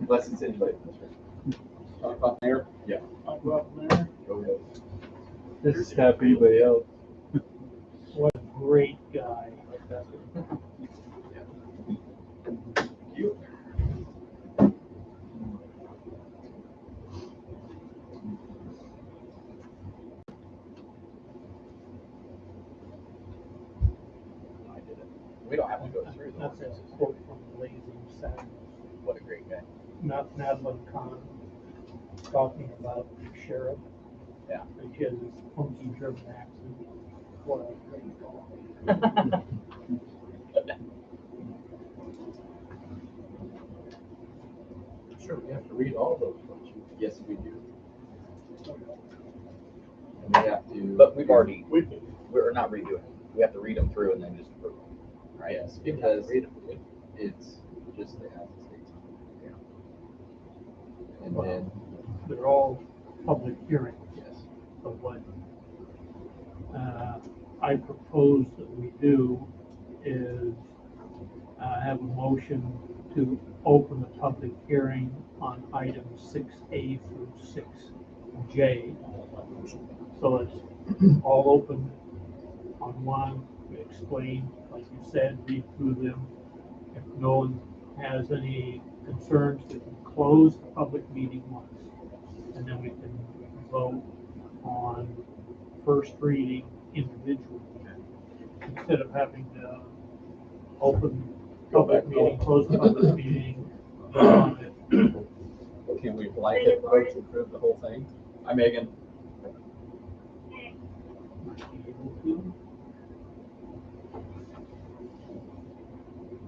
Unless it's anybody. Talk about there. Yeah. I'll go up there. Go ahead. This is stop anybody else. What a great guy. You. I did it. We don't have to go through the That's a ordinances. quote from Blazing Saddles. What a great guy. Madeline Kahn talking about the sheriff. Yeah. And she has this funky German accent. What a great guy. Sure, we have to read all those, don't you? Yes, we do. And we have to. But we've already, We do. we're not redoing it. We have to read them through and then just approve them, right? Yes, because Read it. it's just the as it states. Yeah. And then, They're all public hearings. yes, But what I propose that we do is have a motion to open the public hearing on items 6A through 6J. So it's all open on one, we explain, like you said, read through them. If no one has any concerns, we can close the public meeting once. And then we can vote on first reading individually. Instead of having to open public meeting, close the public meeting, vote on it. Can we blanket vote to approve the whole thing? hi Megan.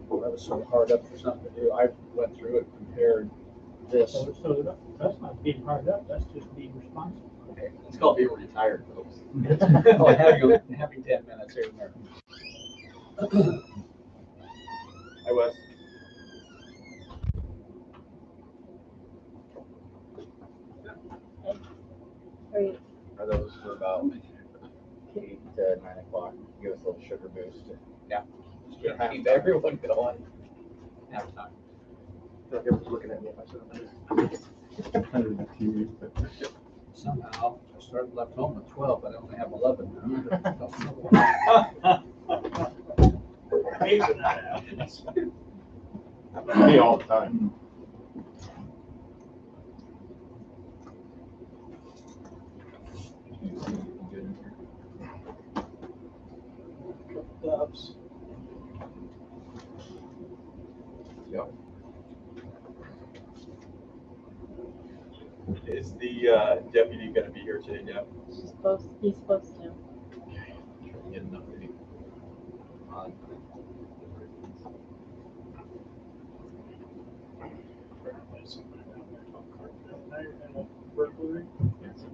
Well, that was so hard up for something to do. I went through it, compared this. So that's not being hard up, that's just being responsible. Okay, it's called being retired, folks. Oh, having 10 minutes here and there. Hi Wes. Are those for about 8 to 9 o'clock? Give us a little sugar boost. Yeah. Just keep everyone going. Half time. I feel like everyone's looking at me if I said that. Under the TV, but Somehow, I started left home at 12, but I only have 11 I hate when that happens. me all the time. Dubs. Yep. Is the deputy going to be here today, Deb? He's supposed to. Trying to get an update on. Burglary.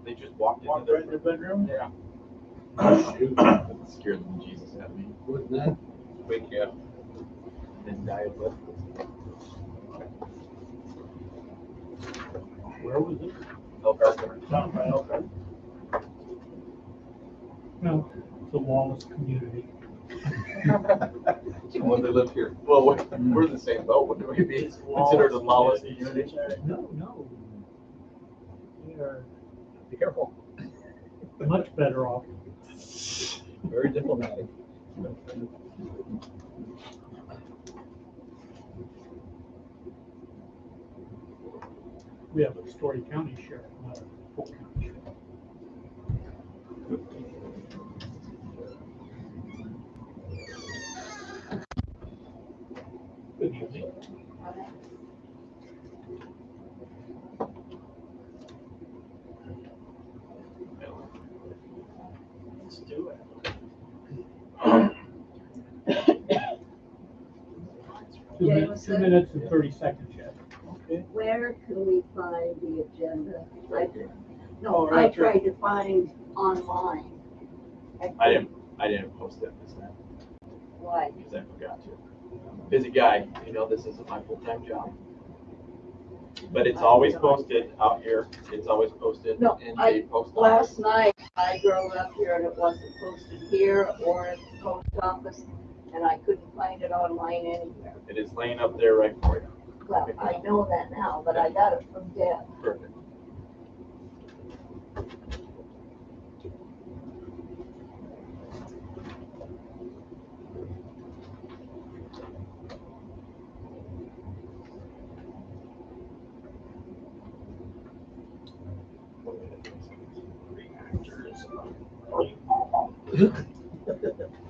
They just walked Walked into right in the bedroom? Yeah. Shoot. That scared the Jesus out of me. Wouldn't that wake you up? And died with. Where was it? Elkhart. Down by Elkhart. No, it's a Wallace community. Well, they live here. Well, we're the same boat. Wouldn't we be considered a lawless community? No. We are Be careful. much better off. Very diplomatic. We have a Story County sheriff, not a Polk County sheriff. Good evening. Let's do it. James, 2 minutes and 30 seconds yet. Okay. Where can we find the agenda? Oh, I right there. tried to find online. I didn't post it this time Why? because I forgot to. I'm a busy guy. You know, this isn't my full-time job. But it's always posted out here. It's always posted No, in the post office. Last night, I drove up here and it wasn't posted here or at the post office, and I couldn't find it online anywhere. It is laying up there right for you. Well, I know that now, but I got it from Deb. Perfect.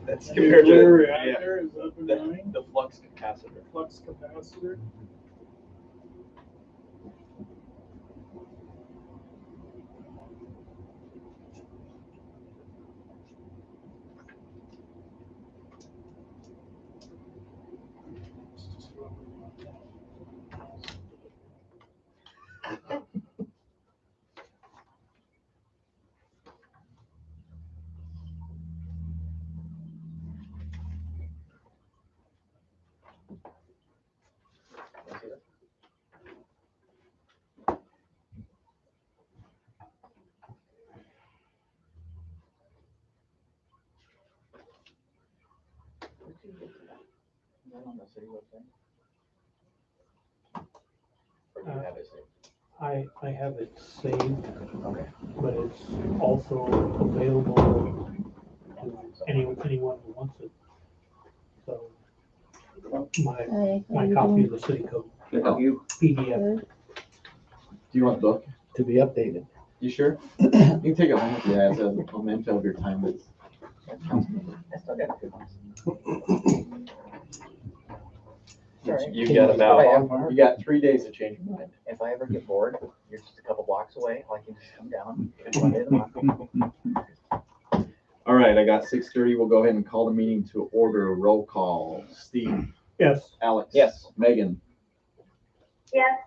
That's compared to, Nuclear the- reactor is up and yeah, running, the flux capacitor. flux capacitor. On the city website? Or do you have it saved? I have it saved, Okay. but it's also available to anyone who wants it. So my Hi, how you copy doing? of the city code You, PDF. Good. Do you want the book? To be updated. You sure? You can take it home with you as a memento of your time as council member. I still got a few months. Sorry. You got about, You got 3 days to change your mind. If I ever get bored, you're just a couple blocks away, I can just come down. It's one day of the month. All right, I got 6:30. We'll go ahead and call the meeting to order. Roll call. Steve, Yes, Alex. Yes. Megan, Yes,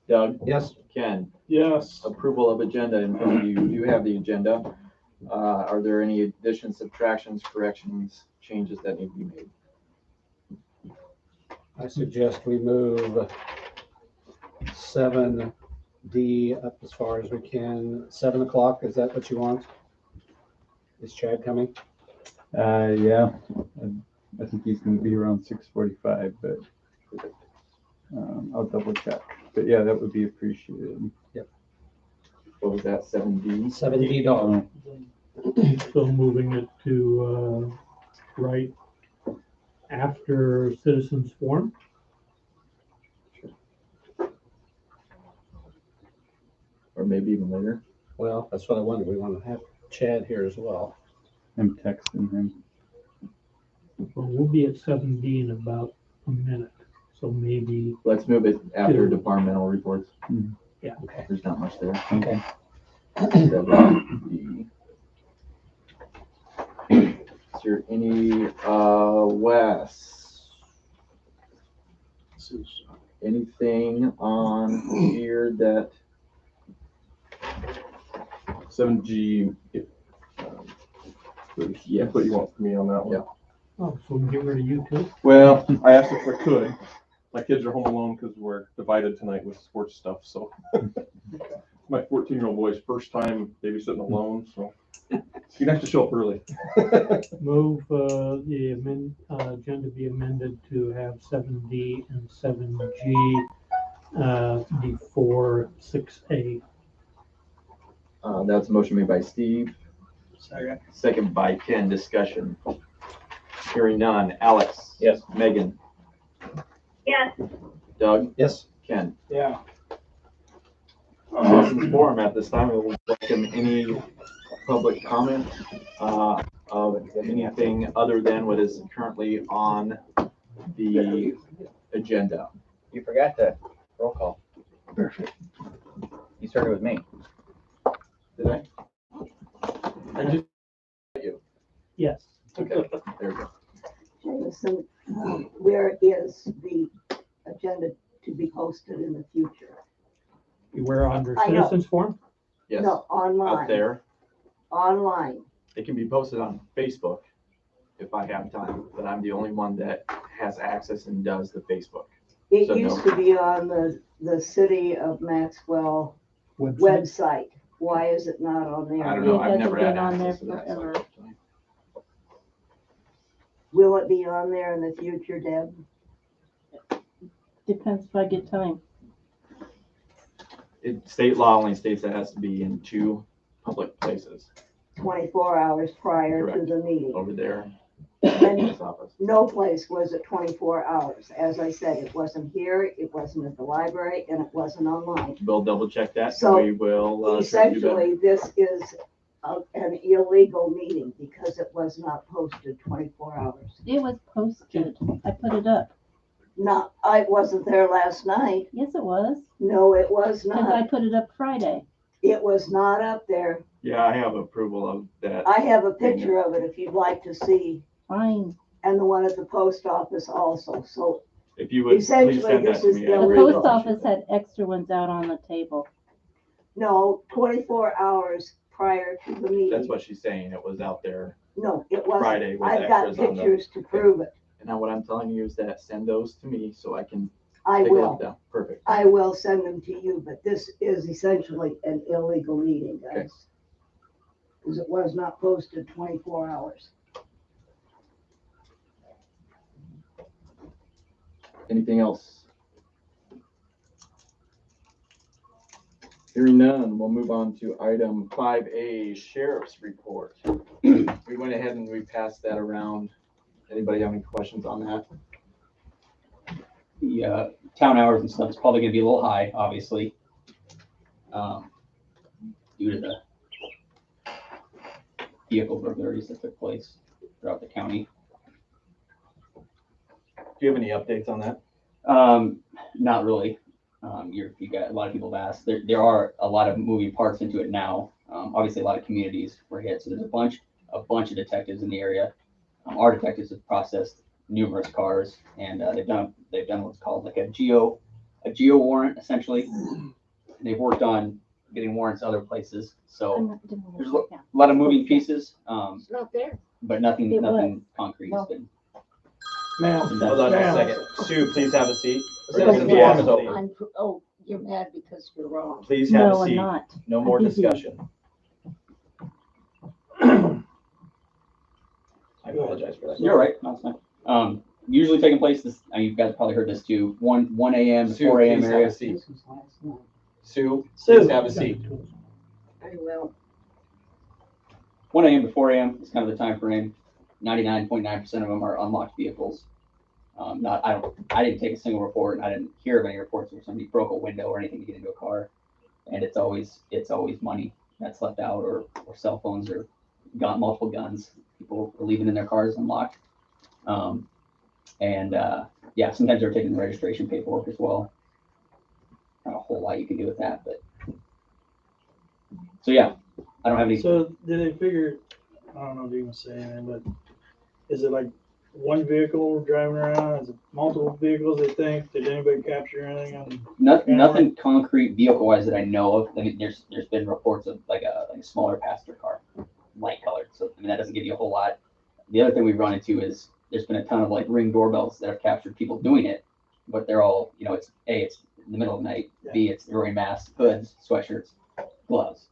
Doug, Yes. Ken. Yes. Approval of agenda in front of you. You have the agenda. Are there any additions, subtractions, corrections, changes that need to be made? I suggest we move 7D up as far as we can. 7 o'clock, is that what you want? Is Chad coming? Yeah, I think he's gonna be around 6:45, but I'll double check. But yeah, that would be appreciated. What was that, 7D? 7D dog. so moving it to, right after citizens forum. Or maybe even later? Well, that's what I wondered. We want to have Chad here as well. I'm texting him. Well, we'll be at 7D in about a minute, so maybe, Let's move it after Two. departmental reports. yeah. Okay. There's not much there. Okay. 7D. Is there any, Wes? Anything on here that, 7G, yes, that's what you want from me on that one. Yeah. Oh, so we can get rid of you too? Well, I asked if I could. My kids are home alone because we're divided tonight with sports stuff, so. My 14-year-old boy's first time babysitting alone, so he'd have to show up early. Move, the agenda be amended to have 7D and 7G, before 6A. That's a motion made by Steve, Second. second by Ken, discussion. Hearing none. Alex. Yes. Megan. yes, Doug. Yes. Ken. Yeah. Citizens forum at this time. We will welcome any public comment of anything other than what is currently on the agenda. You forgot to roll call. Perfect. You started with me. Did I? I just, Yes. okay, there we go. Jameson, where is the agenda to be posted in the future? We're under I know. citizens forum? Yes, No, out online, there. online. It can be posted on Facebook if I have time, but I'm the only one that has access and does the Facebook. It So used no. to be on the City of Maxwell website. Why is it not on there? I don't know, It I've hasn't never had been on access to there that. so I forever. can't tell you. Will it be on there in the future, Deb? Depends if I get time. State law only states that it has to be in 2 public places, 24 hours prior to Correct. the meeting. over there And in this office. no place was at 24 hours. As I said, it wasn't here, it wasn't at the library, and it wasn't online. We'll double check that, So, and we will try to do that. Essentially, this is an illegal meeting because it was not posted 24 hours. It was posted. I put it up. Not, I wasn't there last night. Yes, it was. No, it was Because I not. put it up Friday. It was not up there. Yeah, I have approval of that. I have a picture of it if you'd like to see, Fine. and the one at the post office also. So If you would please Essentially, send that this to is me. The I illegal. would post appreciate office that. had extra ones out on the table. no, 24 hours prior to the meeting. That's what she's saying. It was out there No, it wasn't. Friday with I've got extras on them. pictures to prove it. And now what I'm telling you is that send those to me so I can I take a look will. at them. Perfect. I will send them to you, but this is essentially an illegal meeting, Okay. guys. Because it was not posted 24 hours. Anything else? Hearing none, we'll move on to item 5A, Sheriff's Report. We went ahead and we passed that around. Anybody have any questions on that? The town hours and stuff is probably gonna be a little high, obviously. Due to the vehicle burglaries that took place throughout the county. Do you have any updates on that? Not really. You got a lot of people have asked. There are a lot of moving parts into it now. Obviously, a lot of communities were hit, so there's a bunch of detectives in the area. Our detectives have processed numerous cars, and they've done what's called like a geo warrant essentially. And they've worked on getting warrants other places. So there's a lot of moving pieces, It's not there. but nothing It concrete has been. Ma'am, Hold on a ma'am. second. Sue, please have a seat. Second Cynthia, have a floor. seat. Oh, you're mad because you're wrong. Please have No, a I'm seat. not. No more I'm busy. discussion. I apologize for that. You're right. That's fine. Usually taking place this. You guys probably heard this too. 1 a.m. to Sue, 4 a.m. please have area. a seat. This was last night. Sue, Sue. please have a seat. I will. 1 a.m. to 4 a.m. is kind of the time frame. 99.9% of them are unlocked vehicles. I didn't take a single report, and I didn't hear of any reports where somebody broke a window or anything to get into a car. And it's always money that's left out, or cell phones, or multiple guns. People are leaving in their cars unlocked. Yeah, sometimes they're taking the registration paperwork as well. Not a whole lot you can do with that, but so yeah, I don't have any. So did they figure, I don't know if you can say anything, but is it like one vehicle driving around? Is it multiple vehicles they think? Did anybody capture anything on? Nothing concrete vehicle wise that I know of. I mean, there's been reports of like a smaller passenger car, light colored. So I mean, that doesn't give you a whole lot. The other thing we've run into is there's been a ton of like Ring doorbells that have captured people doing it, but they're all, it's in the middle of the night. Yeah. B, it's wearing masks, hoods, sweatshirts, gloves.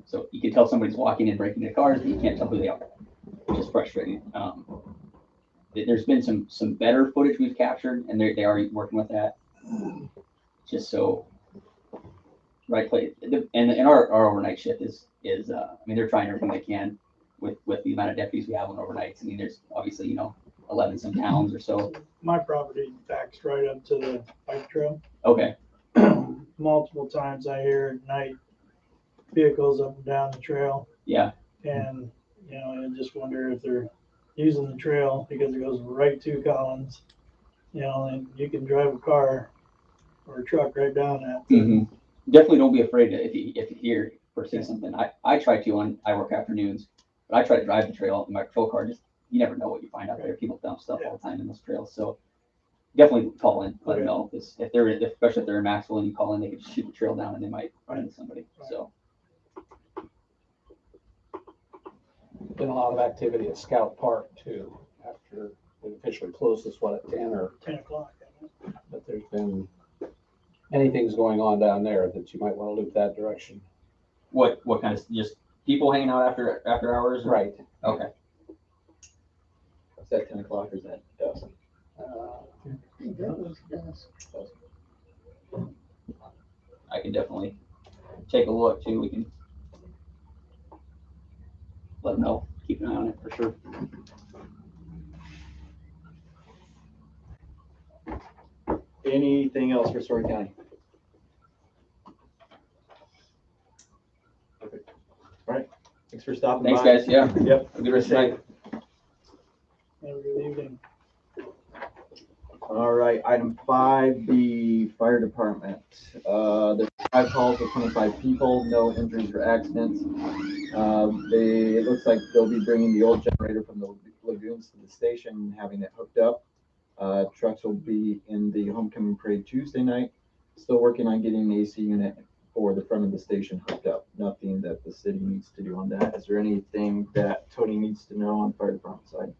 So you can tell somebody's walking and breaking into cars, but you can't tell who they are, which is frustrating. There's been some better footage we've captured, and they are working with that. Just so right place, and our overnight shift is I mean, they're trying everything they can with the amount of deputies we have on overnights. I mean, there's obviously 11 some towns or so. My property backs right up to the bike trail. Okay. Multiple times I hear at night vehicles up and down the trail, Yeah. and I just wonder if they're using the trail because it goes right to Collins. And you can drive a car or a truck right down that. Mm-hmm. Definitely don't be afraid if you hear or see something. I try to I work afternoons, but I try to drive the trail in my patrol car. Just you never know what you find out there. People dump stuff all the time in those trails. So definitely call in, let them know. Because especially if they're in Maxwell and you call in, they could shoot the trail down and they might run into somebody. So Been a lot of activity at Scout Park too, after we officially closed this one at 10 or, 10 o'clock. but there's been many things going on down there that you might want to loop that direction. what kind of just people hanging out after hours? Right. Okay. Is that 10 o'clock or is that dusk? That was dusk. I can definitely take a look too. We can let them know, keep an eye on it for sure. Anything else for Story County? Okay. All right, thanks for stopping Thanks, by. guys. Yeah. Yep. Have a good rest of the night. Have a good evening. All right, item 5B, fire department. There's 5 calls with 25 people, no injuries or accidents. It looks like they'll be bringing the old generator from the lagoons to the station and having it hooked up. Trucks will be in the homecoming parade Tuesday night. Still working on getting the AC unit for the front of the station hooked up. Nothing that the city needs to do on that. Is there anything that Tony needs to know on the fire department side?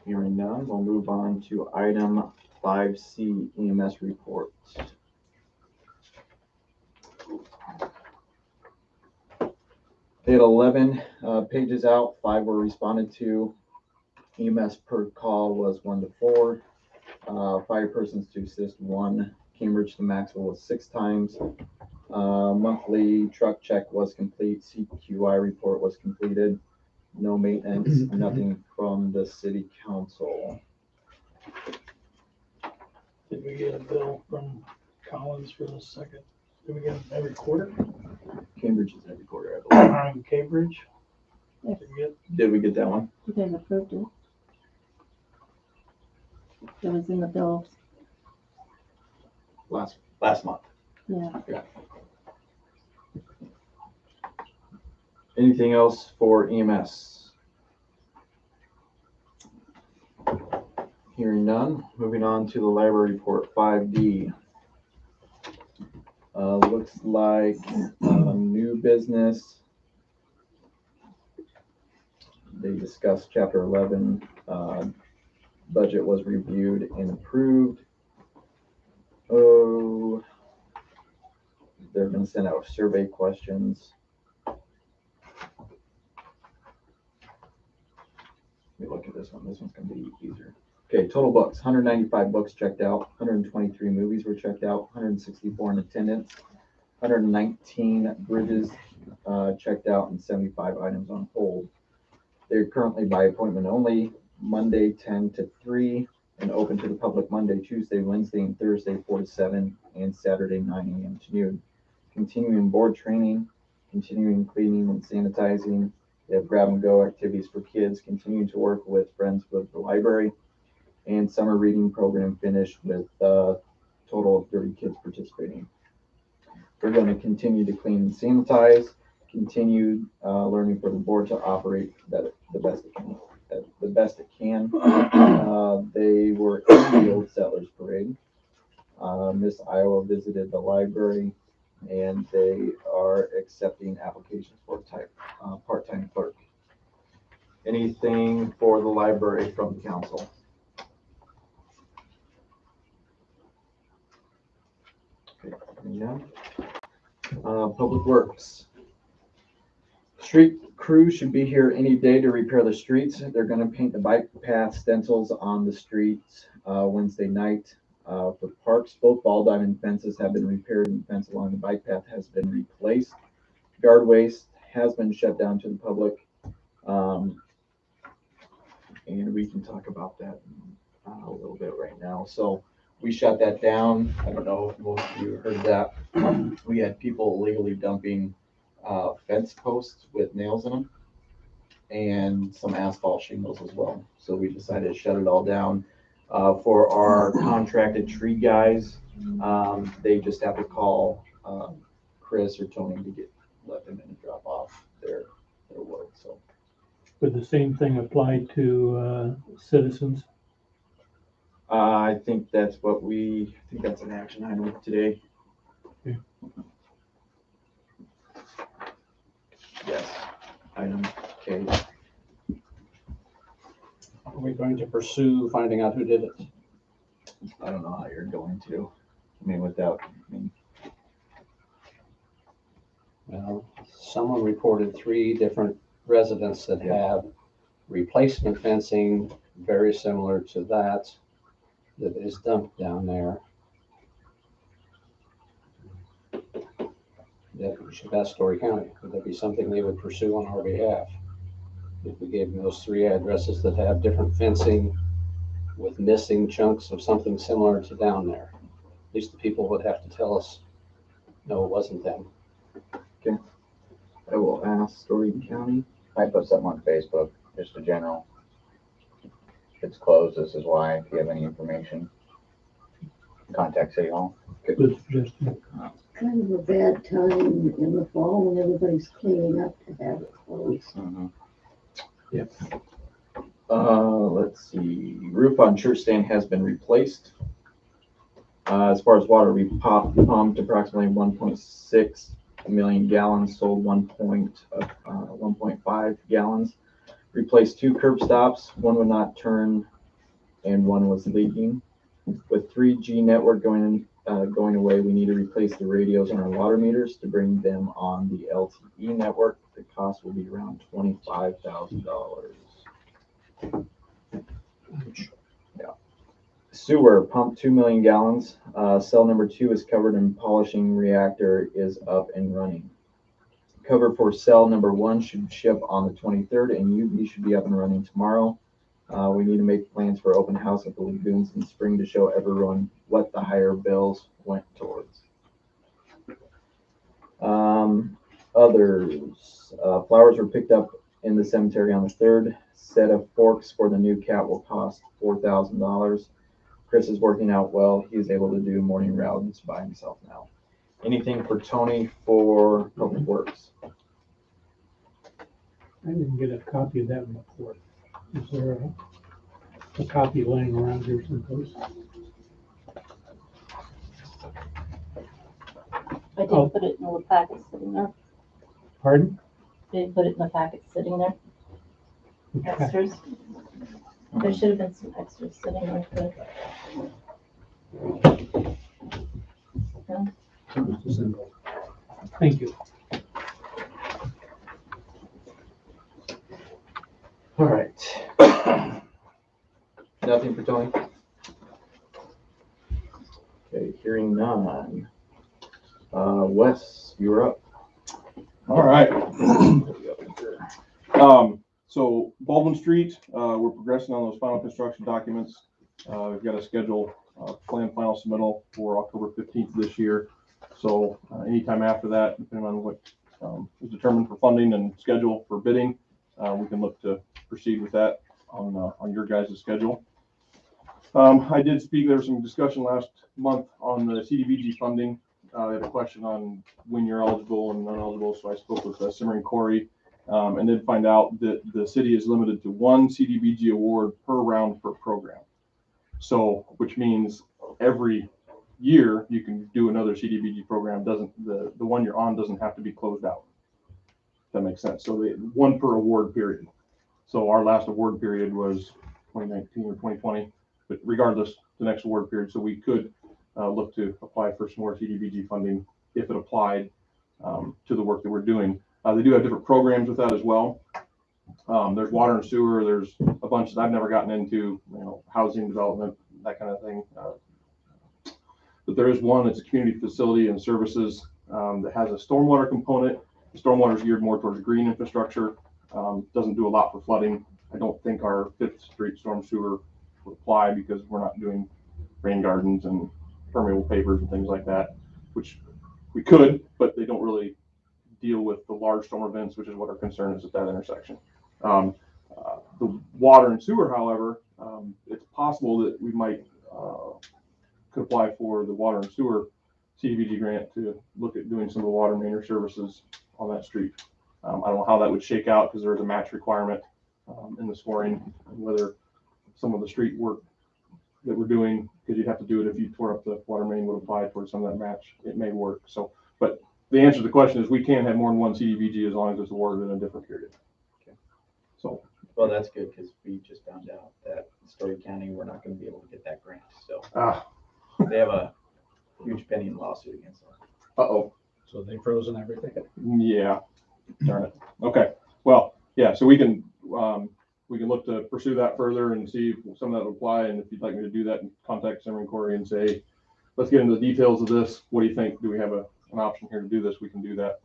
Hearing none, we'll move on to item 5C, EMS report. They had 11 pages out, 5 were responded to. EMS per call was 1 to 4. Fire persons to assist 1. Cambridge to Maxwell was 6 times. Monthly truck check was complete. CQI report was completed. No maintenance, nothing from the city council. Did we get a bill from Collins for the second? Did we get them every quarter Cambridge is every quarter, I believe. on Cambridge? Yes. Did we get, Did we get that one? You guys approved it. It was in the bills, Last month. yeah. Anything else for EMS? Hearing none, moving on to the library report 5D. Looks like new business. They discussed chapter 11. Budget was reviewed and approved. Oh, they're going to send out survey questions. Let me look at this one. This one's going to be easier. Okay, total books, 195 books checked out, 123 movies were checked out, 164 in attendance, 119 bridges checked out, and 75 items on hold. They're currently by appointment only, Monday 10 to 3, and open to the public Monday, Tuesday, Wednesday, and Thursday 4 to 7, and Saturday 9 a.m. to noon. Continuing board training, continuing cleaning and sanitizing. They have grab and go activities for kids, continuing to work with Friends with the Library, and summer reading program finished with a total of 30 kids participating. We're going to continue to clean and sanitize, continue learning for the board to operate the best it can. They were in the Old Settlers Parade. Miss Iowa visited the library, and they are accepting applications for a part-time clerk. Anything for the library from the council? Okay, yeah. Public Works. Street crew should be here any day to repair the streets. They're going to paint the bike path stencils on the streets Wednesday night. For parks, both ball diamond fences have been repaired and the fence along the bike path has been replaced. Guard waste has been shut down to the public. And we can talk about that a little bit right now. So we shut that down. I don't know if most of you heard that. We had people illegally dumping fence posts with nails in them and some asphalt shingles as well. So we decided to shut it all down. For our contracted tree guys, they just have to call Chris or Tony to let them in and drop off their wood. So would the same thing apply to citizens? I think that's an action item today. Okay. Yes, item K. Are we going to pursue finding out who did it? I don't know how you're going to. Well, someone reported 3 different residents that have replacement fencing, very similar to that is dumped down there. That we should ask Story County, would that be something they would pursue on our behalf? If we gave them those 3 addresses that have different fencing with missing chunks of something similar to down there. At least the people would have to tell us, no, it wasn't them. I will ask Story County. I put something on Facebook, just a general. It's closed, this is why, if you have any information, contact City Hall. Good suggestion. Kind of a bad time in the fall when everybody's cleaning up to have it closed. Let's see, roof on church stand has been replaced. As far as water, we pumped approximately 1.6 million gallons, sold 1.5 gallons. Replaced 2 curb stops, one would not turn and one was leaking. With 3G network going away, we need to replace the radios on our water meters to bring them on the LTE network. The cost will be around $25,000. Yeah. Sewer pumped 2 million gallons. Cell number 2 is covered and polishing reactor is up and running. Cover for cell number 1 should ship on the 23rd and UV should be up and running tomorrow. We need to make plans for open house at the lagoons in spring to show everyone what the higher bills went towards. Others, flowers were picked up in the cemetery on the 3rd. Set of forks for the new cat will cost $4,000. Chris is working out well. He is able to do morning rounds by himself now. Anything for Tony for Public Works? I didn't get a copy of that report. Is there a copy laying around here someplace? I did Oh. put it in the packet sitting there. Pardon? Did put it in the packet sitting there. Okay. Extras. There should have been some extras sitting right there. Thank you. All right. Nothing for Tony? Okay, hearing none. Wes, you're up. All right. So Baldwin Street, we're progressing on those final construction documents. We've got a schedule, planned final submittal for October 15th this year. So anytime after that, depending on what is determined for funding and schedule for bidding, we can look to proceed with that on your guys' schedule. I did speak, there was some discussion last month on the CDBG funding. I had a question on when you're eligible and uneligible, so I spoke with Simmering Corey, and did find out that the city is limited to 1 CDBG award per round per program. So, which means every year you can do another CDBG program. The one you're on doesn't have to be closed out. If that makes sense. So 1 per award period. So our last award period was 2019 or 2020, but regardless, the next award period. So we could look to apply for some more CDBG funding if it applied to the work that we're doing. They do have different programs with that as well. There's water and sewer. There's a bunch that I've never gotten into, housing development, that kind of thing. But there is one, it's a community facility and services that has a stormwater component. The stormwater is geared more towards green infrastructure. Doesn't do a lot for flooding. I don't think our 5th Street storm sewer would apply because we're not doing rain gardens and permeable pavers and things like that, which we could, but they don't really deal with the large storm events, which is what our concern is at that intersection. The water and sewer, however, it's possible that we might could apply for the water and sewer CDBG grant to look at doing some of the water main services on that street. I don't know how that would shake out because there is a match requirement in the scoring, and whether some of the street work that we're doing, because you'd have to do it if you tore up the water main, would apply towards some of that match. It may work. So, but the answer to the question is we can have more than 1 CDBG as long as it's awarded in a different period. Okay. So. Well, that's good because we just found out that Story County, we're not going to be able to get that grant. So they have a huge pending lawsuit against us. Uh-oh. So they've frozen everything. Yeah. Darn it. Okay. Well, yeah. So we can we can look to pursue that further and see if some of that will apply. And if you'd like me to do that, contact Sam and Corey and say, let's get into the details of this. What do you think? Do we have an option here to do this? We can do that.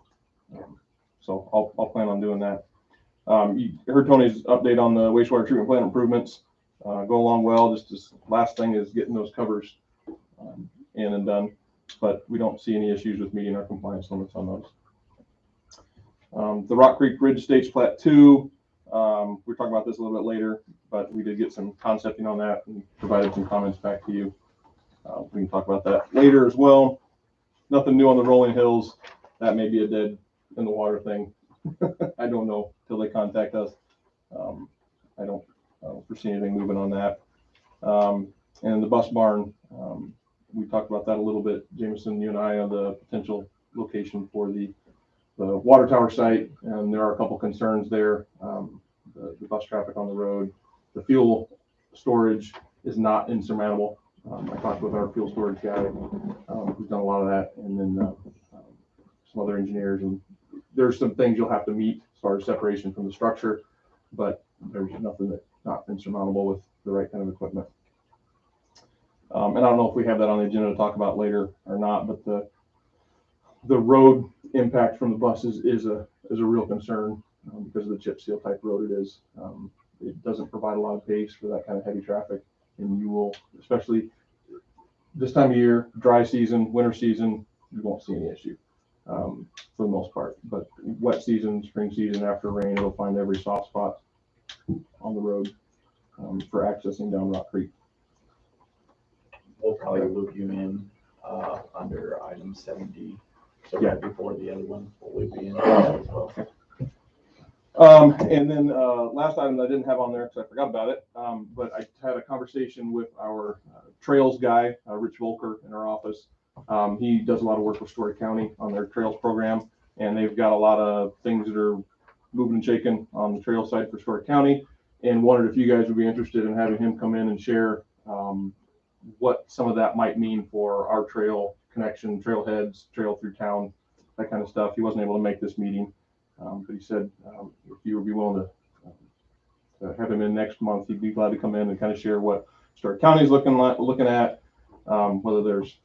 So I'll plan on doing that. You heard Tony's update on the wastewater treatment plant improvements. Go along well. Just this last thing is getting those covers in and done, but we don't see any issues with meeting our compliance limits on those. The Rock Creek Bridge Stage Plat 2, we're talking about this a little bit later, but we did get some concepting on that and provided some comments back to you. We can talk about that later as well. Nothing new on the Rolling Hills. That may be a dead in the water thing. I don't know till they contact us. I don't foresee anything moving on that. And the bus barn, we talked about that a little bit, Jameson, you and I, on the potential location for the water tower site, and there are a couple concerns there. The bus traffic on the road, the fuel storage is not insurmountable. I talked with our fuel storage guy, who's done a lot of that, and then some other engineers, and there's some things you'll have to meet as far as separation from the structure, but there's nothing that's not insurmountable with the right kind of equipment. And I don't know if we have that on the agenda to talk about later or not, but the road impact from the buses is a real concern because of the chip seal type road it is. It doesn't provide a lot of pace for that kind of heavy traffic, and you will, especially this time of year, dry season, winter season, you won't see any issue for the most part. But wet season, spring season, after rain, it'll find every soft spot on the road for accessing down Rock Creek. We'll probably loop you in under item 7D. So right before the other one, we'll loop you in as well. And then last item that I didn't have on there because I forgot about it, but I had a conversation with our trails guy, Rich Volker, in our office. He does a lot of work with Story County on their trails program, and they've got a lot of things that are moving and shaking on the trail side for Story County, and wondered if you guys would be interested in having him come in and share what some of that might mean for our trail connection, trailheads, trail through town, that kind of stuff. He wasn't able to make this meeting. But he said if you would be willing to have him in next month, he'd be glad to come in and kind of share what Stark County is looking at, whether there's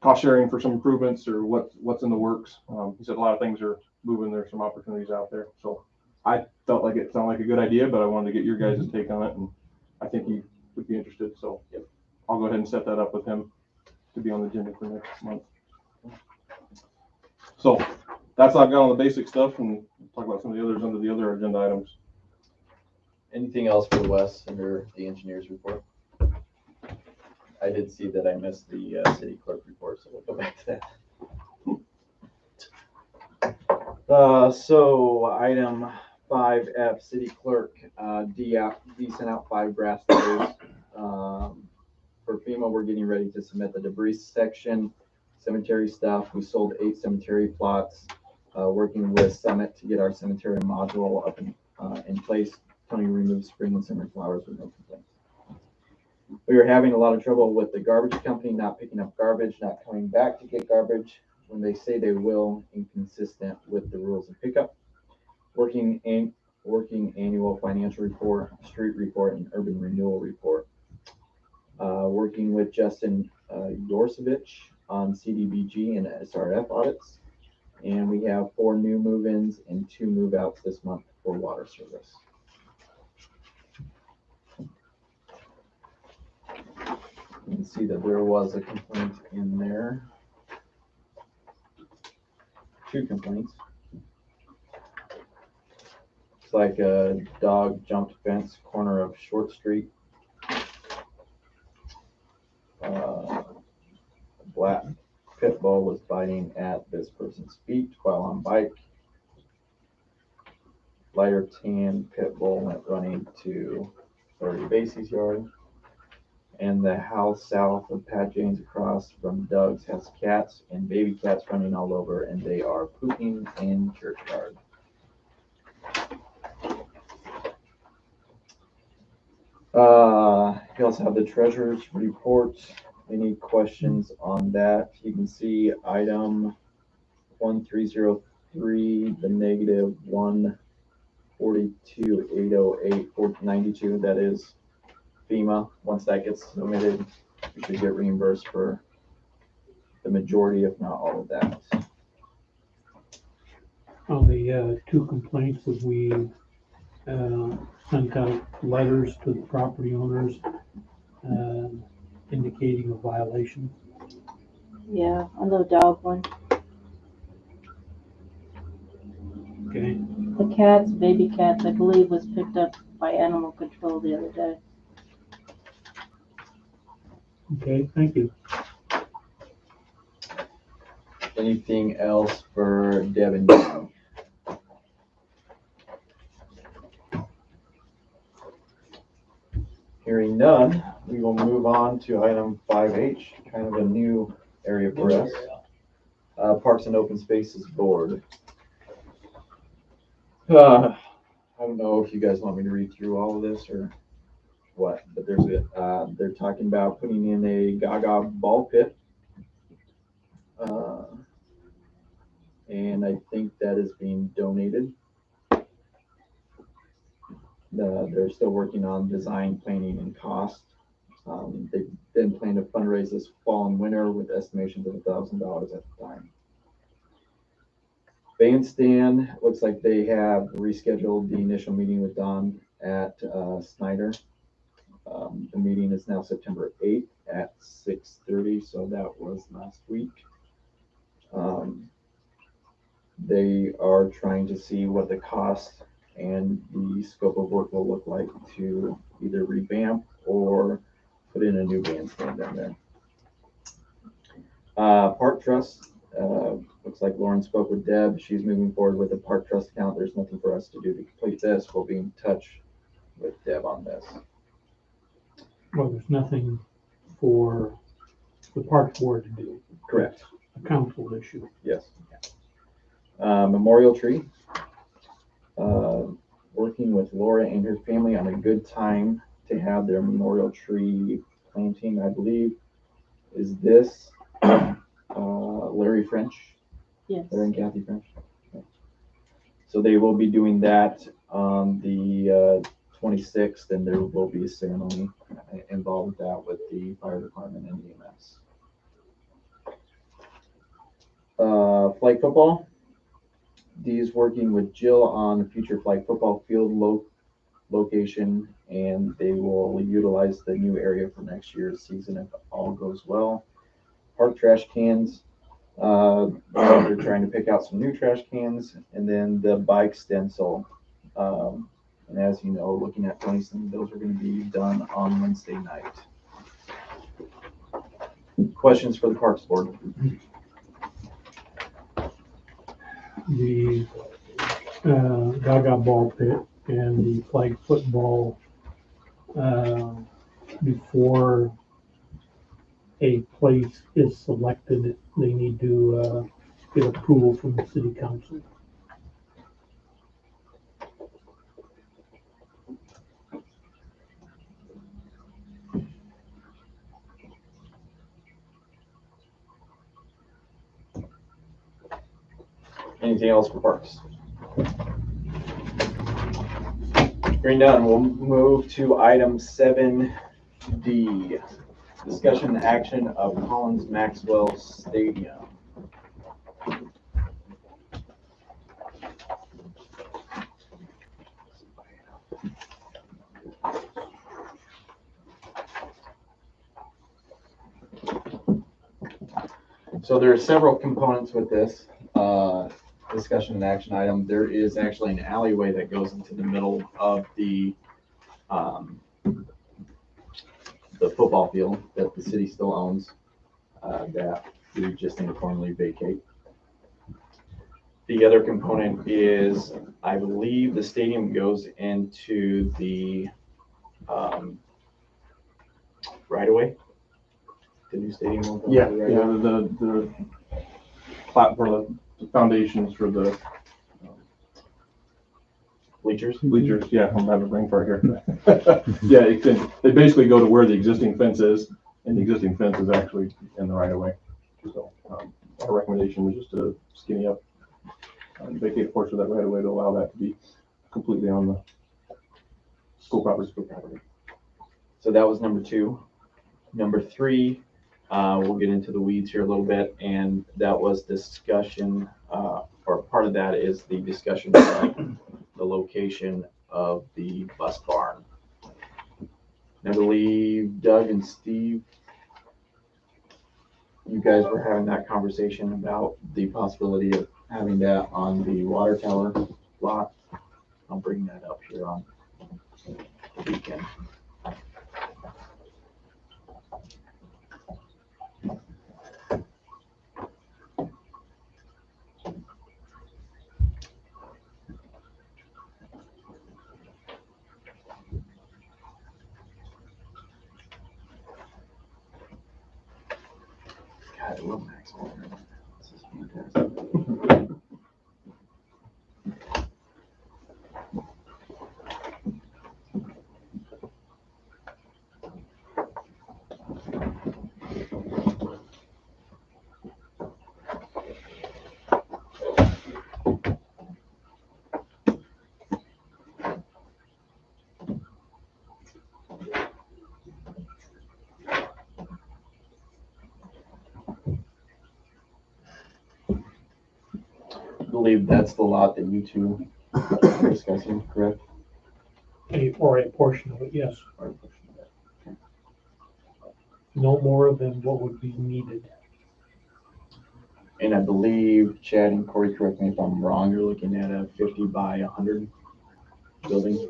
cost sharing for some improvements or what's in the works. He said a lot of things are moving. There's some opportunities out there. So I felt like it sounded like a good idea, but I wanted to get your guys' take on it, and I think he would be interested. So I'll go ahead and set that up with him to be on the agenda for next month. So that's all I've got on the basic stuff, and talk about some of the others under the other agenda items. Anything else for Wes under the engineer's report? I did see that I missed the city clerk report, so we'll go back to that. So item 5F, city clerk, D sent out 5 grass letters. For FEMA, we're getting ready to submit the debris section, cemetery stuff. We sold 8 cemetery plots. Working with Summit to get our cemetery module up in place. Tony removed spring and summer flowers with no complaints. We are having a lot of trouble with the garbage company not picking up garbage, not coming back to get garbage when they say they will, inconsistent with the rules of pickup. Working annual financial report, street report, and urban renewal report. Working with Justin Yorsevich on CDBG and SRF audits. And we have 4 new move-ins and 2 move-outs this month for water service. You can see that there was a complaint in there. 2 complaints. It's like a dog jumped fence, corner of Short Street. Black pit bull was biting at this person's feet while on bike. Lighter tan pit bull went running to Larry Basie's yard. And the house south of Pat James across from Doug's has cats and baby cats running all over, and they are pooping in churchyard. You also have the treasurer's report. Any questions on that? You can see item 1303, the negative 42,808,92. That is FEMA. Once that gets submitted, we should get reimbursed for the majority, if not all of that. On the two complaints that we sent out letters to the property owners indicating a violation. Yeah, on the dog one. Okay, The cats, baby cats, I believe was picked up by animal control the other day. okay, thank you. Anything else for Deb and Danny? Hearing none, we will move on to item 5H, kind of a new area for us. Parks and Open Spaces Board. I don't know if you guys want me to read through all of this or what, but they're talking about putting in a Gaga ball pit. And I think that is being donated. They're still working on design, planning, and cost. They've been planning to fundraise this fall and winter with estimations of $1,000 at the time. Bandstand, looks like they have rescheduled the initial meeting with Don at Snyder. The meeting is now September 8th at 6:30, so that was last week. They are trying to see what the cost and the scope of work will look like to either revamp or put in a new bandstand down there. Park Trust, looks like Lauren spoke with Deb. She's moving forward with a Park Trust account. There's nothing for us to do to complete this. We'll be in touch with Deb on this. Well, there's nothing for the Parks Board to do. Correct. A council issue. Yes. Memorial Tree. Working with Laura and her family on a good time to have their memorial tree planting, I believe, is this Larry French. Yes. Larry and Kathy French. Okay. So they will be doing that on the 26th, and there will be a ceremony involved with that with the fire department and EMS. Flag football. Dee is working with Jill on the future flag football field location, and they will utilize the new area for next year's season if all goes well. Park trash cans. They're trying to pick out some new trash cans, and then the bike stencil. And as you know, looking at placing, those are going to be done on Wednesday night. Questions for the Parks Board? The Gaga ball pit and the flag football, before a place is selected, they need to get approval from the city council. Anything else for Parks? Hearing none, we'll move to item 7D. Discussion and action of Collins Maxwell Stadium. So there are several components with this discussion and action item. There is actually an alleyway that goes into the middle of the football field that the city still owns, that we just informally vacate. The other component is, I believe the stadium goes into the right away. The new stadium. Will go into the right away. The platform, the foundations for the Bleachers. Yeah, I'm having a brain fart here. Yeah, they basically go to where the existing fence is, and the existing fence is actually in the right of way. So our recommendation was just to skinny up and vacate a portion of that right of way to allow that to be completely on the school property, So that was number 2. Number 3, we'll get into the weeds here a little bit, and that was discussion, or part of that is the discussion of the location of the bus barn. I believe Doug and Steve, you guys were having that conversation about the possibility of having that on the water tower lot. I'll bring that up here on the weekend. God, I love Max Walker. This is fantastic. I believe that's the lot that you two are discussing, correct? Or a portion of it, yes. No more than what would be needed. And I believe, Chad and Corey, correct me if I'm wrong, you're looking at a 50 by 100 building.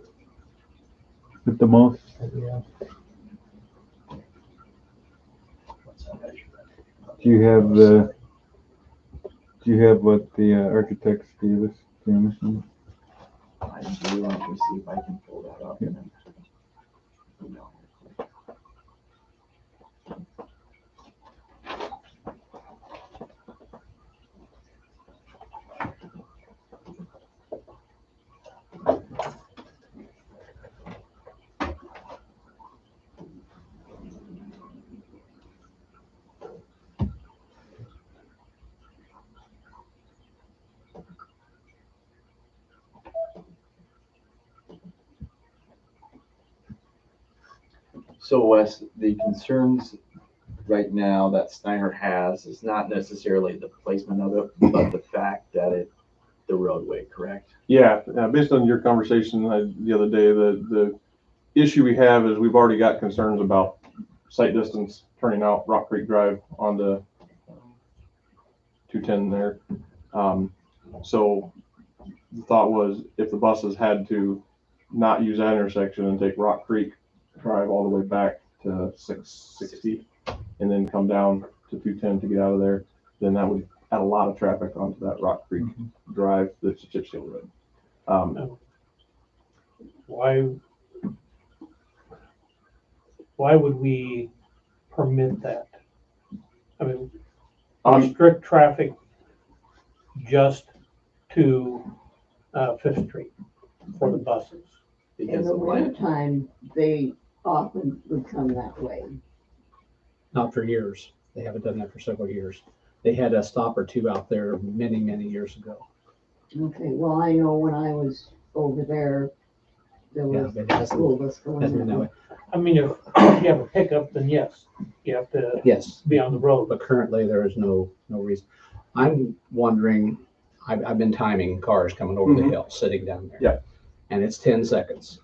At the most. Yeah. Do you have what the architects gave us, Jameson? I do want to see if I can pull that up. And then, So Wes, the concerns right now that Steiner has is not necessarily the placement of it, but the fact that the roadway, correct? Yeah, based on your conversation the other day, the issue we have is we've already got concerns about sight distance turning out Rock Creek Drive onto 210 there. So the thought was if the buses had to not use that intersection and take Rock Creek Drive all the way back to 660 and then come down to 210 to get out of there, then that would add a lot of traffic onto that Rock Creek Drive that's a chip seal road. Why would we permit that? I mean, restrict traffic just to Fifth Street for the buses. In the wintertime, they often would come that way. Not for years. They haven't done that for several years. They had a stop or two out there many, many years ago. Okay, well, I know when I was over there, there was but it hasn't- school bus going hasn't been that that way. way. I mean, if you have a pickup, then yes, you have to Yes, be on the road. but currently there is no reason. I'm wondering, I've been timing cars coming over the hill, sitting down there. Yeah. And it's 10 seconds.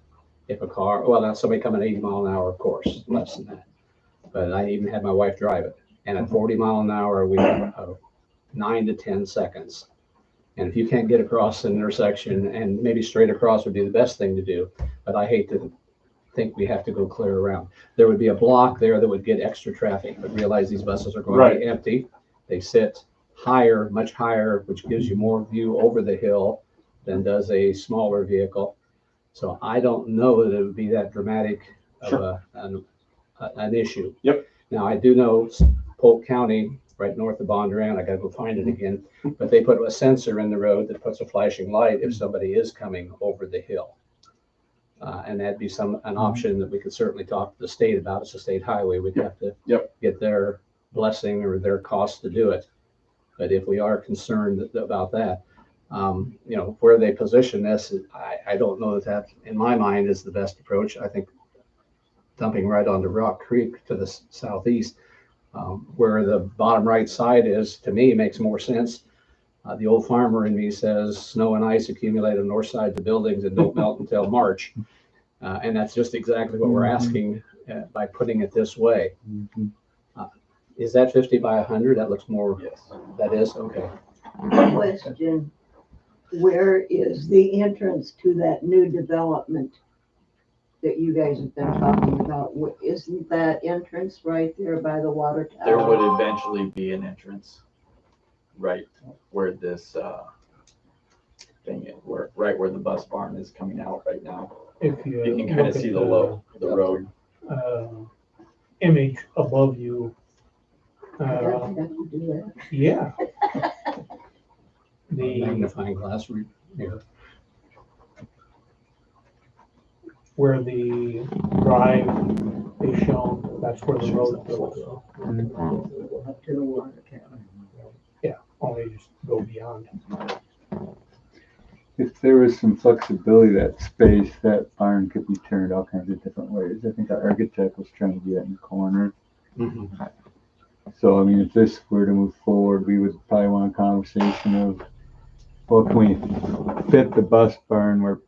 If a car, well, now somebody coming 80 mile an hour, of course, less than that. But I even had my wife drive it. And at 40 mile an hour, we have 9 to 10 seconds. And if you can't get across an intersection, and maybe straight across would be the best thing to do, but I hate to think we have to go clear around. There would be a block there that would get extra traffic, but realize these buses are going to be empty. They sit higher, much higher, which gives you more view over the hill than does a smaller vehicle. So I don't know that it would be that dramatic of an issue. Yep. Now, I do know Polk County, right north of Bondurant, I gotta go find it again, but they put a sensor in the road that puts a flashing light if somebody is coming over the hill. And that'd be an option that we could certainly talk to the state about. It's a state highway. We'd have to get their blessing or their cost to do it. But if we are concerned about that, You know, where they position this, I don't know that in my mind is the best approach. I think dumping right onto Rock Creek to the southeast, where the bottom right side is, to me, makes more sense. The old farmer in me says snow and ice accumulate on the north side of the buildings and don't melt until March. And that's just exactly what we're asking by putting it this way. Is that 50 by 100? That looks more, Yes. that is, okay. Question, where is the entrance to that new development that you guys have been talking about? Isn't that entrance right there by the water tower? There would eventually be an entrance right where this, thing is, right where the bus barn is coming out right now. If you. You can kind look of see at the road. Image above you. I have to do that. Yeah. The, Magnifying glass here. where the drive is shown, that's where the road goes. Up to the water tower. Only just go beyond. If there was some flexibility, that space, that barn could be turned all kinds of different ways. I think our architect was trying to get in the corner. So, I mean, if this were to move forward, we would probably want a conversation of, well, can we fit the bus barn where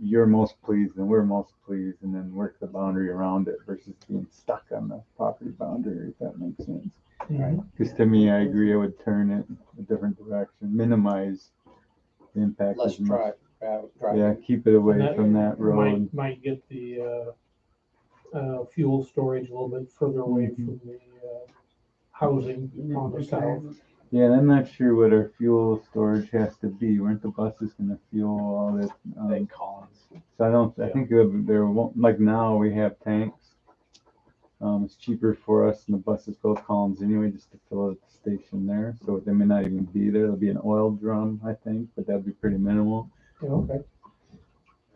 you're most pleased and we're most pleased, and then work the boundary around it versus being stuck on the property boundary, if that makes sense. Because to me, I agree, I would turn it a different direction, minimize the impact. Let's as much. try. Yeah, keep it away And from that road. Might get the, fuel storage a little bit further away from the, housing on the south. Yeah, and I'm not sure what our fuel storage has to be. Weren't the buses gonna fuel all that? Big Collins. So I think there won't, like now we have tanks. It's cheaper for us and the buses go to Collins anyway, just to fill it at the station there. So they may not even be there. There'll be an oil drum, I think, but that'd be pretty minimal. Yeah, okay.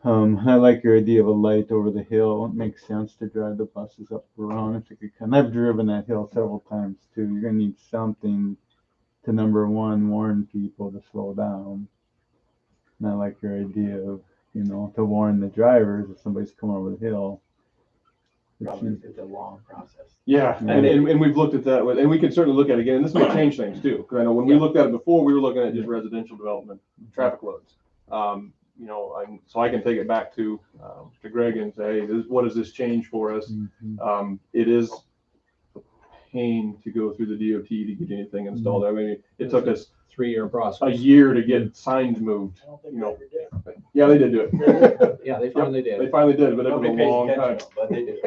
I like your idea of a light over the hill. It makes sense to drive the buses up around if they could come. I've driven that hill several times too. You're gonna need something to, number one, warn people to slow down. And I like your idea of, you know, to warn the drivers if somebody's coming over the hill. Probably it's a long process. Yeah, and we've looked at that, and we can certainly look at it again, and this may change things too, because I know when we looked at it before, we were looking at just residential development, traffic loads. You know, so I can take it back to Greg and say, hey, what does this change for us? It is a pain to go through the DOT to get anything installed. I mean, it took us 3-year process. a year to get signs moved, you know. Yeah, they did do it. Yeah, they finally They did. finally did, but it was a Nobody pays long time. attention, but they do.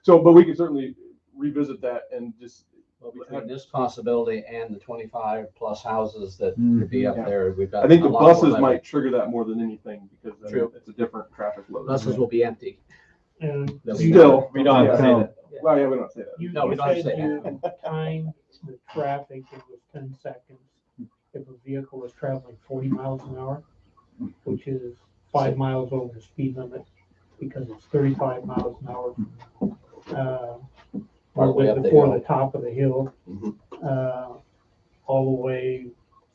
So, but we can certainly revisit that and just, Between this possibility and the 25 plus houses that could be up Yeah. there, we've got. I think a the lot more buses leverage. might trigger that more than anything, because then True. it's a different traffic load. Buses will be empty. And They'll you- be- Still, We don't have to say Yeah. that. well, yeah, we don't say that. You, No, we you don't have to said say you timed the traffic, it was 10 seconds. If a vehicle was traveling 40 miles an hour, which is 5 miles over the speed limit, because it's 35 miles an hour. A little Partway bit up the before hill. the top of the hill, Mhm. all the way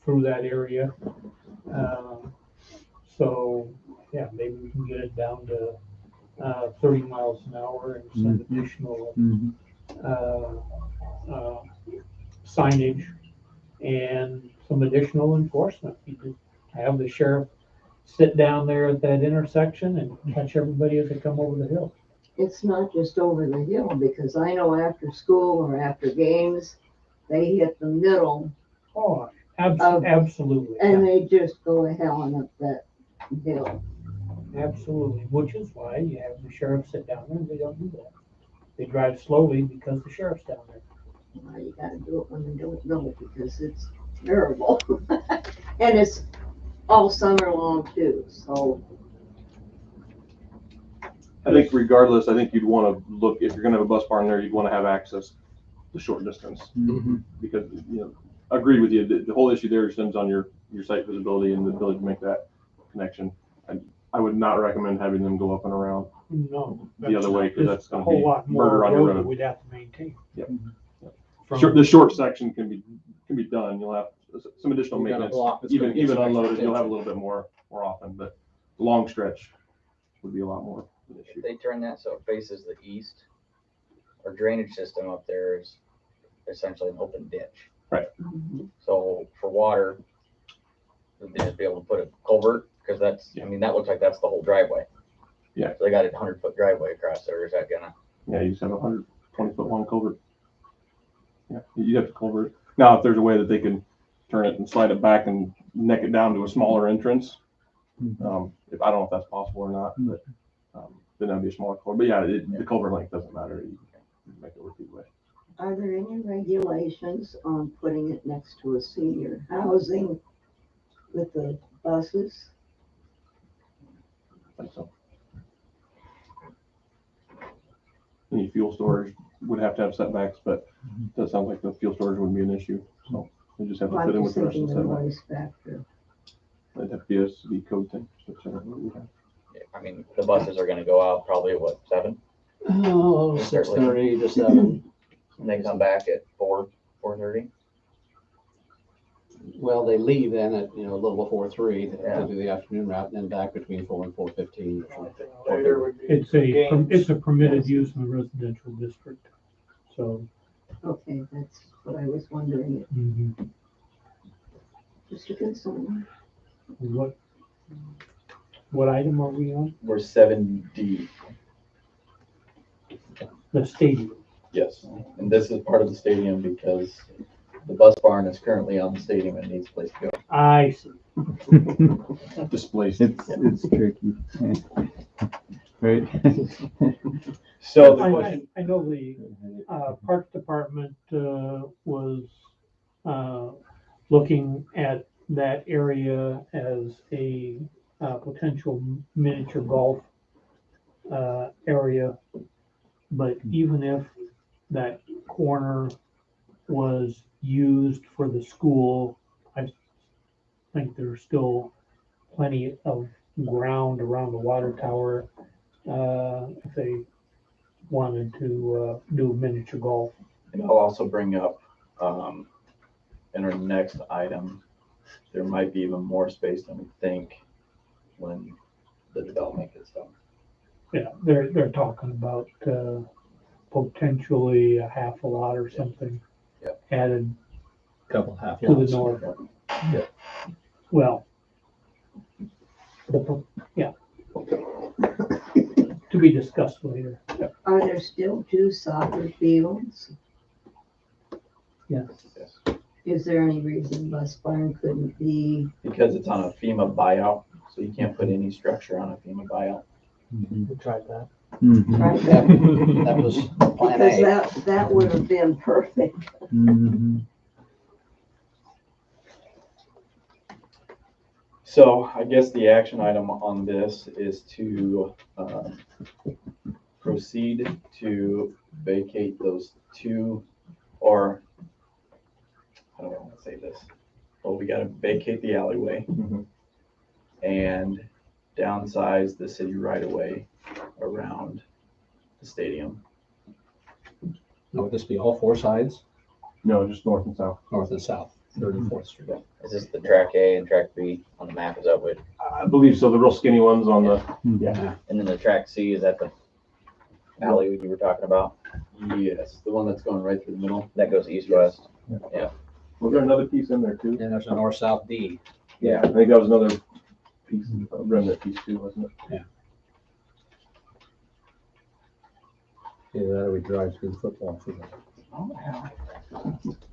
through that area. So, yeah, maybe we can get it down to 30 miles an hour and some additional signage and some additional enforcement. You could have the sheriff sit down there at that intersection and catch everybody as they come over the hill. It's not just over the hill, because I know after school or after games, they hit the middle Oh, Of- absolutely. and they just go to hell and up that hill. Absolutely, which is why you have the sheriff sit down there, and they don't do that. They drive slowly because the sheriff's down there. Well, you gotta do it when they don't know, because it's terrible. And it's all summer long too, so. I think regardless, I think you'd want to look, if you're gonna have a bus barn there, you'd want to have access to short distance. Because, you know, I agree with you, the whole issue there stems on your site visibility and the ability to make that connection. And I would not recommend having them go up and around No. the other way, because that's A gonna whole be lot more murder on your road that road. we'd have to maintain. Yep. From- The short section can can be done. You'll have some additional You're gonna maintenance. block- it's gonna Even be some unloaded, extra you'll have a attention. little bit more often, but the long stretch would be a lot more of an issue. If they turn that so it faces the east, our drainage system up there is essentially an open ditch. So for water, would they just be able to put a culvert? Because that's, I mean, that looks like that's the whole driveway. Yeah. So they got a 100-foot driveway across there. Is that gonna? Yeah, you just have a 120-foot long culvert. Yeah, you have to culvert. Now, if there's a way that they can turn it and slide it back and neck it down to a smaller entrance, if I don't know if that's possible or not, but then that'd be a smaller culvert. But yeah, the culvert length doesn't matter. You can make it work either way. Are there any regulations on putting it next to a senior housing with the buses? I think so. Any fuel storage would have to have setbacks, but that sounds like the fuel storage wouldn't be an issue. So they just have to Well, fit I'm in just with the rest thinking of the the setback. noise factor. That'd have to be a code thing. Which I don't know what we have. I mean, the buses are gonna go out probably at what, 7? Oh, 6:30 to 7. And they come back at 4:30. Well, they leave then at, a little before 3 to Yeah. do the afternoon route, and then back between 4 and 4:15. Later would be it's a permitted use in the residential district, so. Okay, that's what I was wondering. Just a concern. What item are we on? We're 7D, The stadium. yes. And this is part of the stadium because the bus barn is currently on the stadium and needs a place to go. I see. Displaced. It's tricky. Right? So the question, I know the Parks Department was looking at that area as a potential miniature golf area. But even if that corner was used for the school, I think there's still plenty of ground around the water tower if they wanted to do miniature golf. and I'll also bring up, in our next item, there might be even more space than we think when the development gets done. Yeah, they're talking about potentially a half a lot or something Yep. added Couple half to the lots. north. Yeah. Well, to be discussed later. Are there still 2 soccer fields? Yes. Yes. Is there any reason Bus Barn couldn't be? Because it's on a FEMA buyout, so you can't put any structure on a FEMA buyout. Mhm. We tried that. Mhm. Right. That was plan Because A. that would have been perfect. Mhm. So I guess the action item on this is to proceed to vacate those 2, or how do I want to say this? Well, we got to vacate the alleyway and downsize the city right away around the stadium. Now, would this be all 4 sides, No, just north and south. north and south, 3rd and 4th Street? Is this the track A and track B on the map? Is that what? I believe so. The real skinny ones on the, Yeah. And then the track C, is that the alley you were talking about? Yes, the one that's going right through the middle. That goes east-west? was there another piece in there too? And there's a north-south D. Yeah, I think that was another piece, remnant piece too, wasn't it? Either that or we drive through the football field.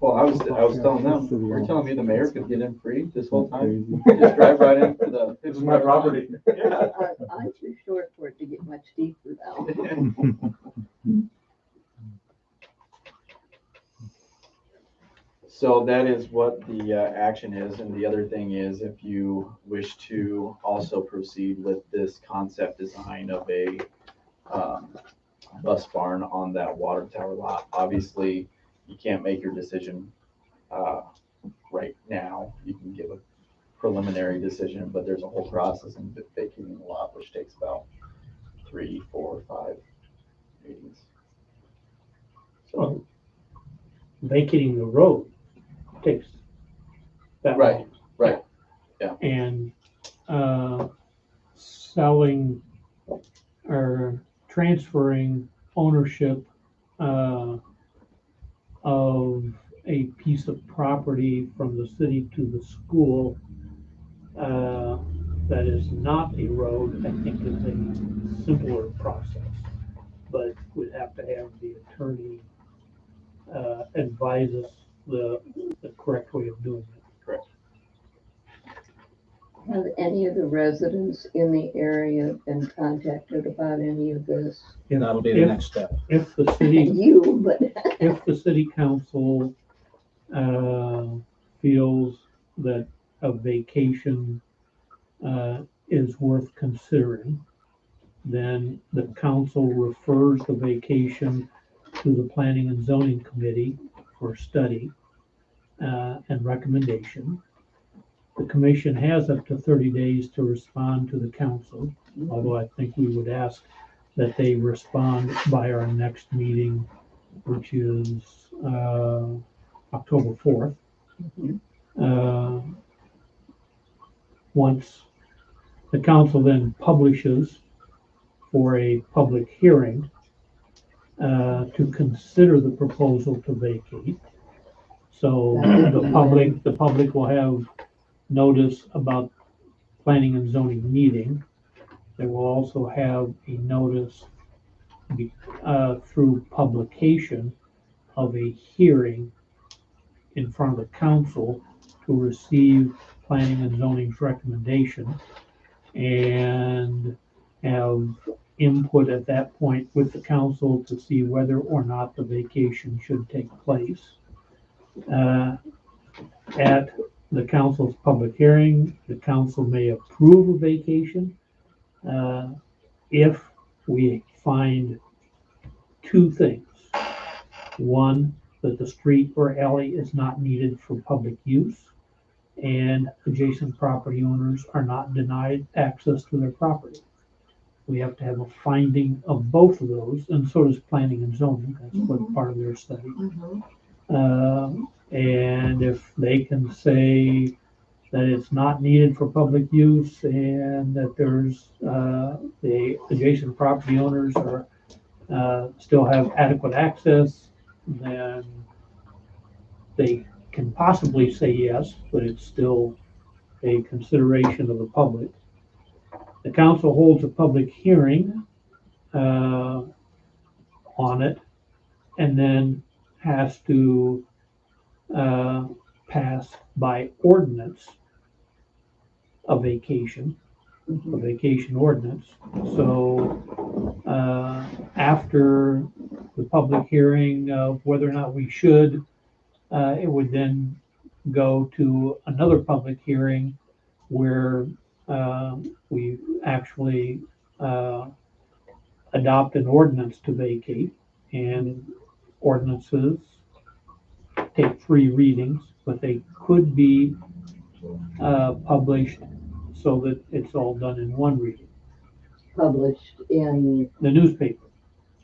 Well, I was telling them, you're telling me the mayor could get in free this whole time? Crazy. Just drive right into the. This is my property. I'm too short for it to get much deeper though. So that is what the action is, and the other thing is, if you wish to also proceed with this concept design of a bus barn on that water tower lot, obviously, you can't make your decision right now. You can give a preliminary decision, but there's a whole process in vacating the lot, which takes about 3, 4, 5 meetings. So, Vacating the road takes that Right, long. right, yeah. And, selling or transferring ownership, of a piece of property from the city to the school, that is not a road, I think is a simpler process. But we'd have to have the attorney, advise us the correct way of doing it. Have any of the residents in the area been contacted about any of this? If- That'll be the if- next step. If the city, You, but. if the city council, feels that a vacation, is worth considering, then the council refers the vacation to the planning and zoning committee for study, and recommendation. The commission has up to 30 days to respond to the council, although I think we would ask that they respond by our next meeting, which is, October 4th. Once the council then publishes for a public hearing, to consider the proposal to vacate. So the public will have notice about planning and zoning meeting. They will also have a notice through publication of a hearing in front of the council to receive planning and zoning's recommendation and have input at that point with the council to see whether or not the vacation should take place. At the council's public hearing, the council may approve a vacation if we find two things. One, that the street or alley is not needed for public use, and adjacent property owners are not denied access to their property. We have to have a finding of both of those, and so does planning and zoning. That's what part of their study. And if they can say that it's not needed for public use and that there's, the adjacent property owners are, still have adequate access, then they can possibly say yes, but it's still a consideration of the public. The council holds a public hearing, on it, and then has to, pass by ordinance a vacation ordinance. So, after the public hearing of whether or not we should, it would then go to another public hearing where, we actually, adopt an ordinance to vacate, and ordinances take 3 readings, but they could be, published so that it's all done in 1 reading. Published in, The newspaper.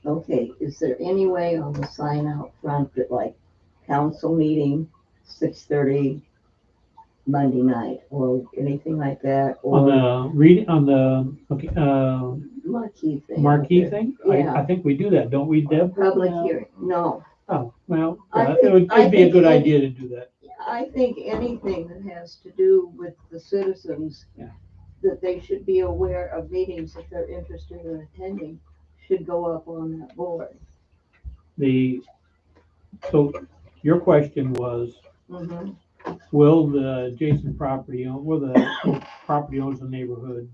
okay, is there any way on the sign out front that like council meeting, 6:30 Monday night, or anything like that, On or the reading, on the, okay, marquee thing? marquee thing? Yeah. I think we do that, don't we, Deb? Public No. hearing, no. Oh, well, I yeah, think- I it'd be a think good it- idea to do that. I think anything that has to do with the citizens, Yeah. that they should be aware of meetings if they're interested in attending, should go up on that board. So your question was, Mhm. will the adjacent property, will the property owners in the neighborhood,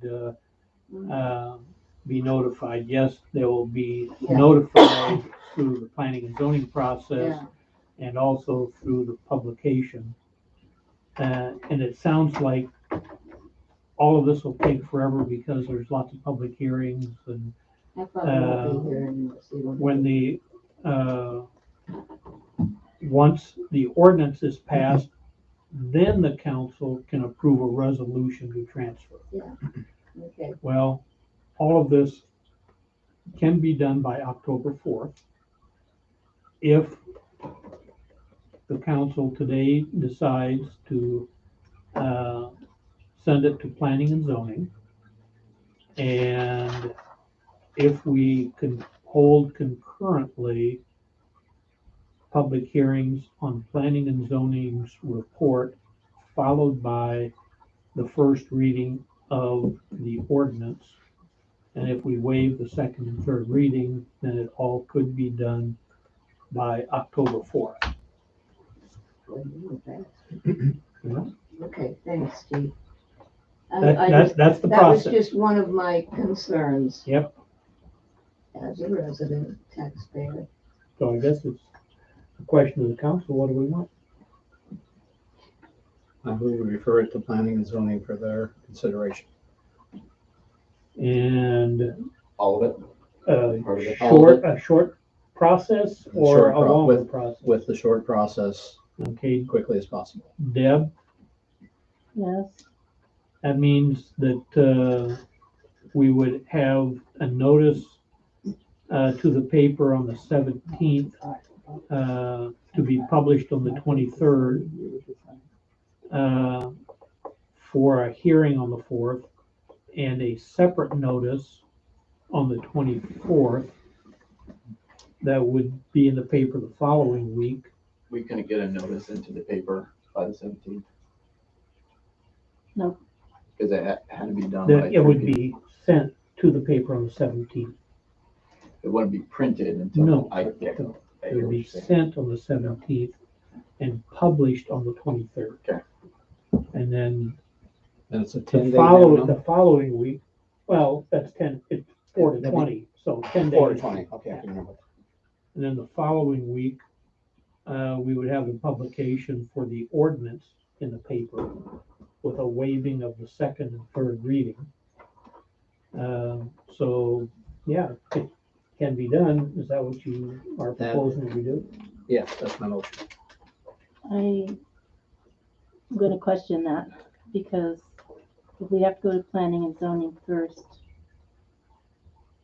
be notified? Yes, they will be Yeah. notified through the planning and zoning process Yeah. and also through the publication. And it sounds like all of this will take forever because there's lots of public hearings, and I probably won't be here and see what. when the, once the ordinance is passed, then the council can approve a resolution to transfer. Okay, Well, all of this can be done by October 4th. If the council today decides to, send it to planning and zoning. And if we can hold concurrently public hearings on planning and zoning's report, followed by the first reading of the ordinance. And if we waive the second and third reading, then it all could be done by October 4th. Okay, thanks, Steve. That's the That was process. just one of my concerns. Yep. As a resident taxpayer. So I guess it's a question of the council, what do we want? I move we refer it to planning and zoning for their consideration. And All of it? Part of it. a short process or Short a pro- longer process? With the short process, Okay, quickly as possible. Deb, Yes, that means that, we would have a notice, to the paper on the 17th, to be published on the 23rd, for a hearing on the 4th, and a separate notice on the 24th that would be in the paper the following week. We couldn't get a notice into the paper by the 17th. Nope. Because it had to be done. That by it would 3 be sent to the paper on the 17th. It wouldn't be printed until. No, I it hear would what be you're saying. sent on the 17th and published on the 23rd. Okay. And then And it's a the 10-day the following week, well, that's 10, it's 4 to That'd be 20, so 10 days. 4 to 20, okay, I can remember. And then the following week, we would have the publication for the ordinance in the paper with a waiving of the second and third reading. So, yeah, it can be done. Is that what you are proposing we do? Yes, that's my motion. I'm gonna question that, because if we have to go to planning and zoning first,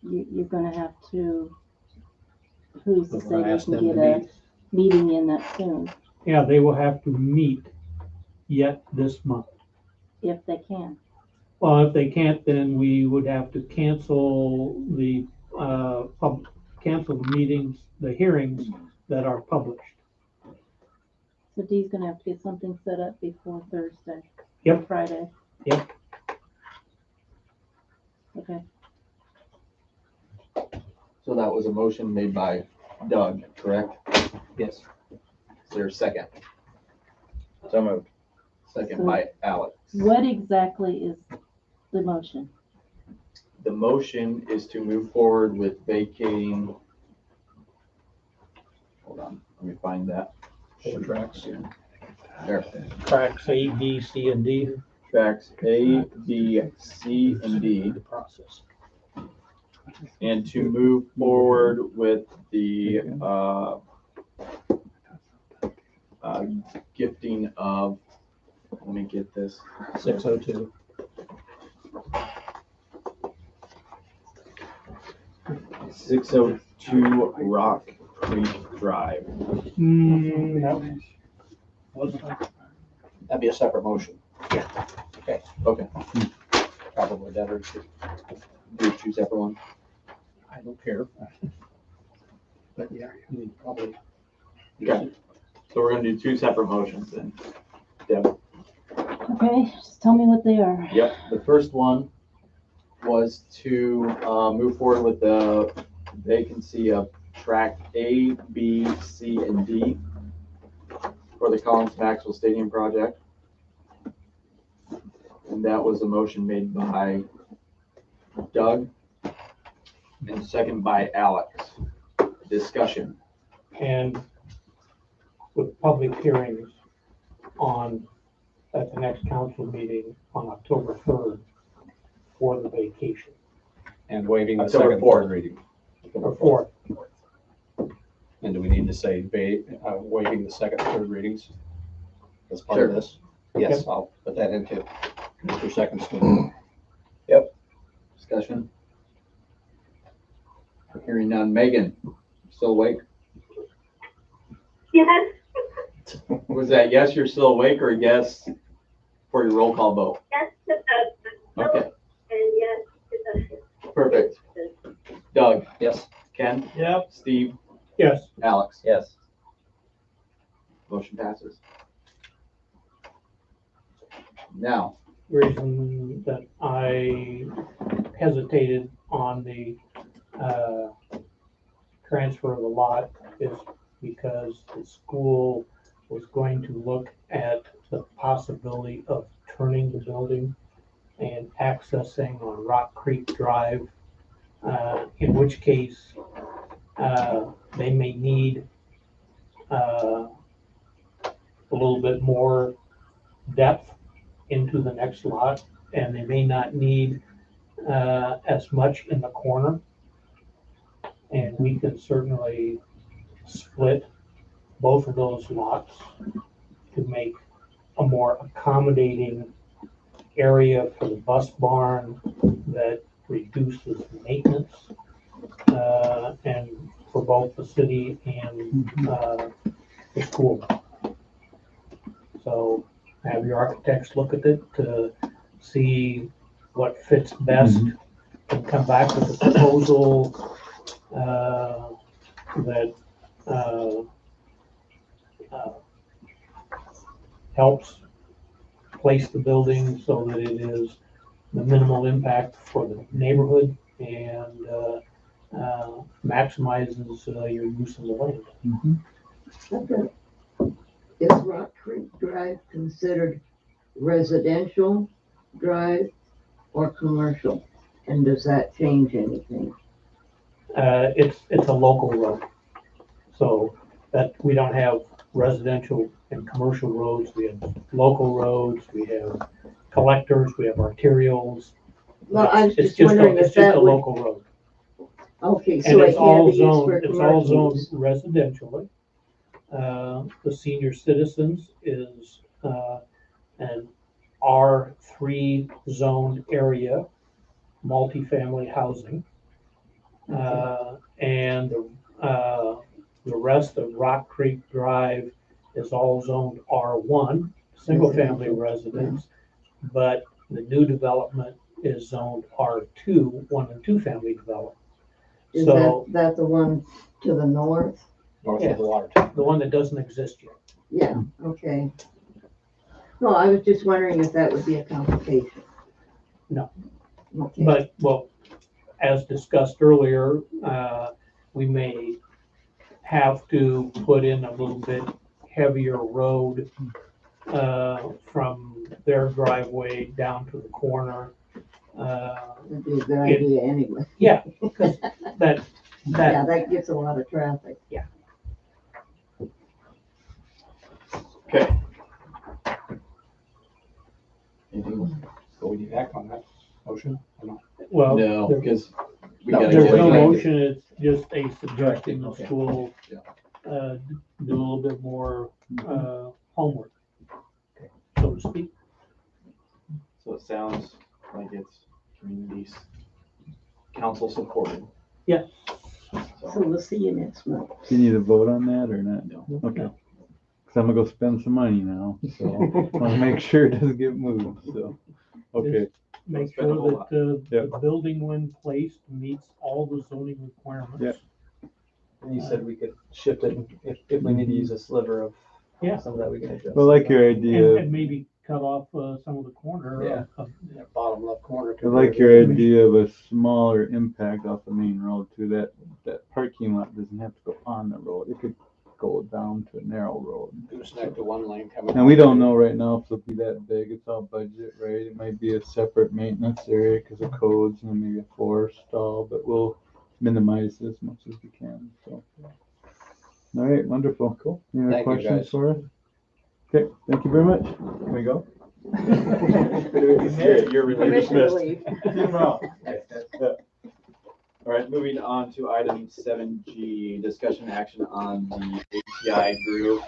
you're gonna have to, who's to We're say gonna they ask can them to get a meet. meeting in that soon, Yeah, they will have to meet yet this month. if they can. Well, if they can't, then we would have to cancel the, cancel the meetings, the hearings that are published. So Dee's gonna have to get something set up before Thursday. Yep. Friday. Yep. Okay, So that was a motion made by Doug, correct? Yes. Is there a second? So moved. Second by Alex. what exactly is the motion? The motion is to move forward with vacating. Hold on, let me find that. Four tracks. There, Tracks A, B, C, and D. tracks A, B, C, and D, The process. and to move forward with the, gifting of, let me get this. 602. 602 Rock Creek Drive. That'd be a separate motion. Okay, Probably better to, do 2 separate ones. I don't care. But yeah, you need probably. Okay. So we're gonna do 2 separate motions then. Deb? Okay, just tell me what they are. Yep, the first one was to move forward with the vacancy of track A, B, C, and D for the Collins Maxwell Stadium project. And that was a motion made by Doug and second by Alex. Discussion. And with public hearings on, at the next council meeting on October 3rd for the vacation, And waiving the October second, 4th. third reading. or 4th. And do we need to say waiving the second, third readings as part Sure. of this? Yes, I'll put that into Mr. Second's. Discussion. Hearing none. Megan, still awake? Yes. Was that yes, you're still awake, or yes for your roll call vote? Yes to that. Okay, And yes to the. perfect. Doug, Yes. Ken, Yep. Steve, Yes. Alex, Yes. motion passes. Now, Reason that I hesitated on the, transfer of the lot is because the school was going to look at the possibility of turning the building and accessing on Rock Creek Drive, in which case, they may need, a little bit more depth into the next lot, and they may not need, as much in the corner. And we can certainly split both of those lots to make a more accommodating area for the bus barn that reduces maintenance, and for both the city and, the school. So have your architects look at it to see what fits best, and come back with a proposal, that, helps place the building so that it is the minimal impact for the neighborhood and, maximizes, your use of the land. Okay. Is Rock Creek Drive considered residential drive or commercial? And does that change anything? It's a local road. So that we don't have residential and commercial roads. We have local roads, we have collectors, we have arterials. Well, I was It's just wondering it's if just that a would, local road. okay, And so it it's all can be used zoned, for it's all commercial zoned use. residentially. The senior citizens is, an R3 zoned area, multifamily housing. And, the rest of Rock Creek Drive is all zoned R1, single-family residence. But the new development is zoned R2, 1 and 2 family development. Is So that the one to the north? North Yeah. of the water. the one that doesn't exist yet. Yeah, okay. No, I was just wondering if that would be a complication. No. Okay. But, well, as discussed earlier, we may have to put in a little bit heavier road, from their driveway down to the corner. That'd be a good idea anyway. Yeah, because that, Yeah, that gets a lot of traffic. okay. So we need to act on that motion or not? well, No, because we No, gotta there's get no it. motion, it's just a suggestion the Okay. school, Yeah. do a little bit more, homework, so to speak. So it sounds like it's communities council supported. Yes. So we'll see you next month. Do you need a vote on that or not? No. Okay. Cause I'm gonna go spend some money now, so I wanna make sure it doesn't get moved, so, okay. Make Spend a whole sure lot. that, Yep. the building when placed meets all the zoning requirements. Yep. And you said we could shift it if we need to use a sliver of Yeah. some of that, we can adjust. Well, I like your And, idea, and maybe cut off, some of the corner Yeah. of, Yeah, bottom left corner. I like your idea of a smaller impact off the main road too, that parking lot doesn't have to go on the road, it could go down to a narrow road. Gooseneck to one lane coming. And we don't know right now if it'll be that big, it's all budget, right? It might be a separate maintenance area because of codes and maybe a floor stall, but we'll minimize as much as we can, so. All right, wonderful. Cool. Any other Thank you, questions guys. for us? Okay, thank you very much. Can we go? You're relieved. Commissioner leave. All right, moving on to item 7G, discussion action on the ATI group.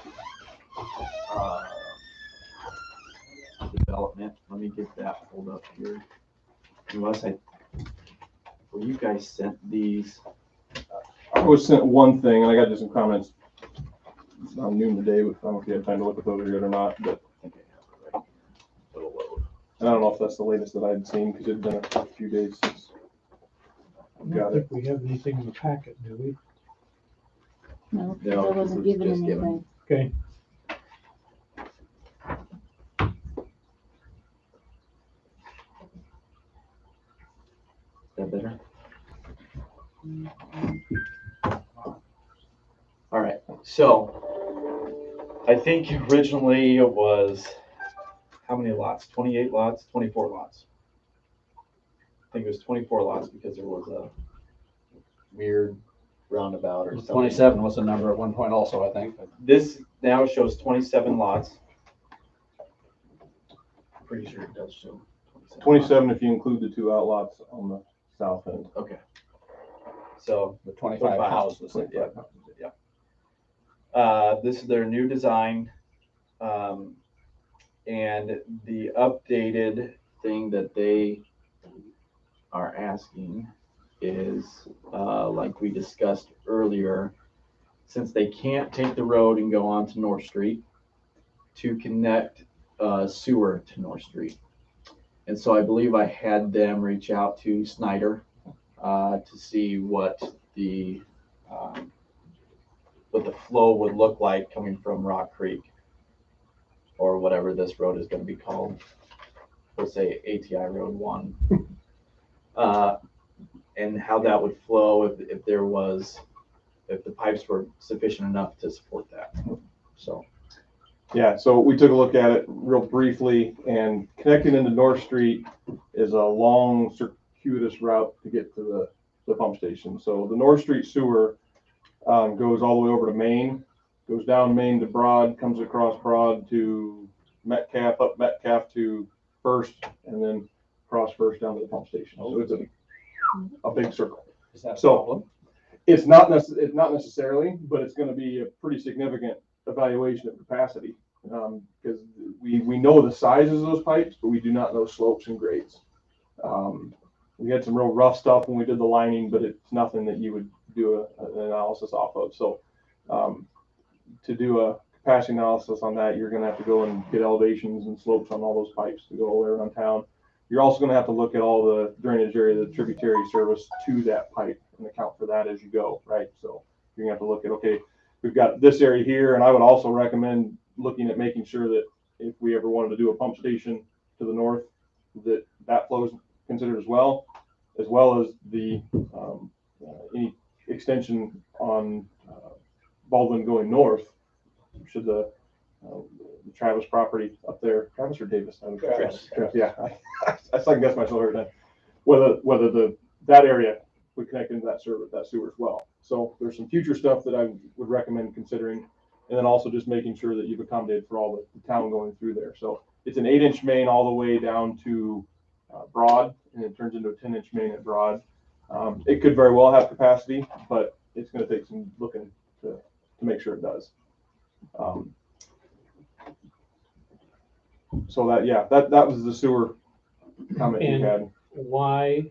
Development, let me get that pulled up here. Unless well, you guys sent these. I was sent one thing, and I got just some comments around noon today, but I don't know if you had time to look at those yet or not, but Little load. and I don't know if that's the latest that I'd seen, because it'd been a few days since I I've got don't it. think we have anything in the packet, do we? No, 'cause No, I 'cause wasn't it was given just given. anything. Okay, Is that better? All right, so I think originally it was, how many lots? 28 lots, 24 lots? I think it was 24 lots because there was a weird roundabout or something. 27 was the number at one point also, I think. But This now shows 27 lots. Pretty sure it does show 27 if you include the 2 outlots on the south end. Okay. So, the 25 houses. 25. this is their new design. And the updated thing that they are asking is, like we discussed earlier, since they can't take the road and go onto North Street, to connect sewer to North Street. And so I believe I had them reach out to Snyder to see what the flow would look like coming from Rock Creek, or whatever this road is going to be called. We'll say ATI Road 1. And how that would flow if the pipes were sufficient enough to support that. So. Yeah, so we took a look at it real briefly, and connecting into North Street is a long circuitous route to get to the pump station. So the North Street sewer goes all the way over to Main, goes down Main to Broad, comes across Broad to Metcalf, up Metcalf to First, and then cross First down to the pump station. So it's a big circle. Is that a So- problem? It's not necessarily, but it's going to be a pretty significant evaluation of capacity, because we know the sizes of those pipes, but we do not know slopes and grades. We had some real rough stuff when we did the lining, but it's nothing that you would do an analysis off of. So to do a capacity analysis on that, you're going to have to go and get elevations and slopes on all those pipes to go all the way around town. You're also going to have to look at all the drainage area, the tributary service to that pipe, and account for that as you go, right? So you're going to have to look at, okay, we've got this area here, and I would also recommend looking at making sure that if we ever wanted to do a pump station to the north, that flow is considered as well as the any extension on Baldwin going north. Should the Travis property up there, Travis or Davis? Travis. Yeah, I second guess myself every time. Whether that area would connect into that sewer as well. So there's some future stuff that I would recommend considering, and then also just making sure that you've accommodated for all the town going through there. So it's an 8-inch main all the way down to Broad, and it turns into a 10-inch main at Broad. It could very well have capacity, but it's going to take some looking to make sure it does. So that was the sewer comment you And had. why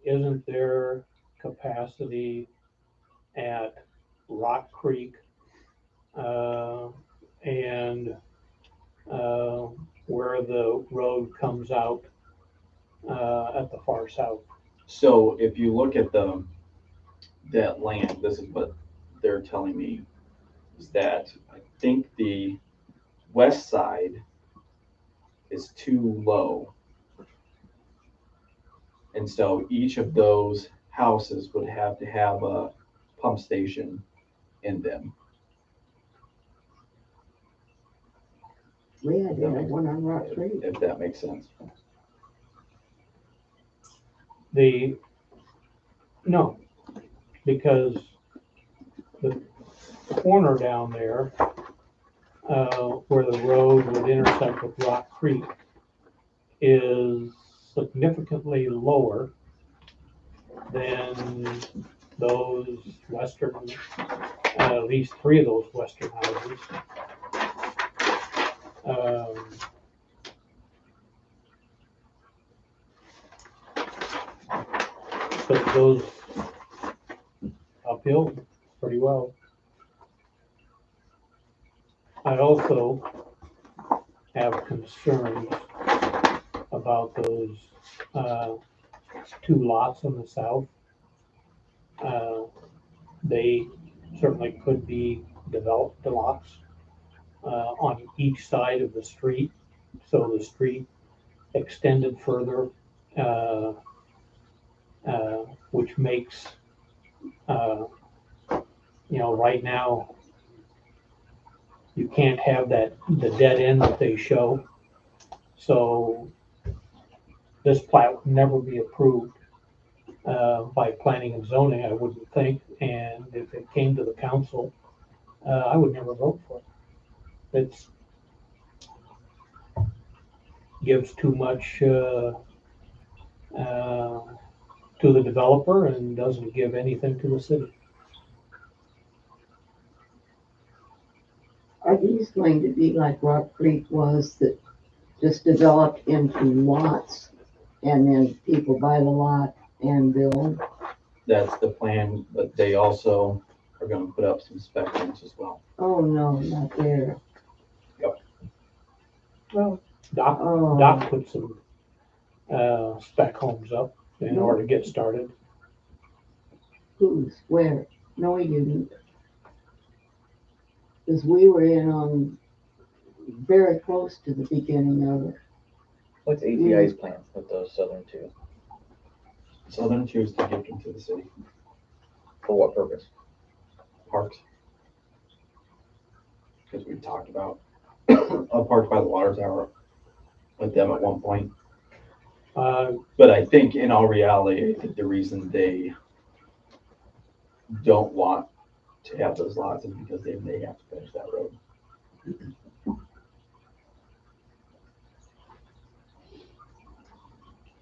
isn't there capacity at Rock Creek, and where the road comes out at the far south? So if you look at that land, this is what they're telling me, is that I think the west side is too low. And so each of those houses would have to have a pump station in them. We had one on Rock Creek. If that makes sense. No, because the corner down there, where the road would intersect with Rock Creek, is significantly lower than those western, at least 3 of those western houses. So it goes uphill pretty well. also have concerns about those, two lots on the south. They certainly could be developed lots, on each side of the street. So the street extended further, which makes, right now, you can't have the dead end that they show. So this plat would never be approved, by planning and zoning, I wouldn't think. And if it came to the council, I would never vote for it. It's gives too much, to the developer and doesn't give anything to the city. Are these going to be like Rock Creek was, that just developed into lots and then people buy the lot and build? That's the plan, but they also are gonna put up some spec homes as well. Oh, no, not there. Well, Doc Oh, put some, spec homes up in order to get started. who's, where? No, we didn't. Because we were in on very close to the beginning of it. What's ATI's plan with those southern two? Southern choose to get into the city For what purpose? parks. Because we've talked about a park by the water tower with them at one point. But I think in all reality, I think the reason they don't want to have those lots is because they may have to finish that road.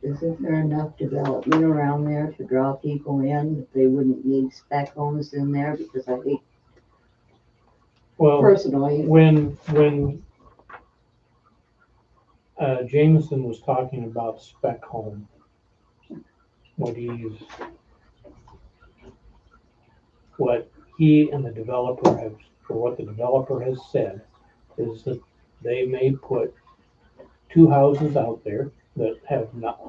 Isn't there enough development around there to draw people in, that they wouldn't need spec homes in there? Because I think Well, personally, when Jameson was talking about spec home, what he and the developer have, or what the developer has said, is that they may put two houses out there that have not,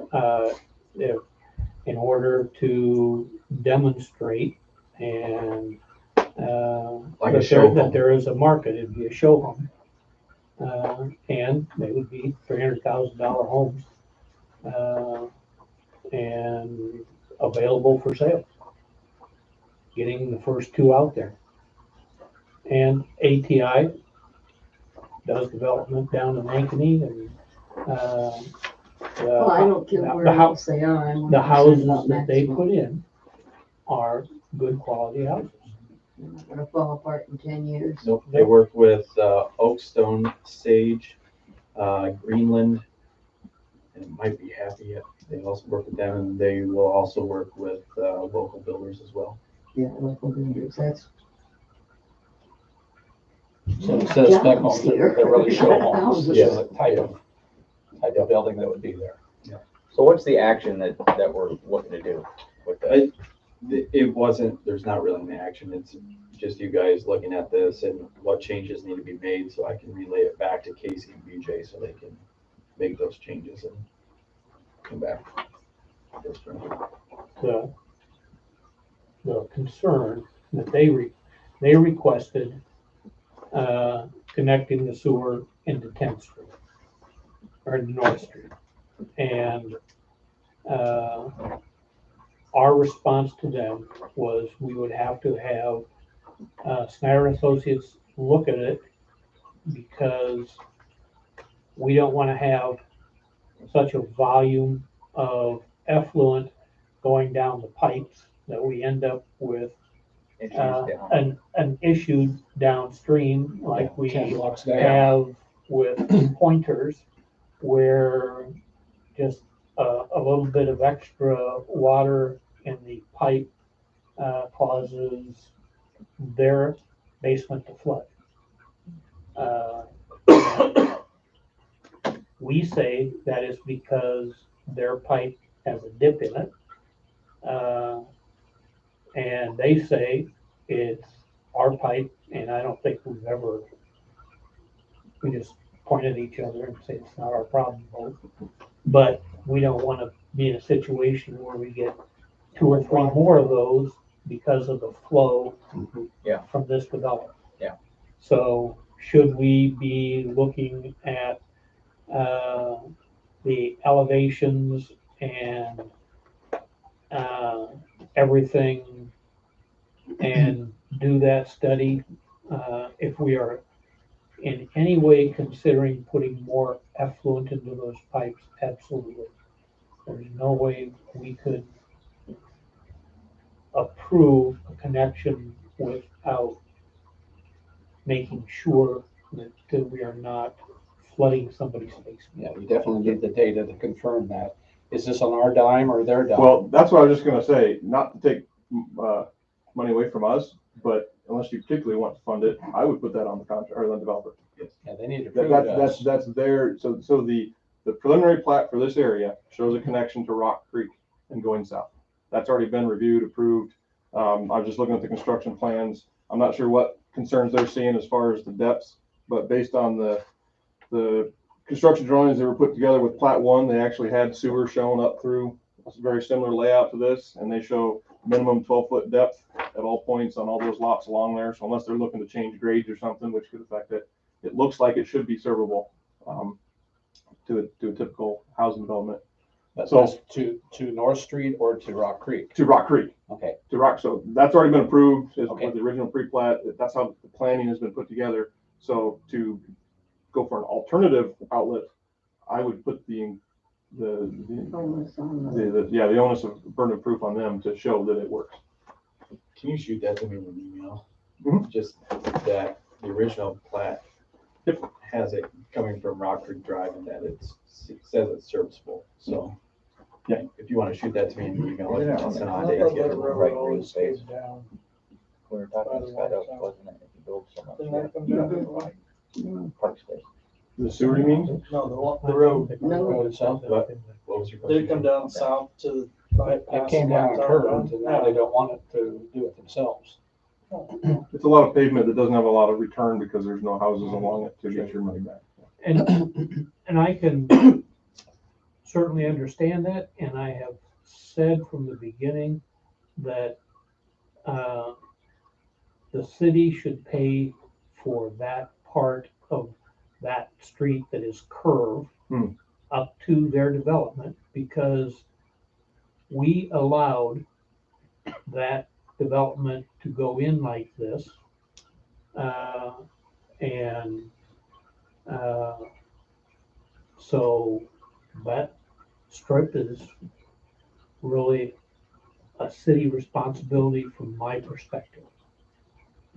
in order to demonstrate and, Like a show that home. there is a market. It'd be a show home. And they would be $300,000 homes, and available for sale. Getting the first two out there. And ATI does development down in Ankeny, and, well, I don't care where the else they are. I'm the not concerned houses about that they maximum. put in are good quality houses. They're not gonna fall apart in 10 years. Nope, they work with Oakstone, Sage, Greenland, and it might be Happy. They also work with them, and they will also work with local builders as well. Yeah, local builders, that's. So instead of spec homes, Jobs here. they're really show homes. Houses. Just the type of building that would be there. So what's the action that we're looking to do with that? It wasn't, there's not really an action. It's just you guys looking at this and what changes need to be made so I can relay it back to Casey and BJ so they can make those changes and come back. The concern that they requested, connecting the sewer into 10th Street or North Street. And, our response to them was we would have to have, Snyder and Associates look at it, because we don't want to have such a volume of effluent going down the pipes that we end up with Issues down. an issue downstream like we 10 blocks down. have with Pointers, where just a little bit of extra water in the pipe causes their basement to flood. We say that is because their pipe has a dip in it. And they say it's our pipe, and I don't think we've ever we just point at each other and say it's not our problem. But we don't want to be in a situation where we get 2 or 3 more of those because of the flow Yeah. from this development. Yeah. So should we be looking at the elevations and everything and do that study if we are in any way considering putting more effluent into those pipes? Absolutely. There's no way we could approve a connection without making sure that we are not flooding somebody's basement. Yeah, we definitely need the data to confirm that. Is this on our dime or their dime? Well, that's what I was just gonna say, not to take, money away from us, but unless you particularly want to fund it, I would put that on the contract, or the developer. Yeah, they need to That, prove it to that's, us. that's their, so the preliminary plat for this area shows a connection to Rock Creek and going south. That's already been reviewed, approved. I was just looking at the construction plans. I'm not sure what concerns they're seeing as far as the depths, but based on the construction drawings that were put together with plat 1, they actually had sewer shown up through. It's a very similar layout to this, and they show minimum 12-foot depth at all points on all those lots along there. So unless they're looking to change grades or something, which could affect it, it looks like it should be servable to a typical housing development. So that's to North Street or to Rock Creek? To Rock Creek. Okay. To Rock, so that's already been approved as Okay. with the original pre-plat. That's how the planning has been put together. So to go for an alternative outlet, I would put the Onus on the onus of burden of proof on them to show that it works. Can you shoot that to me in an email? Mhm. Just that the original plat Yep. has it coming from Rock Creek Drive and that it says it's serviceable. So Yeah. if you want to shoot that to me in an email, Yeah. I'll send I on thought to that you. river right always green space. goes down. We were talking about Skydock, wasn't it? If you build so much. Doesn't that come down to the right? Park space. The sewer, you mean? No, the road. No. Road south. What was your They question? come down south to right It past. came down a Blacktop curve, Road. and now they don't want it to do it themselves. It's a lot of pavement that doesn't have a lot of return because there's no houses along it to get your money back. And I can certainly understand that, and I have said from the beginning that the city should pay for that part of that street that is curved up to their development, because we allowed that development to go in like this. And so that strip is really a city responsibility from my perspective.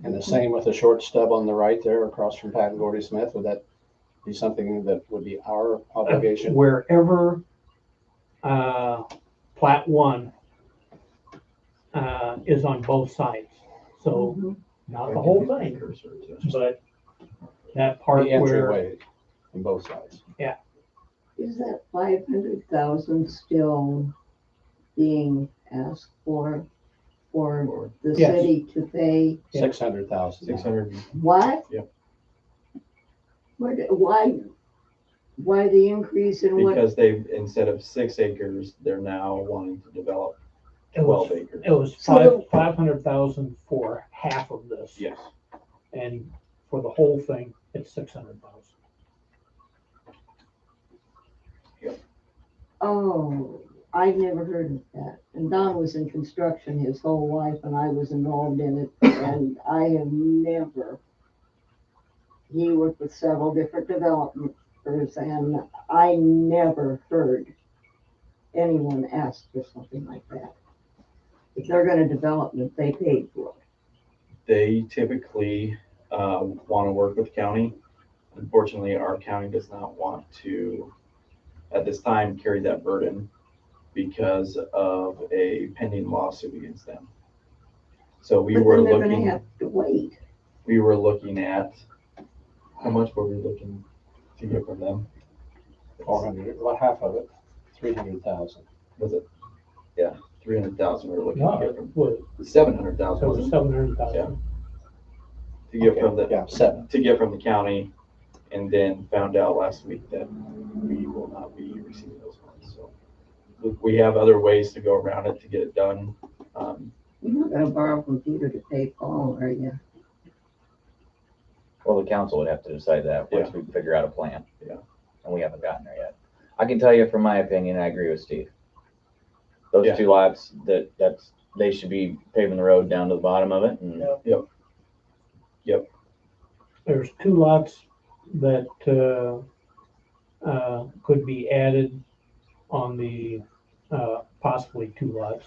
And the same with the short stub on the right there across from Pat and Gordy Smith. Would that be something that would be our obligation? Wherever Plat 1 is on both sides. So not the whole thing, but that part The where, entryway on both sides. Is that 500,000 still being asked for the Yes. city to pay? 600,000. 600. What? Yep. Why the increase in what? Because they've, instead of 6 acres, they're now wanting to develop it was 12 acres. It was So- 500,000 for half of this. Yes. And for the whole thing, it's 600,000. Oh, I've never heard of that. And Don was in construction his whole life and I was involved in it and I have never. He worked with several different developers and I never heard anyone ask for something like that. If they're gonna develop it, they paid for it. They typically want to work with county. Unfortunately, our county does not want to, at this time, carry that burden because of a pending lawsuit against them. So we But were then they're gonna looking, have to wait. we were looking at, how much were we looking to get from them? 400, well, half of it, 300,000. Was it? Yeah, 300,000 we were looking to No, get it from, was 700,000 wasn't it? 700,000. To get from Yeah, the, 7. to get from the county and then found out last week that we will not be receiving those funds. So we have other ways to go around it to get it done. You're not gonna borrow from Peter to pay Paul, are you? Well, the council would have to decide that once we figure out a plan. Yeah. And we haven't gotten there yet. I can tell you from my opinion, I agree with Steve. Those Yeah. two lots, they should be paving the road down to the bottom of it and There's two lots that, could be added on the, possibly two lots,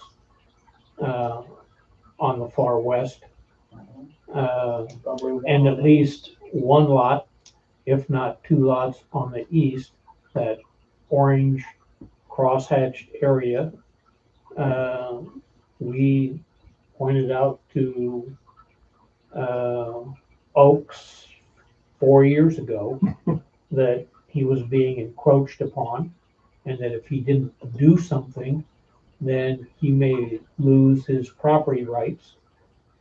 on the far west. And at least one lot, if not two lots on the east, that orange crosshatched area. We pointed out to, Oaks 4 years ago that he was being encroached upon, and that if he didn't do something, then he may lose his property rights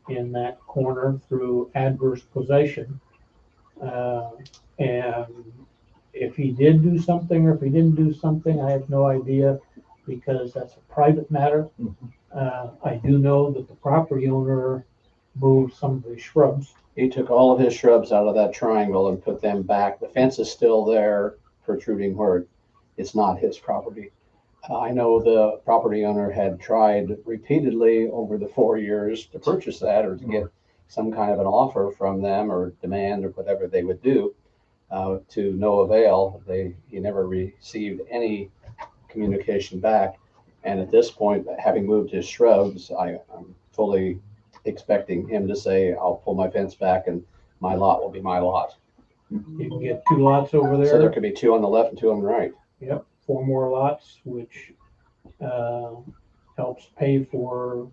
in that corner through adverse possession. And if he did do something or if he didn't do something, I have no idea, because that's a private matter. I do know that the property owner moved some of the shrubs. He took all of his shrubs out of that triangle and put them back. The fence is still there protruding where it's not his property. I know the property owner had tried repeatedly over the 4 years to purchase that or to get some kind of an offer from them or demand or whatever they would do, to no avail. He never received any communication back. And at this point, having moved his shrubs, I'm fully expecting him to say, I'll pull my fence back and my lot will be my lot. You can get two lots over there. So there could be two on the left and two on the right. Yep, 4 more lots, which helps pay for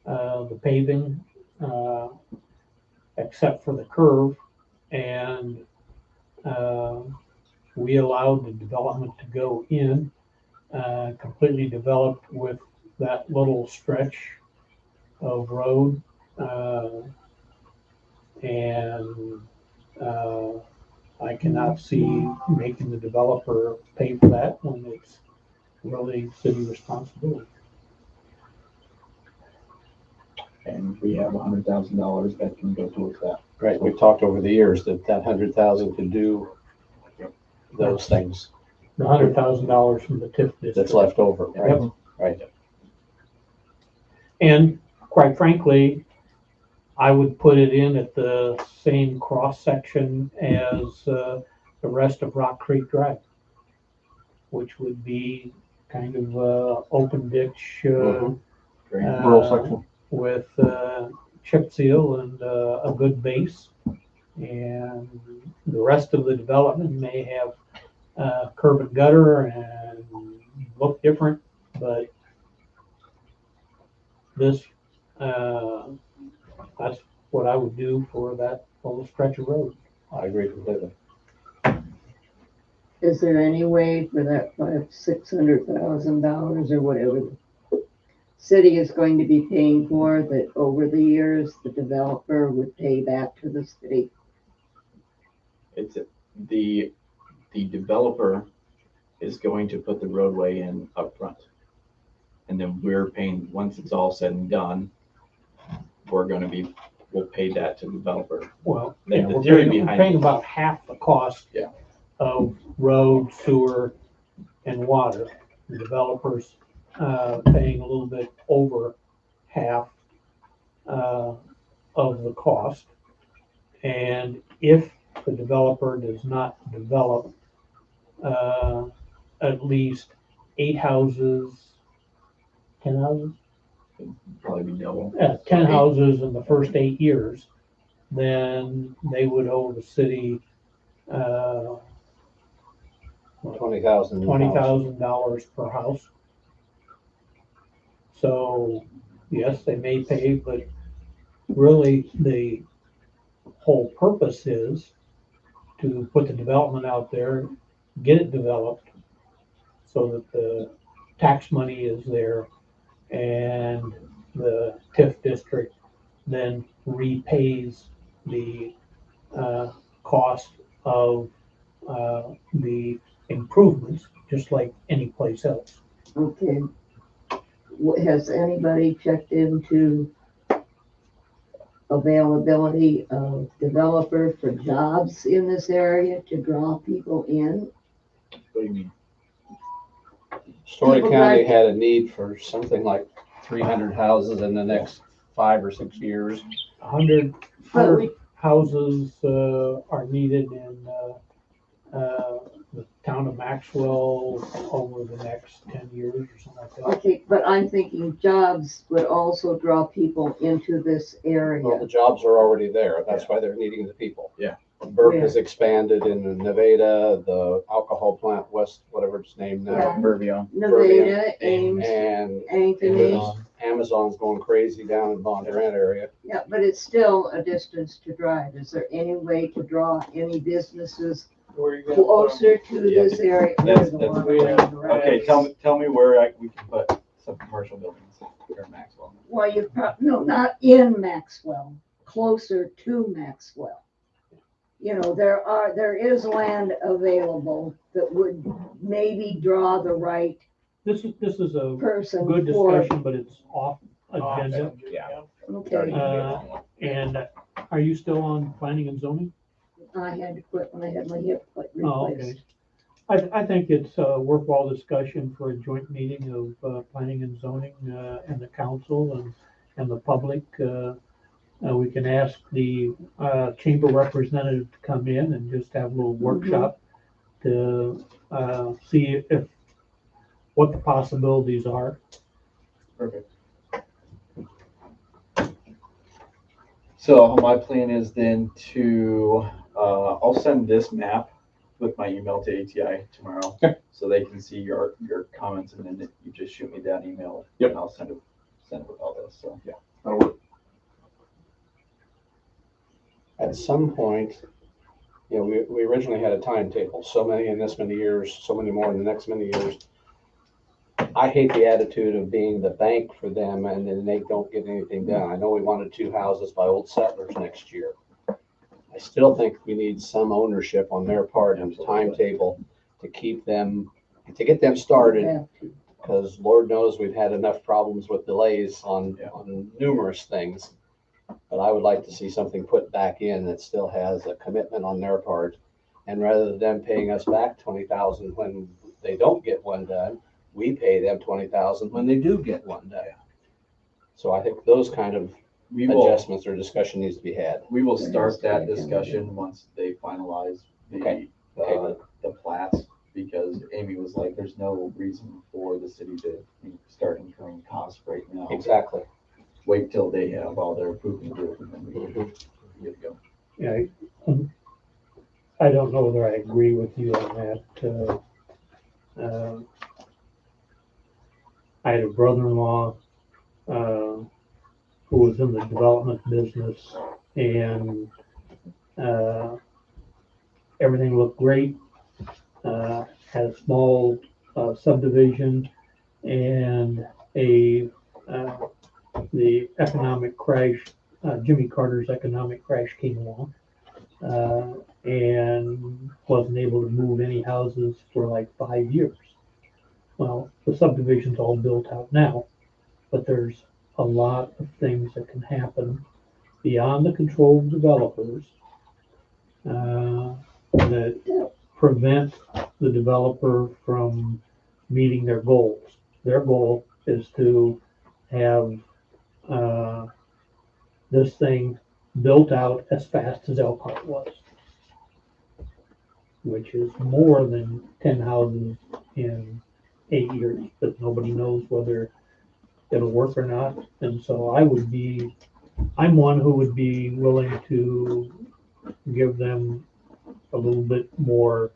the paving, except for the curve. And we allowed the development to go in, completely developed with that little stretch of road. And I cannot see making the developer pay for that when it's really city responsibility. And we have $100,000 that can go towards that. Right, we've talked over the years that 100,000 could do those things The $100,000 from the TIF district. that's left over, right? Yep. Right. And quite frankly, I would put it in at the same cross section as the rest of Rock Creek Drive, which would be kind of open ditch, Rural section. with chip seal and a good base. And the rest of the development may have curb and gutter and look different, but this, that's what I would do for that whole stretch of road. I agree completely. Is there any way for that $600,000 or whatever the city is going to be paying for, that over the years, the developer would pay back to the city? It's the developer is going to put the roadway in upfront. And then we're paying, once it's all said and done, we'll pay that to the developer. Well, The yeah, we're theory paying, behind we're paying it. about half the cost Yeah. of road, sewer, and water. The developer's paying a little bit over half of the cost. And if the developer does not develop at least 8 houses, 10 houses? Probably be double. 10 houses in the first 8 years, then they would owe the city $20,000 per house. So, yes, they may pay, but really the whole purpose is to put the development out there, get it developed so that the tax money is there, and the TIF district then repays the cost of the improvements, just like any place else. Okay. Has anybody checked into availability of developers for jobs in this area to draw people in? What do you mean? Story People County drive- had a need for something like 300 houses in the next 5 or 6 years. 100 But we, houses are needed in the town of Maxwell over the next 10 years or something like that. okay, but I'm thinking jobs would also draw people into this Well, the area. jobs are already there. That's why they're needing the people. Yeah. Burke Yeah. has expanded in Nevada, the alcohol plant west, whatever it's named now. Yeah. Burbio. Nevada, Ames, And Ankeny, Amazon's going crazy down in Bondurant area. yeah, but it's still a distance to drive. Is there any way to draw any businesses Where you gonna put 'em? closer to this area? That's- There's a lot of we- land around. Okay, tell me where we can put some commercial buildings here in Maxwell. Well, no, not in Maxwell, closer to Maxwell. You know, there is land available that would maybe draw the right This is a person good for, discussion, but it's off agenda. Yeah. okay, And are you still on planning and zoning? I had to quit when I had my hip Oh, replaced. okay. I think it's a worthwhile discussion for a joint meeting of planning and zoning and the council and the public. We can ask the chamber representative to come in and just have a little workshop to see if what the possibilities are. Perfect. So my plan is then to, I'll send this map with my email to ATI tomorrow. Okay. So they can see your comments, and then you just shoot me that email. Yep. And I'll send it with all this, so. Yeah, that'll work. At some point, you know, we originally had a timetable, so many in this many years, so many more in the next many years. I hate the attitude of being the bank for them and then they don't get anything done. I know we wanted 2 houses by Old Settlers next year. I still think we need some ownership on their part and a timetable to keep them, to get them started. Yeah. Because Lord knows we've had enough problems with delays on numerous things. But I would like to see something put back in that still has a commitment on their part. And rather than them paying us back 20,000 when they don't get one done, we pay them 20,000 when they do get one done. So I think those kind of We will, adjustments or discussion needs to be had. we will start that discussion once they finalize Okay. the plats, because Amy was like, there's no reason for the city to start incurring costs right now. Exactly. Wait till they have all their approved and good, and then we can get to go. Yeah, I don't know whether I agree with you on that. I had a brother-in-law who was in the development business, and everything looked great. Had a small subdivision, and the economic crash, Jimmy Carter's economic crash came along, and wasn't able to move any houses for like 5 years. Well, the subdivision's all built out now, but there's a lot of things that can happen beyond the control of developers that prevent the developer from meeting their goals. Their goal is to have this thing built out as fast as Elkhart was, which is more than 10 houses in 8 years, but nobody knows whether it'll work or not. And so I'm one who would be willing to give them a little bit more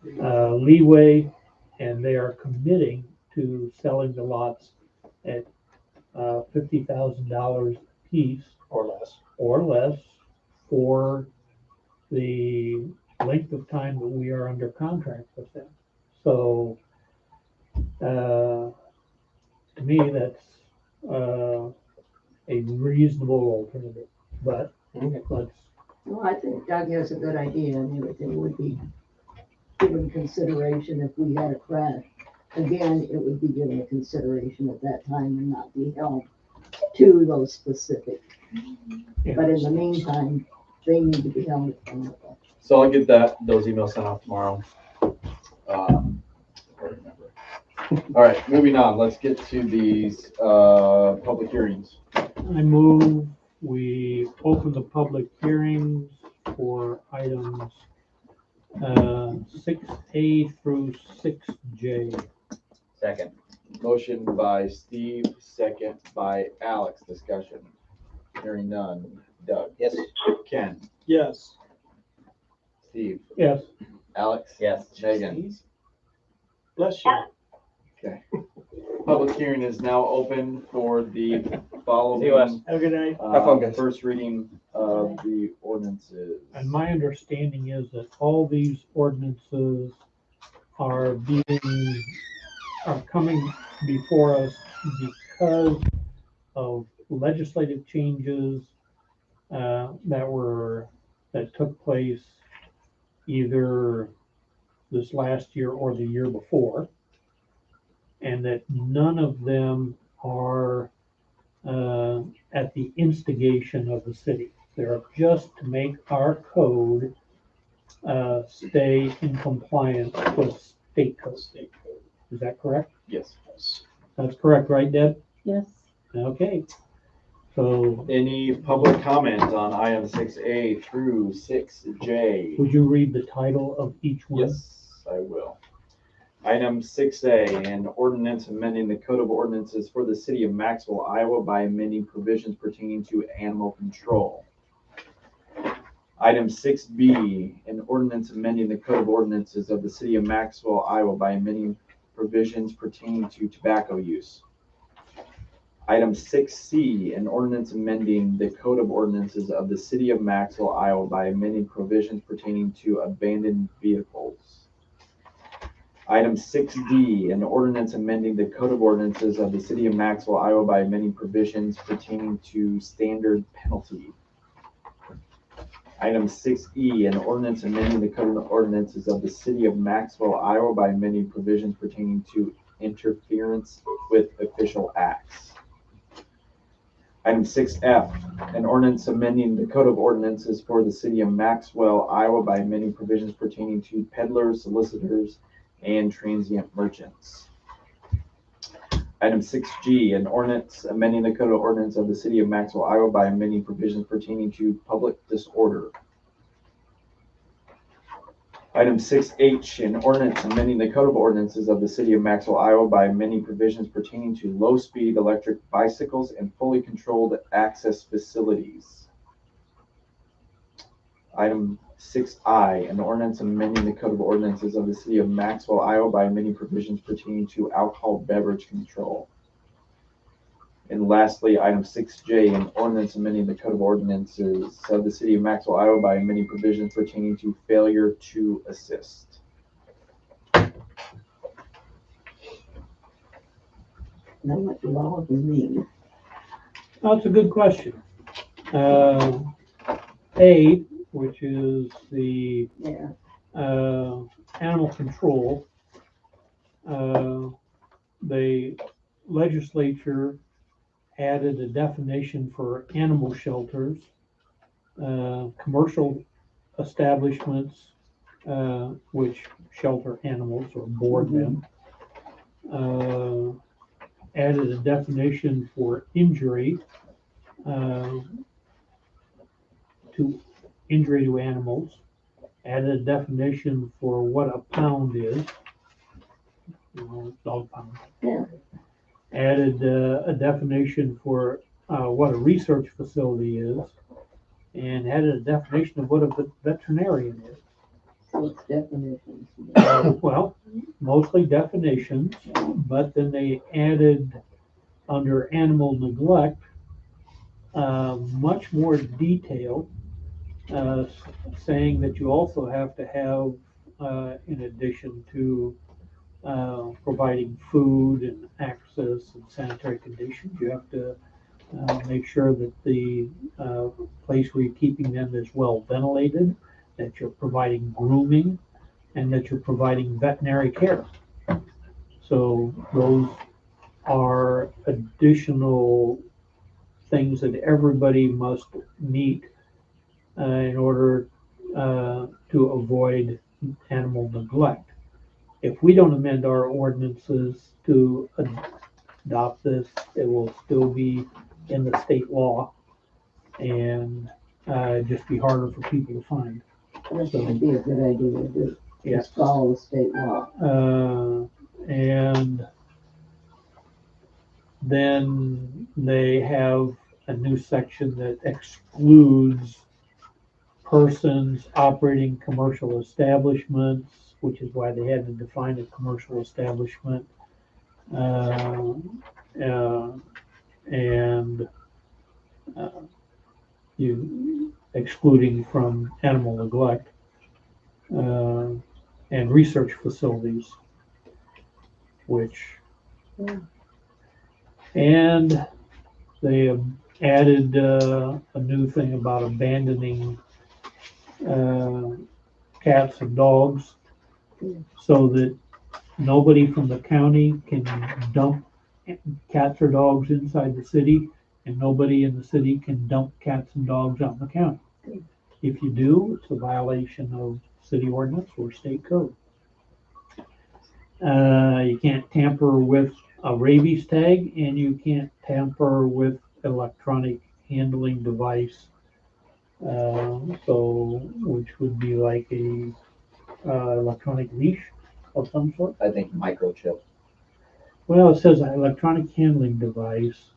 leeway, and they are committing to selling the lots at $50,000 a piece Or less. for the length of time that we are under contract with them. So, to me, that's a reasonable alternative, but let's, Well, I think Doug has a good idea, and everything would be given consideration if we had a crash. Again, it would be given a consideration at that time and not be held to those specific. But in the meantime, they need to be held accountable. So I'll get those emails sent out tomorrow. I remember. All right, moving on. Let's get to these public hearings. I move we open the public hearings for items 6A through 6J. Second. Motion by Steve, second by Alex. Discussion. Hearing none. Doug? Yes. Ken? Yes. Steve? Yes. Alex? Yes. Megan? Bless you. Okay. Public hearing is now open for the following. See you, Wes. Have a good night. Have fun, guys. First reading of the ordinances. And my understanding is that all these ordinances are coming before us because of legislative changes that took place either this last year or the year before, and that none of them are at the instigation of the city. They're just to make our code stay in compliance with state code. Is that correct? Yes. That's correct, right, Deb? Yes. Okay. So Any public comment on item 6A through 6J? would you read the title of each one? Yes, I will. Item 6A, an ordinance amending the Code of Ordinances for the City of Maxwell, Iowa by amending provisions pertaining to animal control. Item 6B, an ordinance amending the Code of Ordinances of the City of Maxwell, Iowa by amending provisions pertaining to tobacco use. Item 6C, an ordinance amending the Code of Ordinances of the City of Maxwell, Iowa by amending provisions pertaining to abandoned vehicles. Item 6D, an ordinance amending the Code of Ordinances of the City of Maxwell, Iowa by amending provisions pertaining to standard penalty. Item 6E, an ordinance amending the Code of Ordinances of the City of Maxwell, Iowa by amending provisions pertaining to interference with official acts. Item 6F, an ordinance amending the Code of Ordinances for the City of Maxwell, Iowa by amending provisions pertaining to peddlers, solicitors, and transient merchants. Item 6G, an ordinance amending the Code of Ordinance of the City of Maxwell, Iowa by amending provisions pertaining to public disorder. Item 6H, an ordinance amending the Code of Ordinances of the City of Maxwell, Iowa by amending provisions pertaining to low-speed electric bicycles and fully controlled access facilities. Item 6I, an ordinance amending the Code of Ordinances of the City of Maxwell, Iowa by amending provisions pertaining to alcohol beverage control. And lastly, item 6J, an ordinance amending the Code of Ordinances of the City of Maxwell, Iowa by amending provisions pertaining to failure to assist. Now, what do all of them mean? That's a good question. A, which is the Yeah. animal control, the legislature added a definition for animal shelters, commercial establishments, which shelter animals or board them. Added a definition for injury, to injury to animals. Added a definition for what a pound is, dog pound. Yeah. Added a definition for what a research facility is, and added a definition of what a veterinarian is. So it's definitions. Well, mostly definitions, but then they added under animal neglect much more detail, saying that you also have to have, in addition to providing food and access and sanitary conditions, you have to make sure that the place where you're keeping them is well ventilated, that you're providing grooming, and that you're providing veterinary care. So those are additional things that everybody must meet in order to avoid animal neglect. If we don't amend our ordinances to adopt this, it will still be in the state law and just be harder for people to find. That would be a good idea to do. Yeah. Just follow the state law. And then they have a new section that excludes persons operating commercial establishments, which is why they had to define a commercial establishment. And you excluding from animal neglect and research facilities, which, and they have added a new thing about abandoning cats and dogs so that nobody from the county can dump cats or dogs inside the city, and nobody in the city can dump cats and dogs out in the county. If you do, it's a violation of city ordinance or state code. You can't tamper with a rabies tag, and you can't tamper with electronic handling device. So, which would be like a electronic leash of some sort. I think microchip. Well, it says electronic handling device.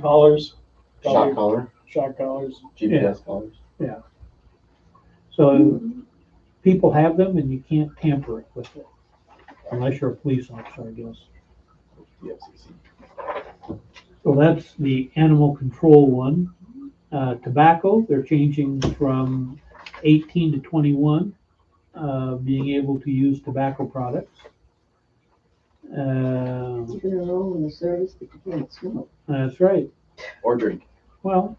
Collars. Shock collar, Shock collars. GPS collars. So people have them and you can't tamper it with it. Unless you're a police officer, I guess. The FCC. So that's the animal control one. Tobacco, they're changing from 18 to 21, being able to use tobacco products. You can enroll in the service, but you can't smoke. That's right. Or drink. Well,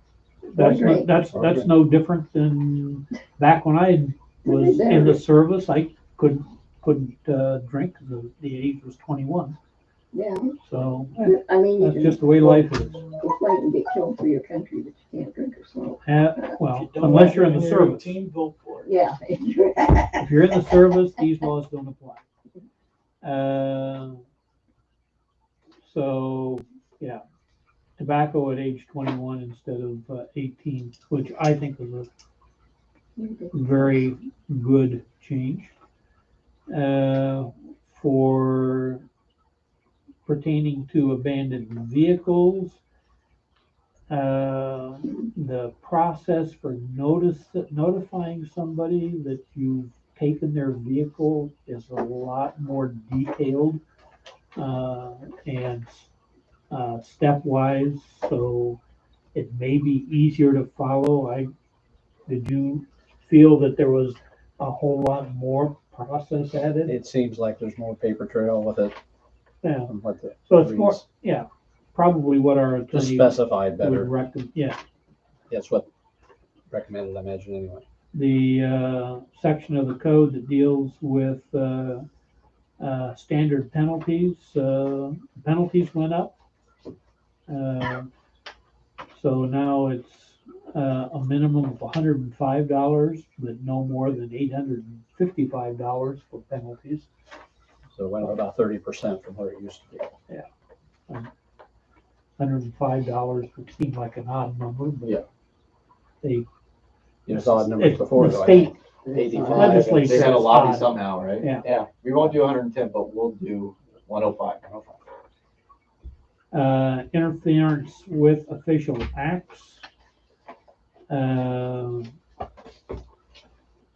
that's drink. that's no different than back when I was in the service. I couldn't drink because the age was 21. Yeah, So I mean, you that's can just the way life is. go fight and get killed for your country, but you can't drink or smoke. Well, unless you're in the service. Vote for it. Yeah. If you're in the service, these laws don't apply. So, yeah, tobacco at age 21 instead of 18, which I think is a very good change. For pertaining to abandoned vehicles, the process for notifying somebody that you've taken their vehicle is a lot more detailed and stepwise, so it may be easier to follow. Did you feel that there was a whole lot more process added? It seems like there's more paper trail with it Yeah, than what the. so it's more, reads. yeah, probably what our Just attorney specified would better. recommend, yeah. That's what recommended, I imagine, anyway. The section of the code that deals with standard penalties, penalties went up. So now it's a minimum of $105, but no more than $855 for penalties. So it went up about 30% from where it used to be. $105 would seem like an odd number, but Yeah. they, You saw the numbers before, the though. I state think. 85. legislature They had a is lobby odd. somehow, right? Yeah. Yeah. We won't do 110, but we'll do 105. Interference with official acts.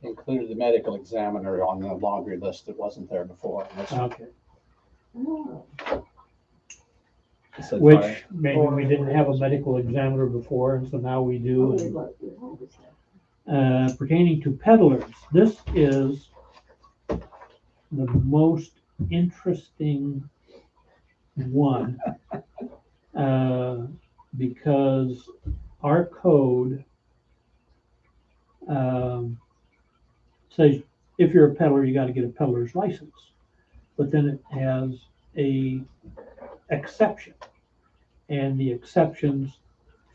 Included the medical examiner on the laundry list that wasn't there before. And that's- Okay, Oh, it said which fire. maybe we didn't have a medical examiner before, and so now we do. probably And, what you always have. pertaining to peddlers, this is the most interesting one, because our code says if you're a peddler, you gotta get a peddler's license. But then it has a exception. And the exceptions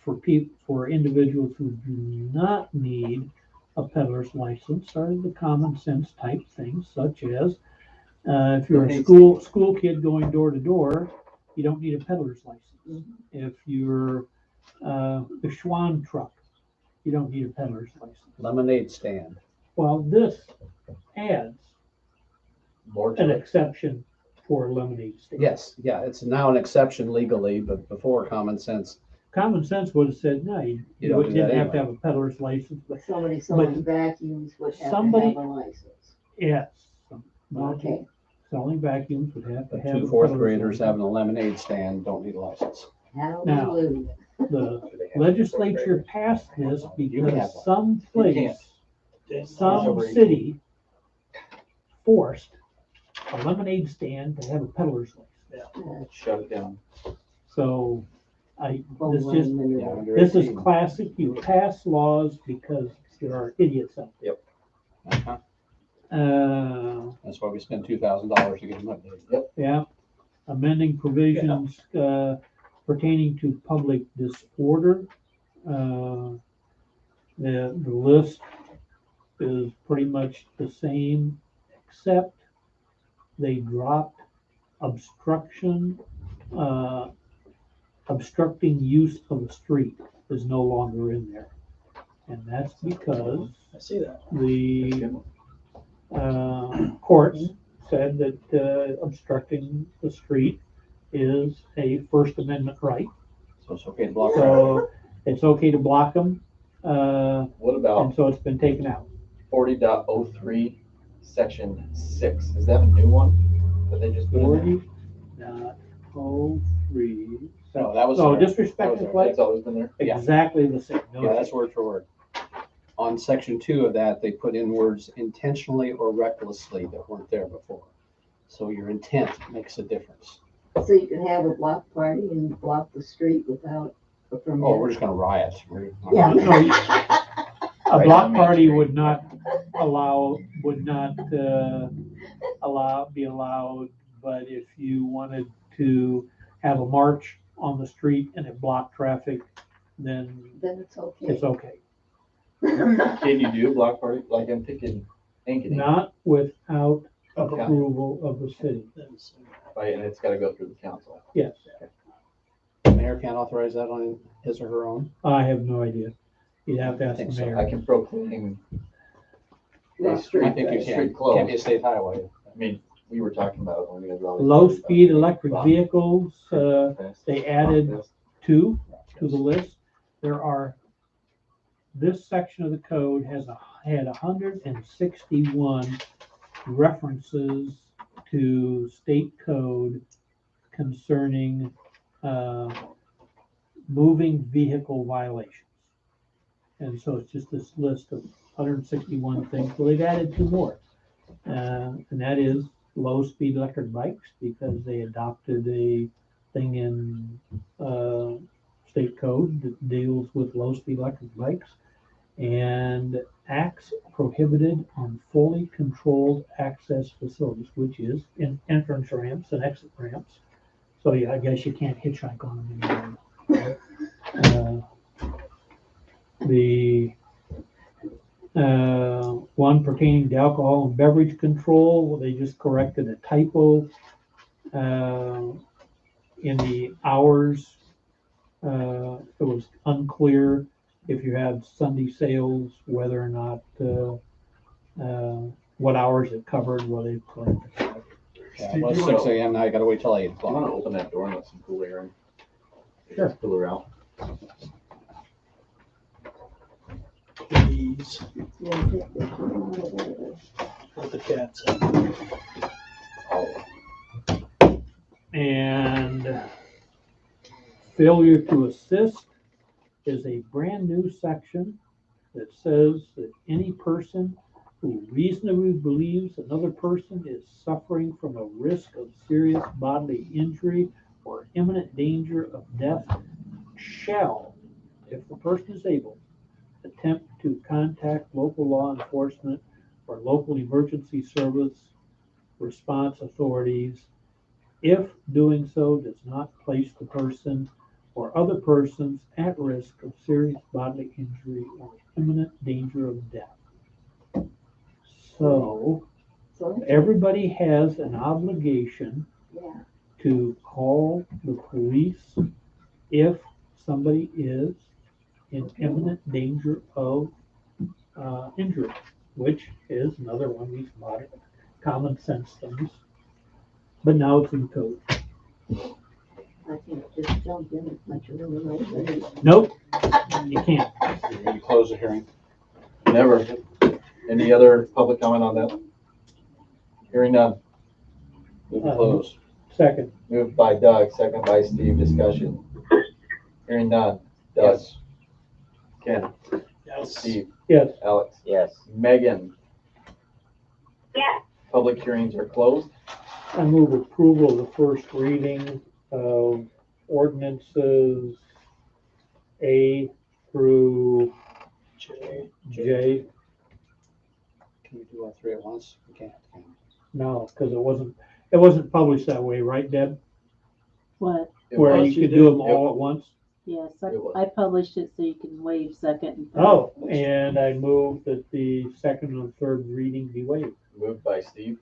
for individuals who do not need a peddler's license are the common sense type things, such as, if you're a school kid going door to door, you don't need a peddler's license. If you're, the Schwann truck, you don't need a peddler's license. Lemonade stand. Well, this adds More an to it. exception for a lemonade stand. Yes, yeah, it's now an exception legally, but before common sense. Common sense would have said, no, you don't do didn't that have to have a peddler's license, but Somebody selling vacuums would have to somebody- have a license. yes. Okay. Selling vacuums would have to The have. two a fourth peddler's graders license. having a lemonade stand don't need a license. Hallelujah. The legislature passed this have because one. some place, Over some 18. city forced a lemonade stand to have a peddler's license. Shut it down. So this Yeah, under this is 18. classic. You pass laws because there are idiots out there. Uh-huh. That's why we spend $2,000 to get them updated. Yeah, amending provisions pertaining to public disorder. The list is pretty much the same, except they dropped obstruction, obstructing use of the street is no longer in there. And that's because I see that. the courts said that obstructing the street is a First Amendment right. So it's okay to block traffic. So it's okay to block them, What about and so it's been taken out. 40.03, section 6? Is that a new one that they just put in there? 40.03. No, that was. No, our- disrespect that is was like It's always been there? Yeah. exactly the same. No Yeah, that's word for word. On section 2 of that, they put in words intentionally or recklessly that weren't there before. So your intent makes a difference. So you can have a block party and block the street without a permit. Oh, we're just gonna riot. Yeah. A Right block on Main party Street. would not be allowed, but if you wanted to have a march on the street and it blocked traffic, then Then it's okay. it's okay. Can you do a block party? Like I'm thinking Ankeny, Not without Okay. approval of the city. right? And it's gotta go through the council. Yes, The mayor can't authorize that on his or her own. I have no idea. You'd have to I ask the think so. mayor. I can proclaim a I street, think you street can. Can't be a closed. state highway. I mean, we were talking about it when we had. Low-speed electric vehicles, they added two to the list. This section of the code had 161 references to state code concerning moving vehicle violations. And so it's just this list of 161 things. Well, they've added two more. And that is low-speed electric bikes, because they adopted a thing in state code that deals with low-speed electric bikes, and acts prohibited on fully controlled access facilities, which is in entrance ramps and exit ramps. So yeah, I guess you can't hitchhike on them anymore. The one pertaining to alcohol and beverage control, well, they just corrected a typo in the hours. It was unclear if you had Sunday sales, whether or not what hours it covered. Well, they corrected that. Yeah, well, it's 6 a.m. now, you gotta wait till 8 Do you wanna o'clock. open that door and let some cool air in? Sure. Cooler out. Please, let the cats out. And failure to assist is a brand new section that says that any person who reasonably believes another person is suffering from a risk of serious bodily injury or imminent danger of death shall, if the person is able, attempt to contact local law enforcement or local emergency service response authorities if doing so does not place the person or other persons at risk of serious bodily injury or imminent danger of death. So everybody has an obligation Yeah, to call the police if somebody is in imminent danger of injury, which is another one of these modern common sense things. But now it's in code. I can't just jump in as much as everybody. Nope, you can't. You ready to close the hearing? Never. Any other public comment on that? Hearing none. Move to close. Second, Moved by Doug, second by Steve, discussion. Hearing none. Doug, Yes. Ken, Yes. Steve, yes, Alex, Yes. Megan, Yes. public hearings are closed. I move approval of the first reading of ordinances A through J. Can we do all three at once? We can't. can we? No, because it wasn't published that way, right, Deb? What? It Where was- you could do them all at once? Yes, It was. I published it so you can waive second and third. Oh, and I move that the second and third reading be waived. Moved by Steve,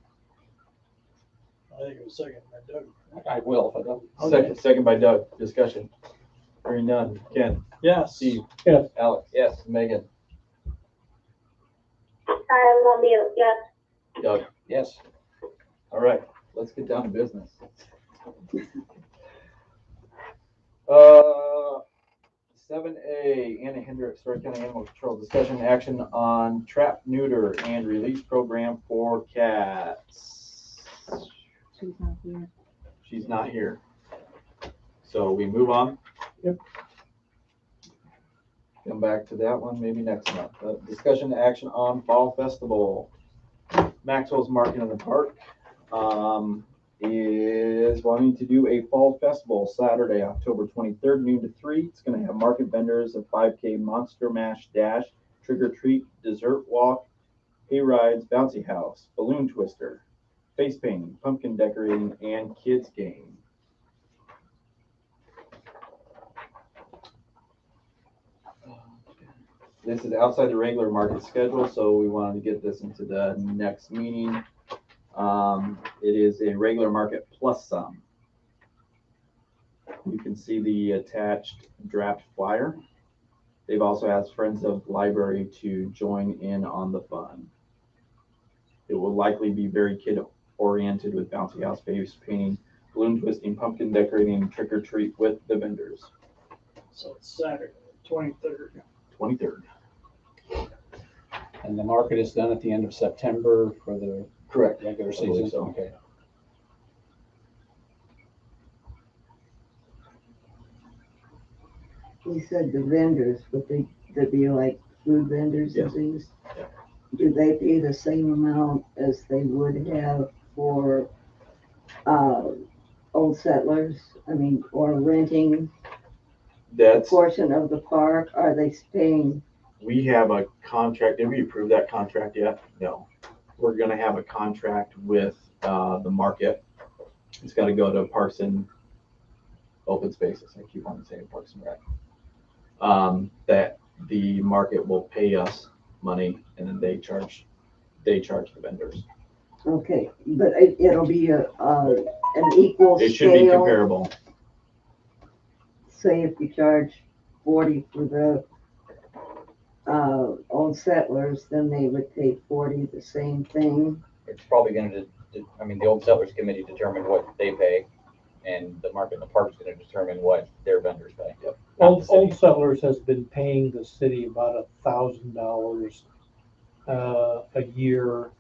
I think it was second by Doug. I will if I don't. second by Doug, discussion. Hearing none. Ken, Yes. Steve, Yes, Alex, Yes. Megan, I'm on mute, yes. Doug. Yes. All right, let's get down to business. 7A, Anna Hendricks, Story County Animal Control, discussion and action on trap, neuter, and release program for cats. She's not here. She's not here. So we move on. Yep. Come back to that one maybe next month. Discussion and action on Fall Festival. Maxwell's Market in the Park is wanting to do a fall festival Saturday, October 23rd, noon to 3. It's going to have market vendors, a 5K Monster Mash Dash, trick or treat, dessert walk, hay rides, bouncy house, balloon twister, face painting, pumpkin decorating, and kids game. This is outside the regular market schedule, so we wanted to get this into the next meeting. It is a regular market plus some. You can see the attached draft flyer. They've also asked Friends of the Library to join in on the fun. It will likely be very kid-oriented with bouncy house, face painting, balloon twisting, pumpkin decorating, and trick or treat with the vendors. So it's Saturday, 23rd. 23rd. And the market is done at the end of September for the Correct. regular I believe season? so. Okay. You said the vendors, would they be like food vendors and Yes. things? Yeah. Do they pay the same amount as they would have for, old settlers? I mean, or renting a That's, portion of the park? Are they paying? we have a contract. Did we approve that contract yet? No. We're gonna have a contract with, the market. It's gotta go to Parks and Open Spaces. I keep on saying Parks and Rec. That the market will pay us money and then they charge the vendors. Okay, but it'll be an equal It should be scale. comparable. Say if you charge 40 for the, old settlers, then they would pay 40, the same thing. It's probably gonna, the Old Settlers Committee determine what they pay, and the Market in the Park's gonna determine what their vendors pay. Yep. Old Settlers has been paying the city about $1,000 a year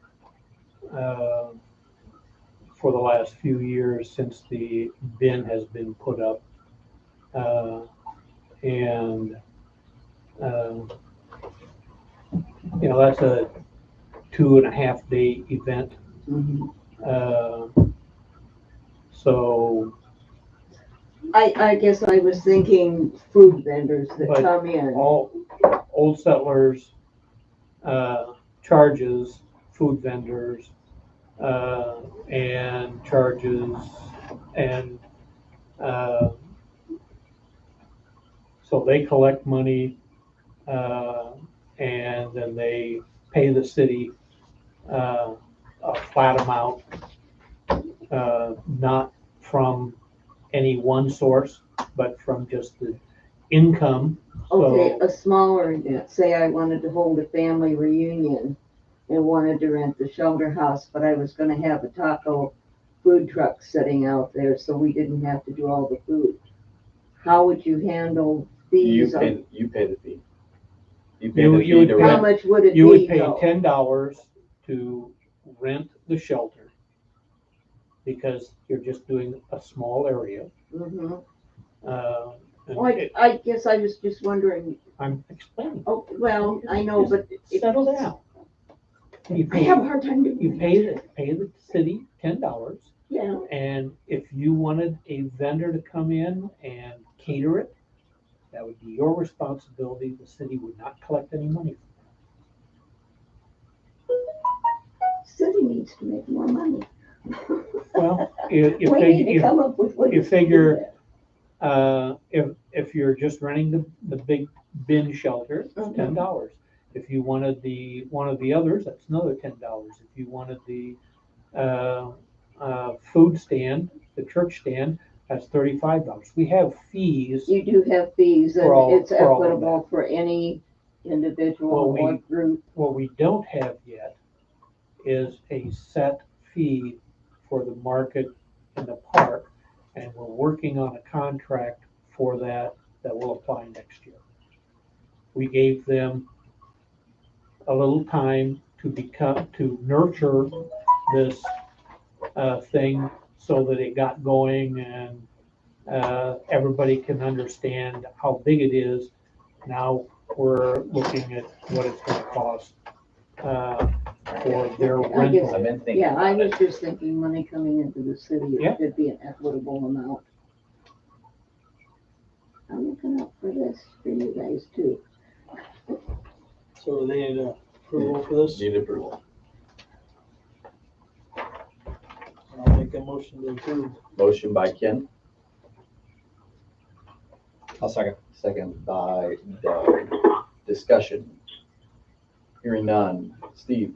for the last few years since the bin has been put up. That's a 2.5 day event. So I guess I was thinking food vendors that But come in. all Old Settlers charges food vendors, and charges, and, so they collect money, and then they pay the city, a flat amount, not from any one source, but from just the income. Okay, So, a smaller event, say I wanted to hold a family reunion and wanted to rent the shelter house, but I was gonna have a taco food truck sitting out there, so we didn't have to do all the food. How would you handle You fees? pay, you pay the fee. You pay You- the you fee would to pay- How rent. much would it you would be pay though? $10 to rent the shelter because you're just doing a small area. Mhm. And Well, I guess I was just wondering, I'm explaining. oh, well, I know, but Settle down. You I have a pay, hard time doing you that. pay the city $10, Yeah, and if you wanted a vendor to come in and cater it, that would be your responsibility. The city would not collect any money. city needs to make more money. Well, if We need to they, come up with ways you to do figure- that. if you're just renting the big bin shelter, it's Mhm. $10. If you wanted one of the others, that's another $10. If you wanted the, food stand, the church stand, that's $35. We have fees. You do have fees and For all- it's for all of equitable for any individual Well, or group. What we don't have yet is a set fee for the market in the park, and we're working on a contract for that will apply next year. We gave them a little time to nurture this, thing so that it got going and, everybody can understand how big it is. Now we're looking at what it's gonna cost, for their I guess- rental. I've been thinking Yeah, I about was it. just thinking money coming into the city, Yeah. it could be an equitable amount. I'm looking out for this for you guys too. So they need approval for this. Need approval. I'll make a motion to approve. Motion by Ken, I'll second. second by Doug. Discussion. Hearing none. Steve,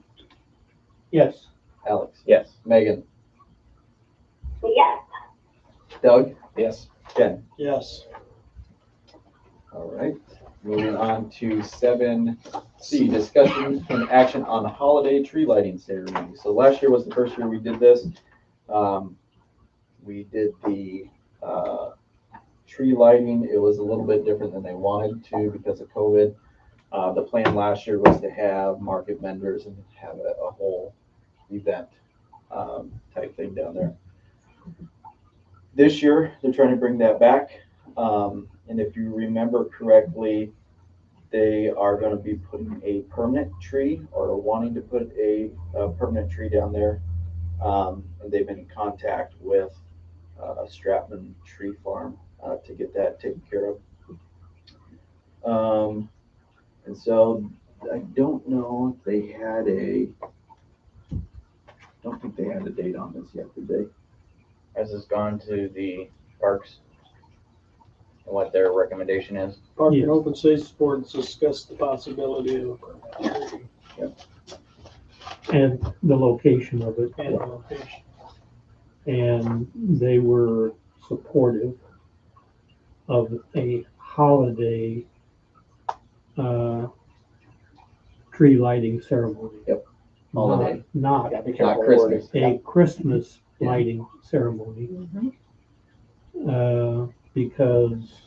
Yes, Alex, Yes. Megan, Yes. Doug, Yes. Ken. Yes. All right, moving on to 7C, discussion and action on holiday tree lighting ceremony. So last year was the first year we did this. We did the tree lighting. It was a little bit different than they wanted to because of COVID. The plan last year was to have market vendors and have a whole event type thing down there. This year, they're trying to bring that back. And if you remember correctly, they are going to be putting a permanent tree or wanting to put a permanent tree down there. And they've been in contact with Stratman Tree Farm to get that taken care of. And so I don't know if they had don't think they had a date on this yet, did they? Has this gone to the parks? And what their recommendation is? Park Yes. and Open Space Board discussed the possibility of and the location of it. and location. And they were supportive of a holiday, tree lighting ceremony. Yep, holiday. Not Gotta be Not careful Christmas. a Christmas Yeah. lighting ceremony, Mhm. because,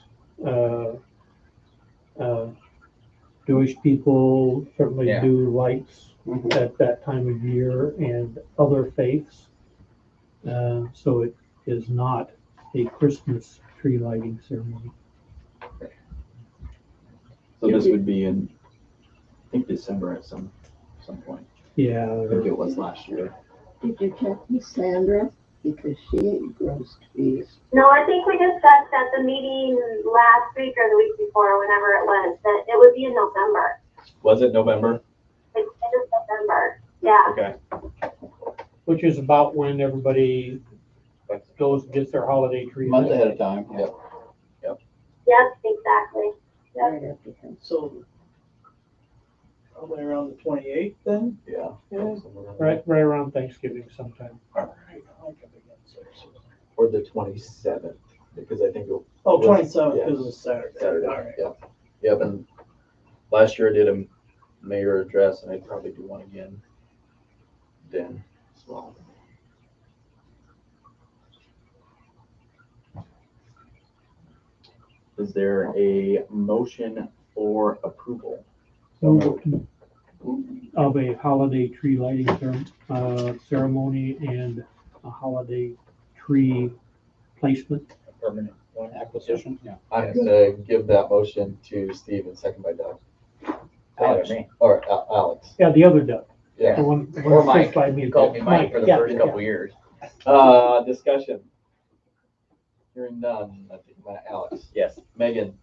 Jewish people certainly Yeah. do lights Mhm. at that time of year, and other faiths. So it is not a Christmas tree lighting ceremony. So this would be in, I think, December at some point. Yeah, I think it was last year. Did you check with Sandra? Because she grows trees. No, I think we discussed at the meeting last week or the week before, whenever it was, that it would be in November. Was it November? It's November. Yeah, Okay. which is about when everybody goes and gets their holiday tree. Month ahead of time, yep. yep, exactly. Yep. Right after Thanksgiving. So probably around the 28th then? Yeah. Right around Thanksgiving sometime. All right, I'll come again, so- Or the 27th, because I think it'll. Oh, 27th, Yeah. because it's Saturday. Saturday, All right. yep. Yep, and last year I did a mayor address, and I'd probably do one again then as well. Is there a motion for approval? Of a holiday tree lighting ceremony and a holiday tree placement. Permanent one. Acquisition, yeah. I'm gonna give that motion to Steve and second by Doug. Alex. Me. Or Alex. Yeah, the other Doug. Yeah. The one Or that Mike. sits by me. You called me Mike for the yeah, first yeah. couple years. Discussion. Hearing none. I think Alex. Yes. Megan.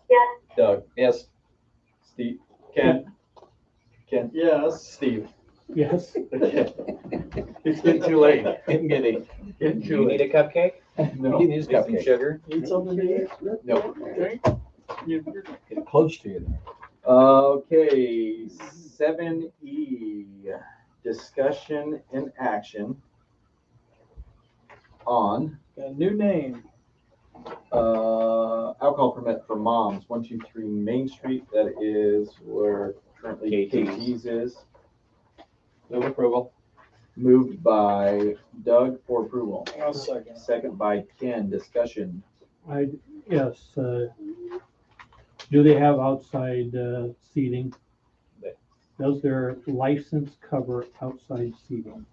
Yes. Doug. Yes. Steve. Ken. Yes. Steve. Yes. Okay. It's getting too late. Getting giddy. Getting Do too you need late. a cupcake? No. He needs Need some cupcake. sugar? Need something to eat? No. Drink? Get close to you. Okay, 7E, discussion and action on Got a new name. alcohol permit for Moms, 123 Main Street. That is where currently KT's is. Move approval. Moved by Doug for approval. I'll second. Second by Ken, discussion. Yes, do they have outside seating? Does their license cover outside seating?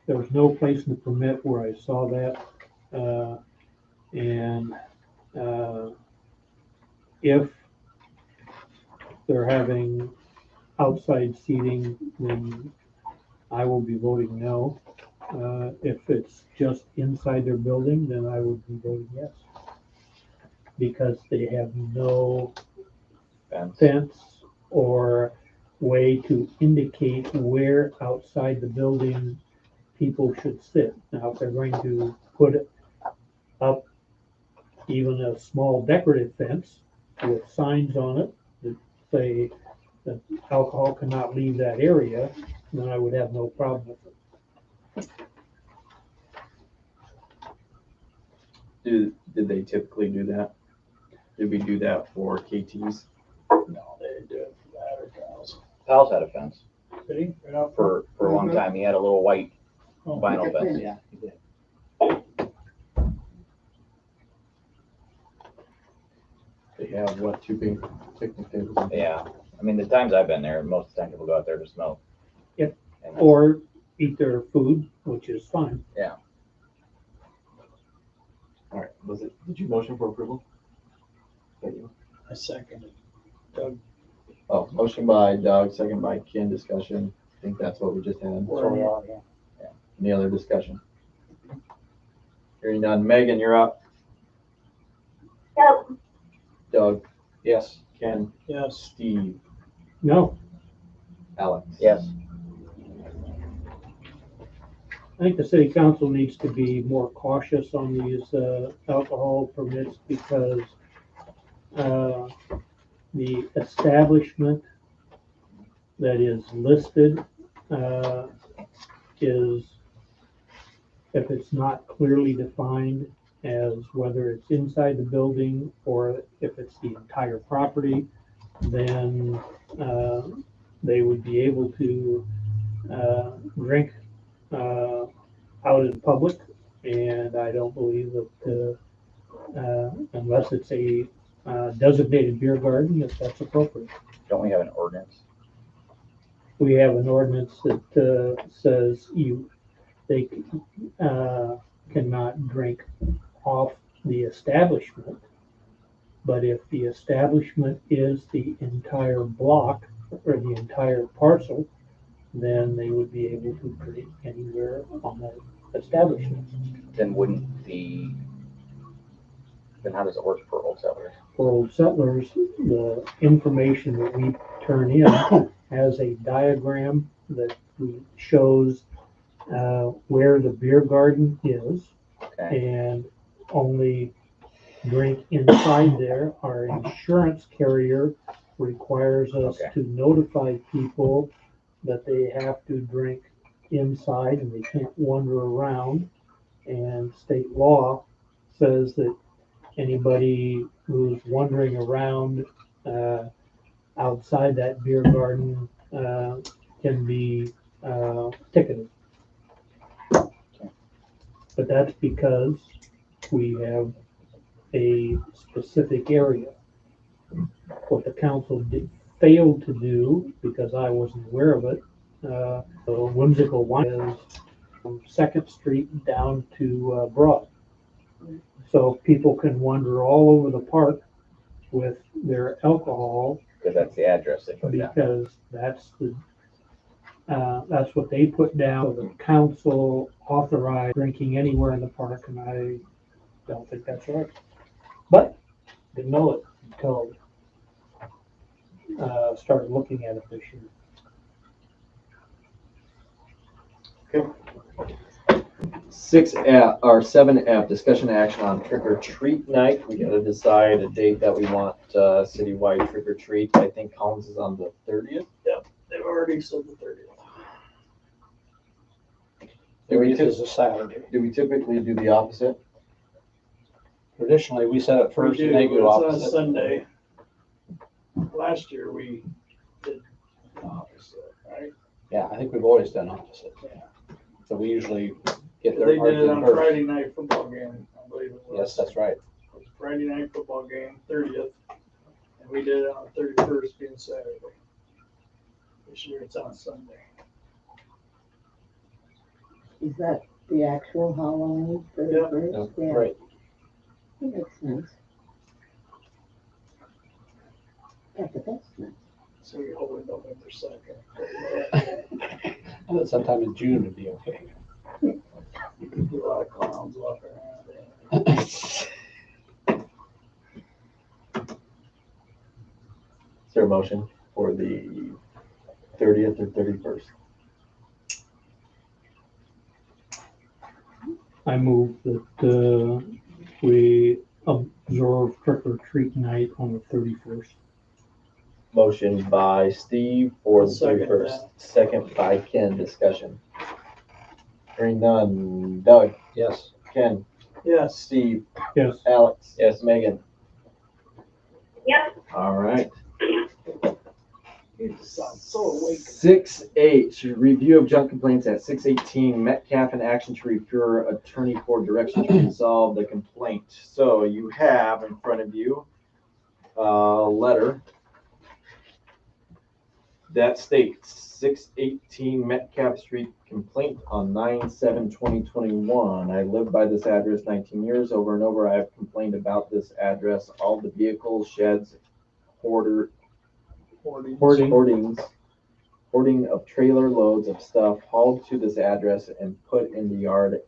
There was no place in the permit where I saw that. And if they're having outside seating, then I will be voting no. If it's just inside their building, then I would be voting yes. Because they have no fence or way to indicate where outside the building people should sit. Now, if they're going to put up even a small decorative fence with signs on it that say that alcohol cannot leave that area, then I would have no problem with it. Did they typically do that? Did we do that for KT's? No, they do it for that or Kyle's. Pal's had a fence Did he? Right out for a long time. He had a little white Oh, vinyl fence. Yeah, he did. They have what, two big picnic tables? Yeah. I mean, the times I've been there, most of the time people go out there to smoke. Yep. And Or eat their food, which is fine. All right, did you motion for approval? I seconded. Doug. Oh, motion by Doug, second by Ken, discussion. I think that's what we just had. Any other discussion? Hearing none. Megan, you're up. Yep. Doug, Yes. Ken, Yes. Steve, No, Alex. Yes. I think the city council needs to be more cautious on these alcohol permits because the establishment that is listed is, if it's not clearly defined as whether it's inside the building or if it's the entire property, then they would be able to drink out in public, and I don't believe that unless it's a designated beer garden, that's appropriate. Don't we have an ordinance? We have an ordinance that says they cannot drink off the establishment, but if the establishment is the entire block or the entire parcel, then they would be able to drink anywhere on that establishments. Then then how does it work for Old Settlers? For Old Settlers, the information that we turn in has a diagram that shows where the beer garden is, Okay, and only drink inside there. Our insurance carrier requires us Okay. to notify people that they have to drink inside and they can't wander around. And state law says that anybody who's wandering around outside that beer garden can be ticketed. But that's because we have a specific area. What the council failed to do, because I wasn't aware of it, the whimsical one is from Second Street down to Broad. So people can wander all over the park with their alcohol because that's the address they put down. because that's what they put down. The council authorized drinking anywhere in the park, and I don't think that's right. But didn't know it until started looking at it this year. 7F, discussion action on trick or treat night. We gotta decide a date that we want, citywide trick or treat. I think Collins is on the 30th. They've already said the 30th. It is a Saturday. Do we typically do the opposite? Traditionally, we set it first and they It's go on opposite. Sunday. Last year we did the opposite, right? Yeah, I think we've always done opposite. Yeah. So we usually get They their did part it in on first. Friday night football game, I believe it was. Yes, that's right. It was Friday night football game, 30th, and we did it on the 31st being Saturday. This year it's on Sunday. Is that the actual Halloween for the Yep. first? Yeah. Right. That makes sense. Got the best one. So we hold it November 2nd. I thought sometime in June would be okay. A lot of clowns walking around. Is there a motion for the 30th or 31st? I move that we observe trick or treat night on the 31st. Motion by Steve for the Second 31st, second by Ken, discussion. Hearing none. Doug, Yes. Ken, Yes. Steve, Yes. Alex. Yes. Megan. Yep. All right. You sound so awake. 6H, review of junk complaints at 618, Metcalf in action to refer attorney for direction to resolve the complaint. So you have in front of you a letter that states 618 Metcalf Street complaint on 9/7/2021. I lived by this address 19 years. Over and over I have complained about this address. All the vehicles, sheds, hoarding of trailer loads of stuff hauled to this address and put in the yard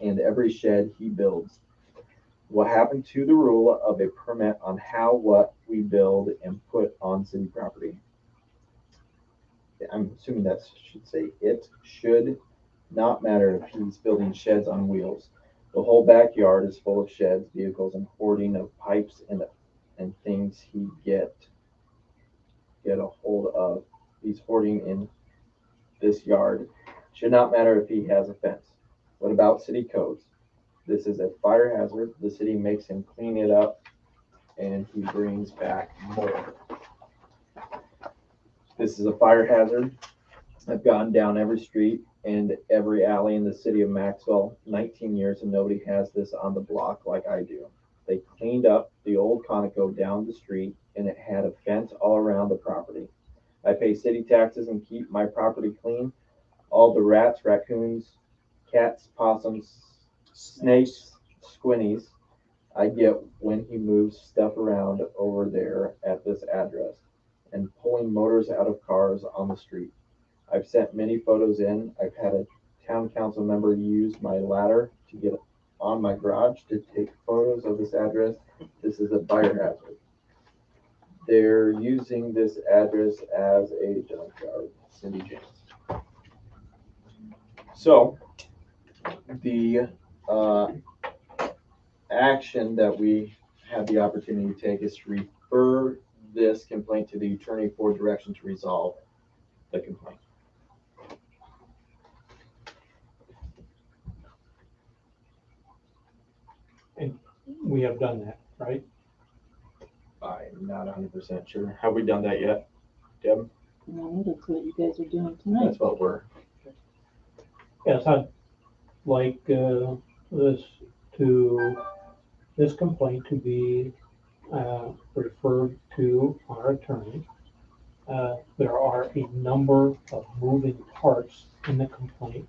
and every shed he builds. What happened to the rule of a permit on how, what we build and put on city property? I'm assuming that should say it should not matter if he's building sheds on wheels. The whole backyard is full of sheds, vehicles, and hoarding of pipes and things he get a hold of. He's hoarding in this yard. Should not matter if he has a fence. What about city codes? This is a fire hazard. The city makes him clean it up and he brings back more. This is a fire hazard. I've gone down every street and every alley in the city of Maxwell, 19 years, and nobody has this on the block like I do. They cleaned up the old Conoco down the street and it had a fence all around the property. I pay city taxes and keep my property clean. All the rats, raccoons, cats, possums, snakes, squinnies I get when he moves stuff around over there at this address and pulling motors out of cars on the street. I've sent many photos in. I've had a town council member used my ladder to get on my garage to take photos of this address. This is a fire hazard. They're using this address as a junkyard, Cindy James. So, the action that we have the opportunity to take is to refer this complaint to the attorney for direction to resolve the complaint. We have done that, right? I'm not 100% sure. Have we done that yet, Deb? No, that's what you guys are doing tonight. That's what we're. Yes, I'd like this complaint to be referred to our attorney. There are a number of moving parts in the complaint,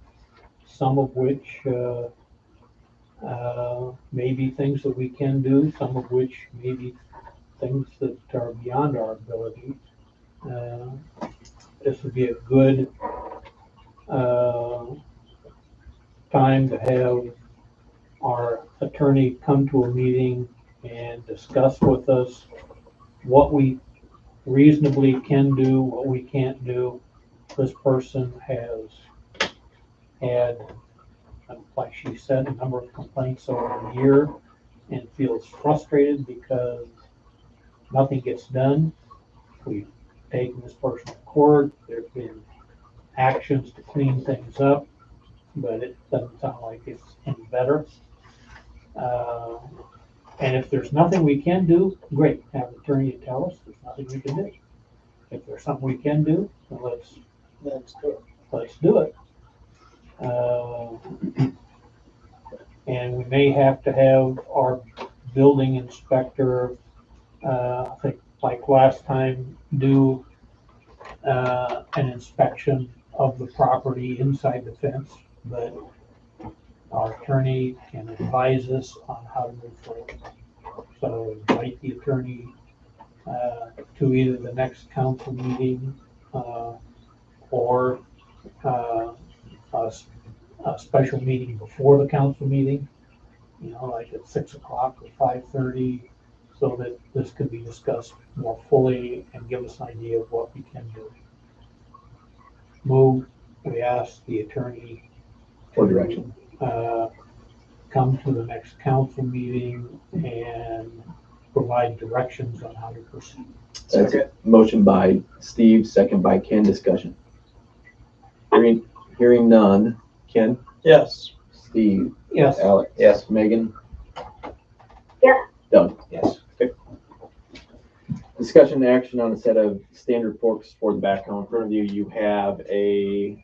some of which may be things that we can do, some of which may be things that are beyond our ability. This would be a good time to have our attorney come to a meeting and discuss with us what we reasonably can do, what we can't do. This person has had, like she said, a number of complaints over the year and feels frustrated because nothing gets done. We've taken this person to court. There's been actions to clean things up, but it doesn't sound like it's any better. And if there's nothing we can do, great, have the attorney tell us there's nothing we can do. If there's something we can do, then let's do it. And we may have to have our building inspector, I think like last time, do an inspection of the property inside the fence, but our attorney can advise us on how to move forward. So invite the attorney to either the next council meeting or a special meeting before the council meeting, like at 6 o'clock or 5:30, so that this can be discussed more fully and give us an idea of what we can do. We ask the attorney For direction. Come to the next council meeting and provide directions on how to proceed. That's it. Motion by Steve, second by Ken. Discussion. Hearing none. Ken? Yes. Steve? Yes. Alex? Yes. Megan? Yes. Doug? Yes. Okay. Discussion and action on a set of standard forks for the backhoe. In front of you, you have a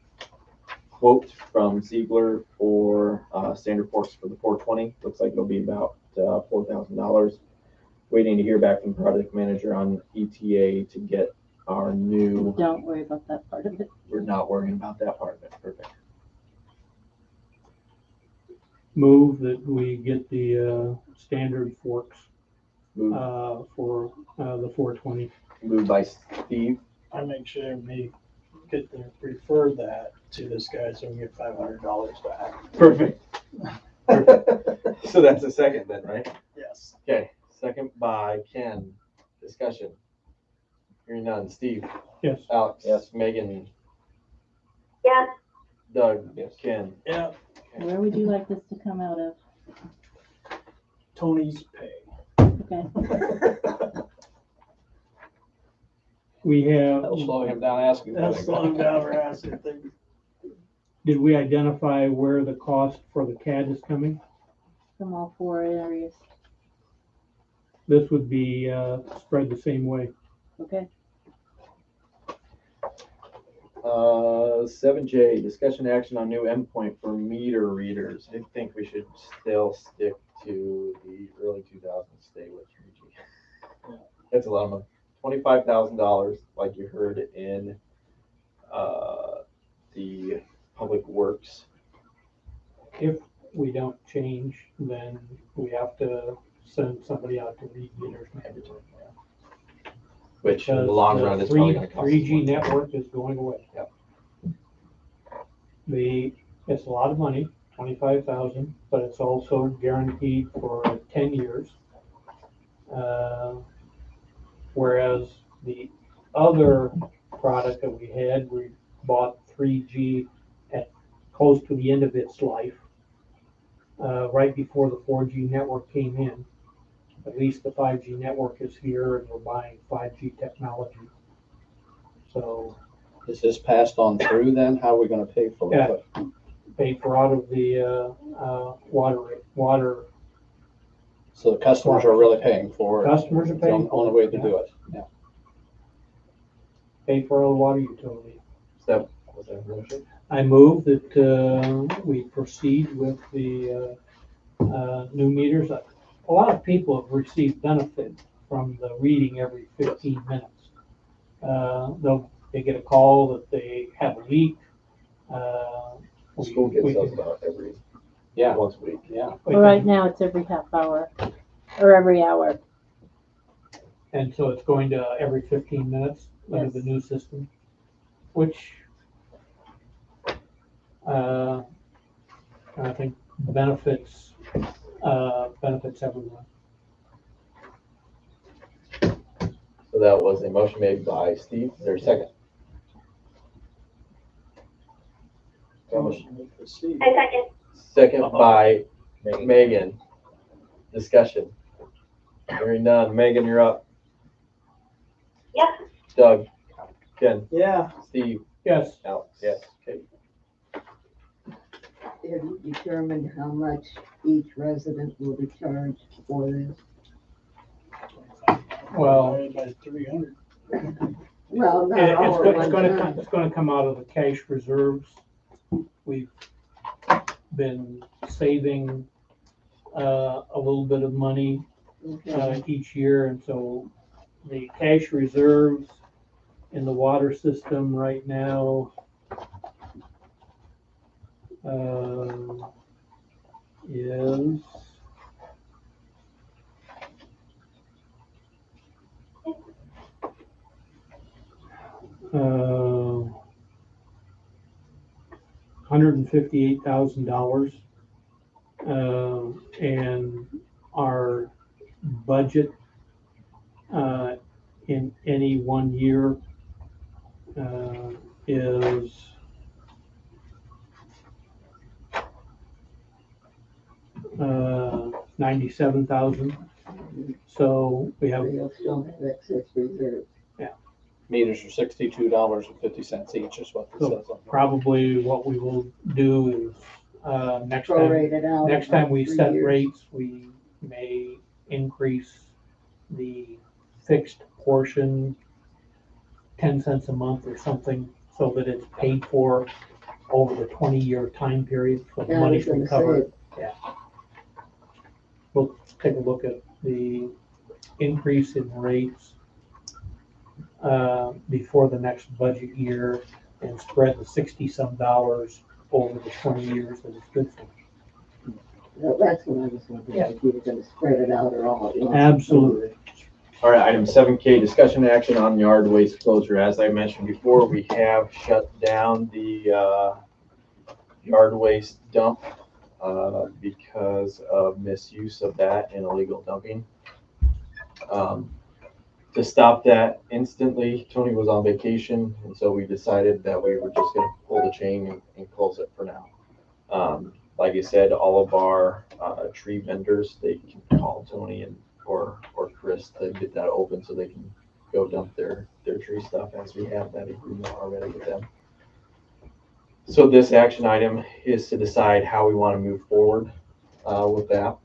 quote from Ziegler for standard forks for the 420. Looks like it'll be about $4,000. Waiting to hear back from the project manager on ETA to get our new. Don't worry about that part of it. We're not worrying about that part of it. Perfect. Move that we get the standard forks Move, for the 420. moved by Steve. I make sure we get to refer that to this guy so we get $500 back. Perfect. Perfect. So that's a second then, right? Yes. Okay. Second by Ken. Discussion. Hearing none. Steve. Yes. Alex. Yes. Megan. Yes. Doug. Yes. Ken. Yeah. Where would you like this to come out of? Tony's pay. Okay. We have, That'll slow him down asking. That's slowing down our asset thing. did we identify where the cost for the CAD is coming? From all 4 areas. This would be spread the same way. Okay. 7J, discussion action on new endpoint for meter readers. I think we should still stick to the early 2000s, stay with 3G. That's a lot of money. $25,000, like you heard in the Public Works. If we don't change, then we have to send somebody out to read meters mandatory. Which in the long run is probably going to cost us 3G more. network is going away. Yep. The It's a lot of money, 25,000, but it's also guaranteed for 10 years. Whereas the other product that we bought 3G at close to the end of its life, right before the 4G network came in. At least the 5G network is here and we're buying 5G technology. So. Is this passed on through then? How are we gonna pay for it? Yeah. Paid for out of the water. So the customers are really paying for it? Customers are paying It's the for it. only way to do it, yeah. Paid for all the water utility. Was that a motion? I move that we proceed with the new meters. A lot of people have received benefit from the reading every 15 minutes. They get a call that they have a leak. School gets those about once a week. Yeah. Well, right now it's every half hour or every hour. And so it's going to every 15 minutes under the new system, which I think benefits everyone. So that was a motion made by Steve. Is there a second? I second. Second by Megan. Discussion. Hearing none. Megan, you're up. Yep. Doug. Ken. Yeah. Steve. Yes. Alex. Yes. Okay. Have you determined how much each resident will be charged for this? Well, By 300. Well, not all at one time. it's gonna come out of the cash reserves. We've been saving a little bit of money each year, and so the cash reserves in the water system right now is $158,000, and our budget in any one year is $97,000. So we have. They'll still have excess reserves. Meters are $62.50 each is what it So says on there. probably what we will do is, next Prorate it out time we over 3 set years. rates, we may increase the fixed portion 10 cents a month or something, so that it's paid for over the 20-year time period, so the Yeah, I money's was gonna recovered. Yeah. We'll take a look at the increase in rates before the next budget year and spread the $60-some over the 20 years that it's good for. Well, that's what I was wondering, if you were gonna spread it out or all at once. Absolutely. All right, item 7K, discussion and action on yard waste closure. As I mentioned before, we have shut down the yard waste dump because of misuse of that and illegal dumping. To stop that instantly, Tony was on vacation, and so we decided that we were just gonna pull the chain and close it for now. Like I said, all of our tree vendors, they can call Tony or Chris to get that open so they can go dump their tree stuff, as we have that agreement already with them. So this action item is to decide how we want to move forward with that.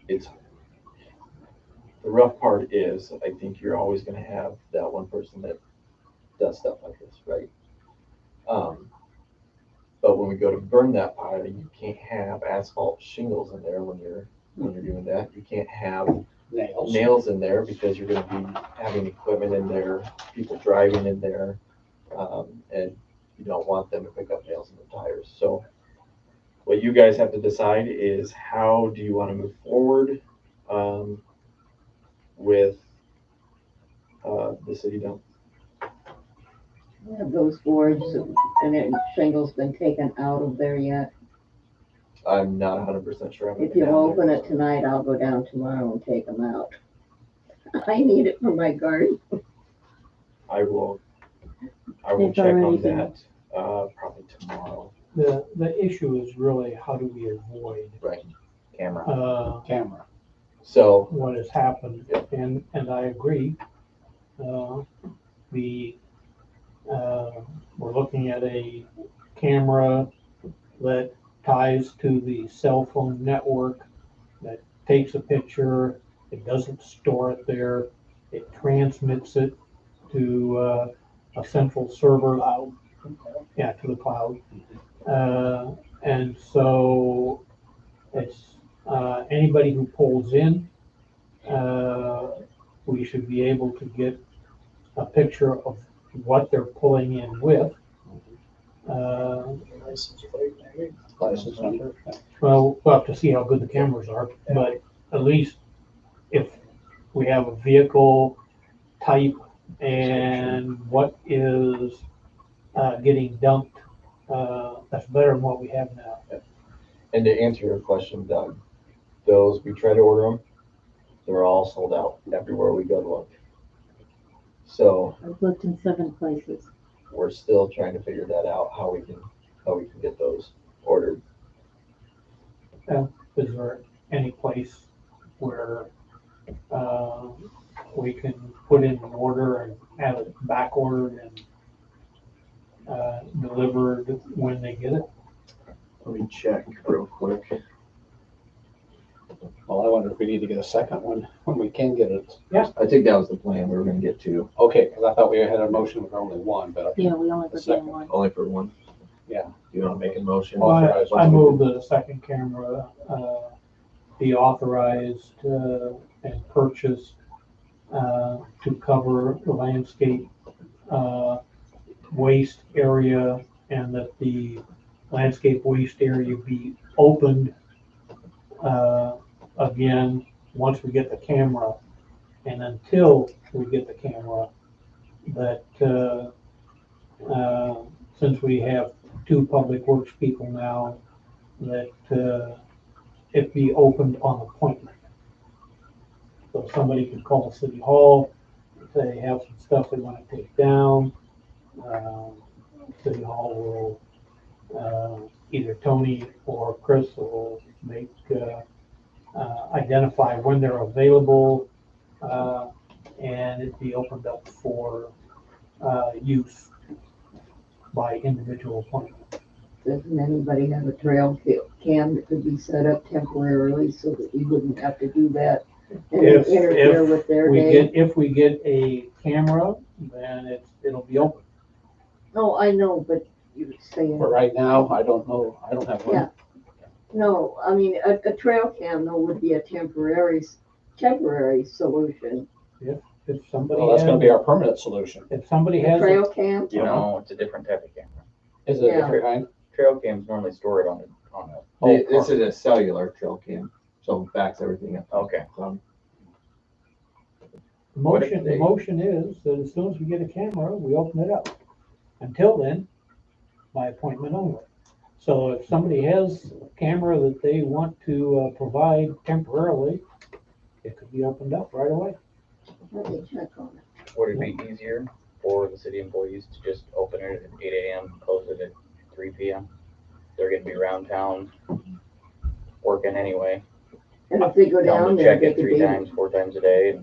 It's the rough part is, I think you're always going to have that one person that does stuff like this, right? But when we go to burn that pile, you can't have asphalt shingles in there when you're doing that. You can't have nails in there because you're going to be having equipment in there, people driving in there, and you don't want them to pick up nails in the tires. So what you guys have to decide is, how do you want to move forward with the city dump? Have those boards and then shingles been taken out of there yet? I'm not 100% sure. I haven't If been you down open there. it tonight, I'll go down tomorrow and take them out. I need it for my garden. I will They've check already on been- that, probably tomorrow. The issue is really how do we avoid, Camera. Camera. So, what has happened, and I agree. We're looking at a camera that ties to the cell phone network, that takes a picture, it doesn't store it there, it transmits it to, a central server. Yeah, to the cloud. And so it's, anybody who pulls in, we should be able to get a picture of what they're pulling in with. License plate, maybe. License number. Well, we'll have to see how good the cameras are, but at least if we have a vehicle type and what is, getting dumped, that's better than what we have now. and to answer your question, Doug, those, we try to order them. They're all sold out everywhere we go to look. So I've looked in 7 places. we're still trying to figure that out, how we can get those ordered. Is there any place where, we can put in an order and have it back ordered and, delivered when they get it? Let me check real quick. Well, I wonder if we need to get a second one when we can get it. I think that was the plan. We were gonna get two, Okay, because I thought we had a motion with only one, but Yeah, we only put second. in one. only for one. Yeah. Do you wanna make a motion? Well, Authorize. I move that a second camera, be authorized, and purchased, to cover the landscape, waste area, and that the landscape waste area be opened, again, once we get the camera, and until we get the camera, that, since we have 2 public works people now, that, it be opened on appointment. So somebody could call City Hall, say, have some stuff they wanna take down. City Hall will, either Tony or Chris will make, identify when they're available, and it'd be opened up for, use by individual appointment. Doesn't anybody have a trail cam that could be set up temporarily so that we wouldn't have to do that and If- interfere with their day? If we get a camera, then it'll be open. No, I know, but you're saying, for right now, I don't know. I don't have one. Yeah. no, I mean, a trail cam though would be a temporary solution. If somebody Well, that's gonna has, be our permanent solution. if somebody A has, trail cam? No, it's a different type of camera. Is it a Yeah. different kind? Trail cams normally store it on a, Oh, This is a cellular trail cam, so it backs everything up. okay. So, the motion is that as soon as we get a camera, we open it up. Until then, by appointment only. So if somebody has a camera that they want to, provide temporarily, it could be opened up right away. Let me check on it. Would it be easier for the city employees to just open it at 8 a.m., close it at 3 p.m.? They're gonna be around town working anyway. And if they go Tell down them to there, check they it could 3 be, times, 4 times a day.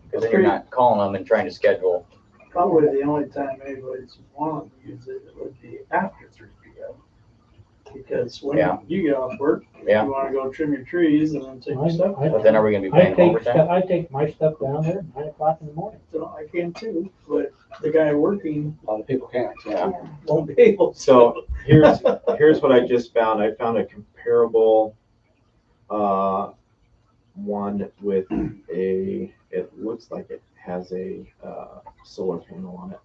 Because then you're not calling them and trying to schedule. Probably the only time anybody's wanting to use it would be after 3 p.m. Because when Yeah. you get off work, Yeah. you wanna go trim your trees and then take your stuff. But then are we gonna be I paying take, overtime? I take my stuff down there at 9 o'clock in the morning. So I can too, but the guy working A lot of people can't. Yeah. won't be able to. So here's what I just found. I found a comparable, one with it looks like it has a, solar panel on it.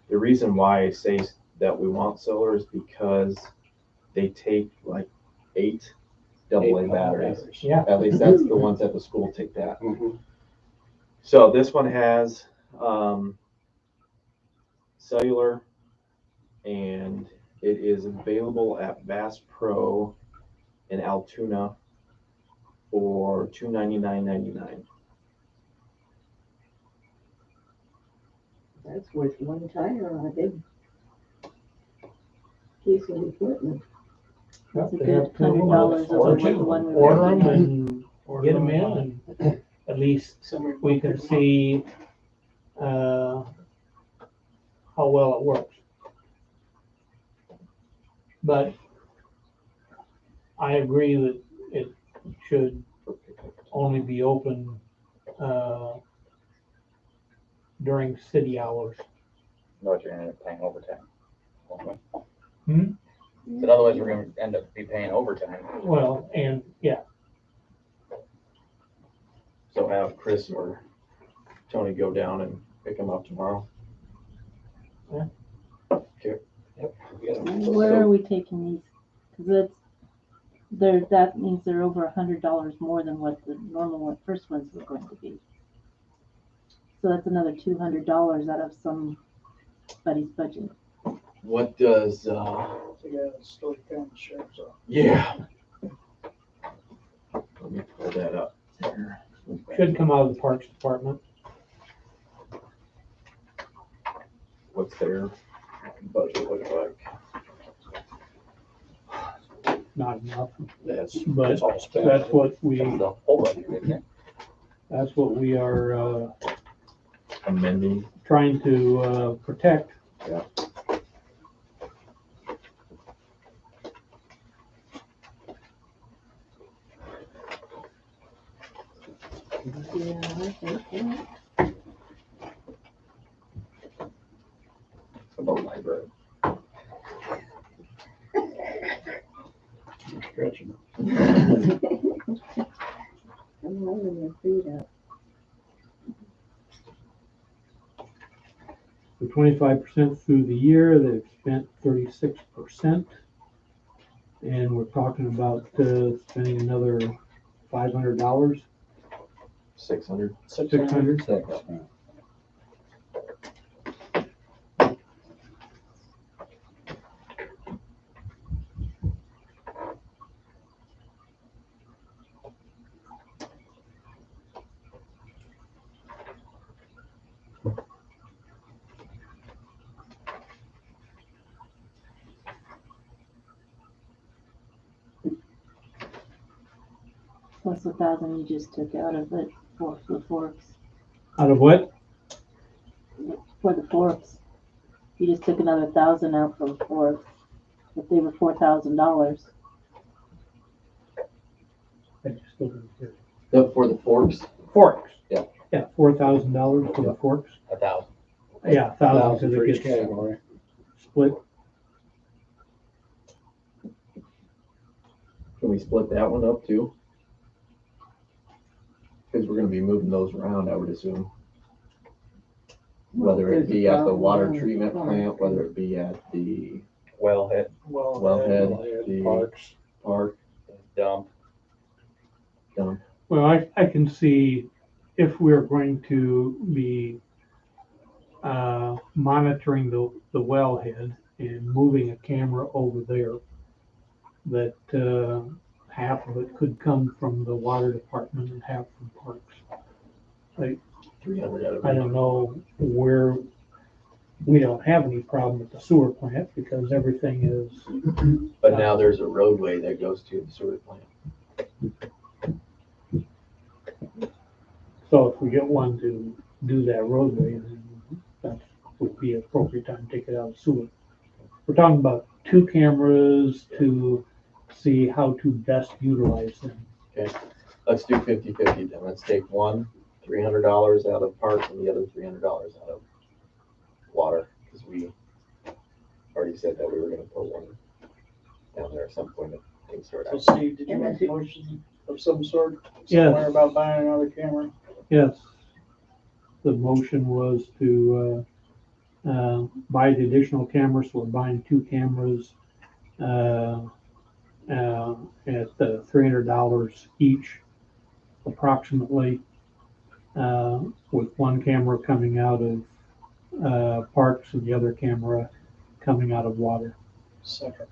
The reason why I say that we want solar is because they take like 8 AA batteries. Yeah. At least that's the ones at the school take that. Mhm. So this one has, cellular and it is available at Bass Pro in Altoona for $299.99. That's worth one tire on a big piece of equipment. That's a They good have to $100 over what the one we were. order them and get them in, and at least we can see, how well it works. But I agree that it should only be open, during city hours. No, you're gonna end up paying overtime. won't we? Hmm? But otherwise, we're gonna end up be paying overtime. Well, and, yeah, So have Chris or Tony go down and pick them up tomorrow. Where are we taking these? Cause that means they're over $100 more than what the normal one, first ones were going to be. So that's another $200 out of somebody's budget. What does, The guy that's still counting sheriff's office. yeah. Let me pull that up here. should come out of the Parks Department. What's their budget look like? Not enough, That's, but it's all spent. that's what we, The whole budget, isn't it? that's what we are, Amending. trying to, protect. Yeah, I think so. About library. Stretching. I'm holding your feet up. For 25% through the year, they've spent 36%. And we're talking about, spending another $500, 600. 600. Plus the 1,000 you just took out of it for the forks. Out of what? For the forks. You just took another 1,000 out for the forks. If they were $4,000. I just still didn't hear. For the forks? Forks. Yeah. Yeah, $4,000 for the forks. 1,000. Yeah, 1,000 for because each it gets category. split. Can we split that one up too? Because we're gonna be moving those around, I would assume. Whether it be at the water treatment plant, whether it be at the Wellhead, wellhead, the Parks. park, dump. dump. Well, I can see if we're going to be monitoring the wellhead and moving a camera over there, that half of it could come from the water department and half from parks. Like, 300 out of I don't know where, we don't have any problem with the sewer plant because everything is, But now there's a roadway that goes to the sewer plant. so if we get one to do that roadway, then that would be appropriate time to take it out of sewer. We're talking about 2 cameras to see how to best utilize them. Let's do 50/50 then. Let's take one, $300 out of parks and the other $300 out of water. Because we already said that we were gonna put one down there at some point if things start So out. Steve, did you make a motion of some sort Yes. somewhere about buying another camera? Yes, the motion was to buy the additional cameras, so we're buying 2 cameras at $300 each approximately, with one camera coming out of parks and the other camera coming out of water. Second.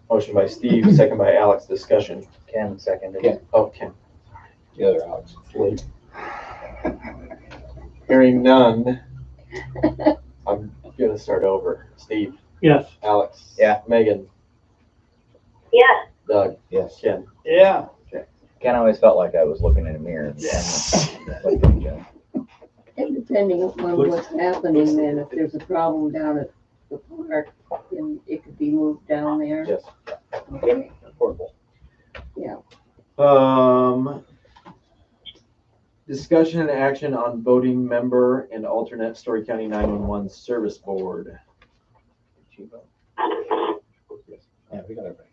Motion by Steve, second by Alex, discussion. Ken seconded. Ken. Oh, Ken. The other Alex. Late. Hearing none, I'm gonna start over. Steve, Yes, Alex. Yeah. Megan, Yes, Doug, Yes. Ken. Yeah. Ken always felt like I was looking in a mirror. And depending upon what's happening, then if there's a problem down at the park, then it could be moved down there. Yes. Okay. Portable. Discussion and action on voting member and alternate Story County 911 Service Board. Yeah, we got everything.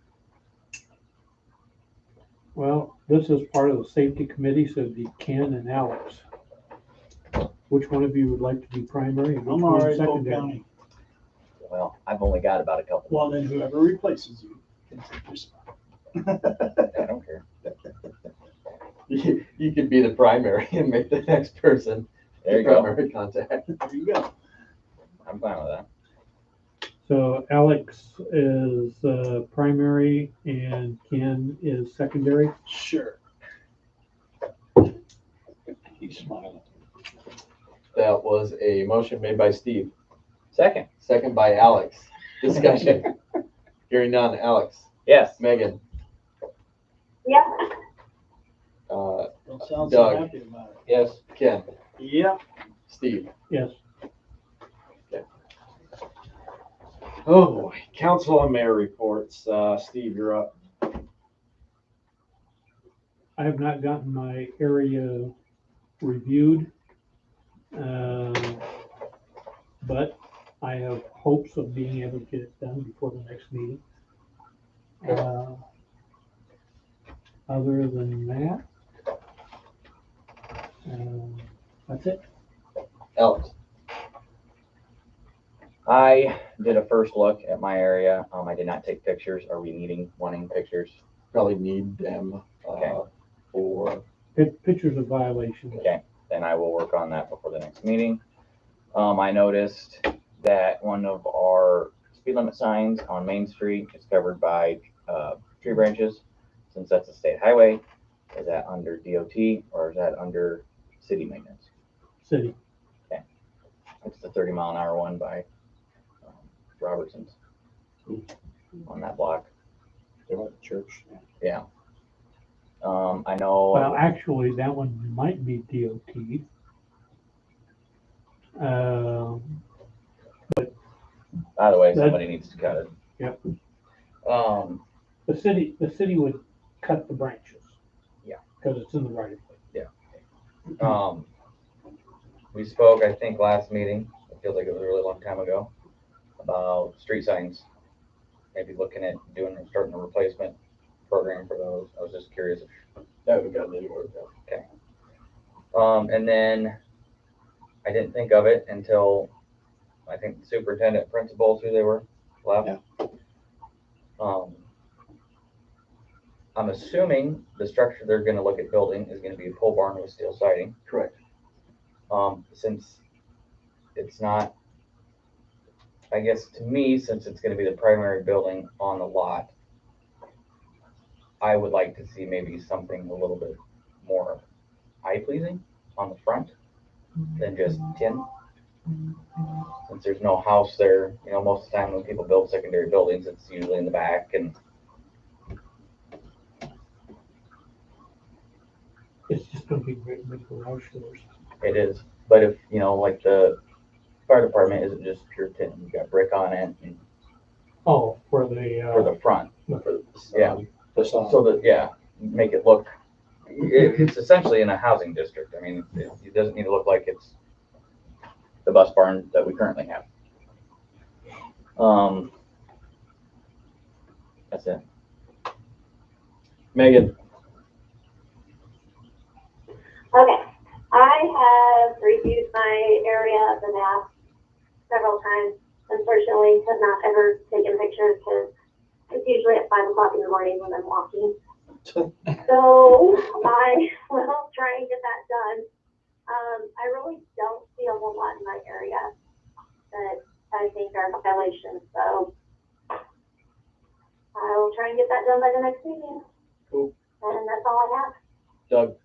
well, this is part of the safety committee, so it'd be Ken and Alex. Which one of you would like to be primary and which I'm one already Polk secondary? County. Well, I've only got about a couple. Well, then whoever replaces you can take your spot. I don't care. You could be the primary and make the next person There you go. primary contact. There you go. I'm fine with that. So Alex is primary and Ken is secondary. Sure. He's smiling. That was a motion made by Steve, Second. second by Alex. Discussion. Hearing none, Alex, Yes. Megan, yes, Don't sound Doug. so happy about it. Yes. Ken, Yep. Steve. Yes, Oh, council and mayor reports. Steve, you're up. I have not gotten my area reviewed. But I have hopes of being able to get it done before the next meeting. Other than that, that's it. Alex. I did a first look at my area. I did not take pictures. Are we wanting pictures? Probably need them, Okay. for, Pictures of violations. Okay, then I will work on that before the next meeting. I noticed that one of our speed limit signs on Main Street is covered by tree branches. Since that's a state highway, is that under DOT or is that under city maintenance? City. It's the 30-mile-an-hour one by Robertson's on that block. They're at the church. Yeah. I know. Well, actually, that one might be DOT. By the way, that- somebody needs to cut it. Yep. The city would cut the branches. Yeah. Because it's in the right of way. We spoke, I think, last meeting, it feels like it was a really long time ago, about street signs. Maybe looking at starting a replacement program for those. I was just curious if that haven't gotten anywhere with that. Okay. And then I didn't think of it until I think the superintendent, principals, who they were, left. Yeah. I'm assuming the structure they're gonna look at building is gonna be a pole barn with steel siding. Correct. Since it's not, I guess to me, since it's gonna be the primary building on the lot, I would like to see maybe something a little bit more eye-pleasing on the front than just tin. Since there's no house there, most of the time when people build secondary buildings, it's usually in the back and It's just gonna be great big garage doors. it is. But if, like the fire department isn't just pure tin, you got brick on it and Oh, for the, for the front. Yeah. Facade. So that, yeah, make it look, it's essentially in a housing district. I mean, it doesn't need to look like it's the bus barn that we currently have. That's it. Megan. okay. I have reviewed my area of the map several times. Unfortunately, have not ever taken pictures because it's usually at 5 o'clock in the morning when I'm walking. So I will try and get that done. I really don't see a whole lot in my area that I think are violations, so I will try and get that done by the next meeting. Cool. And that's all I have. Doug,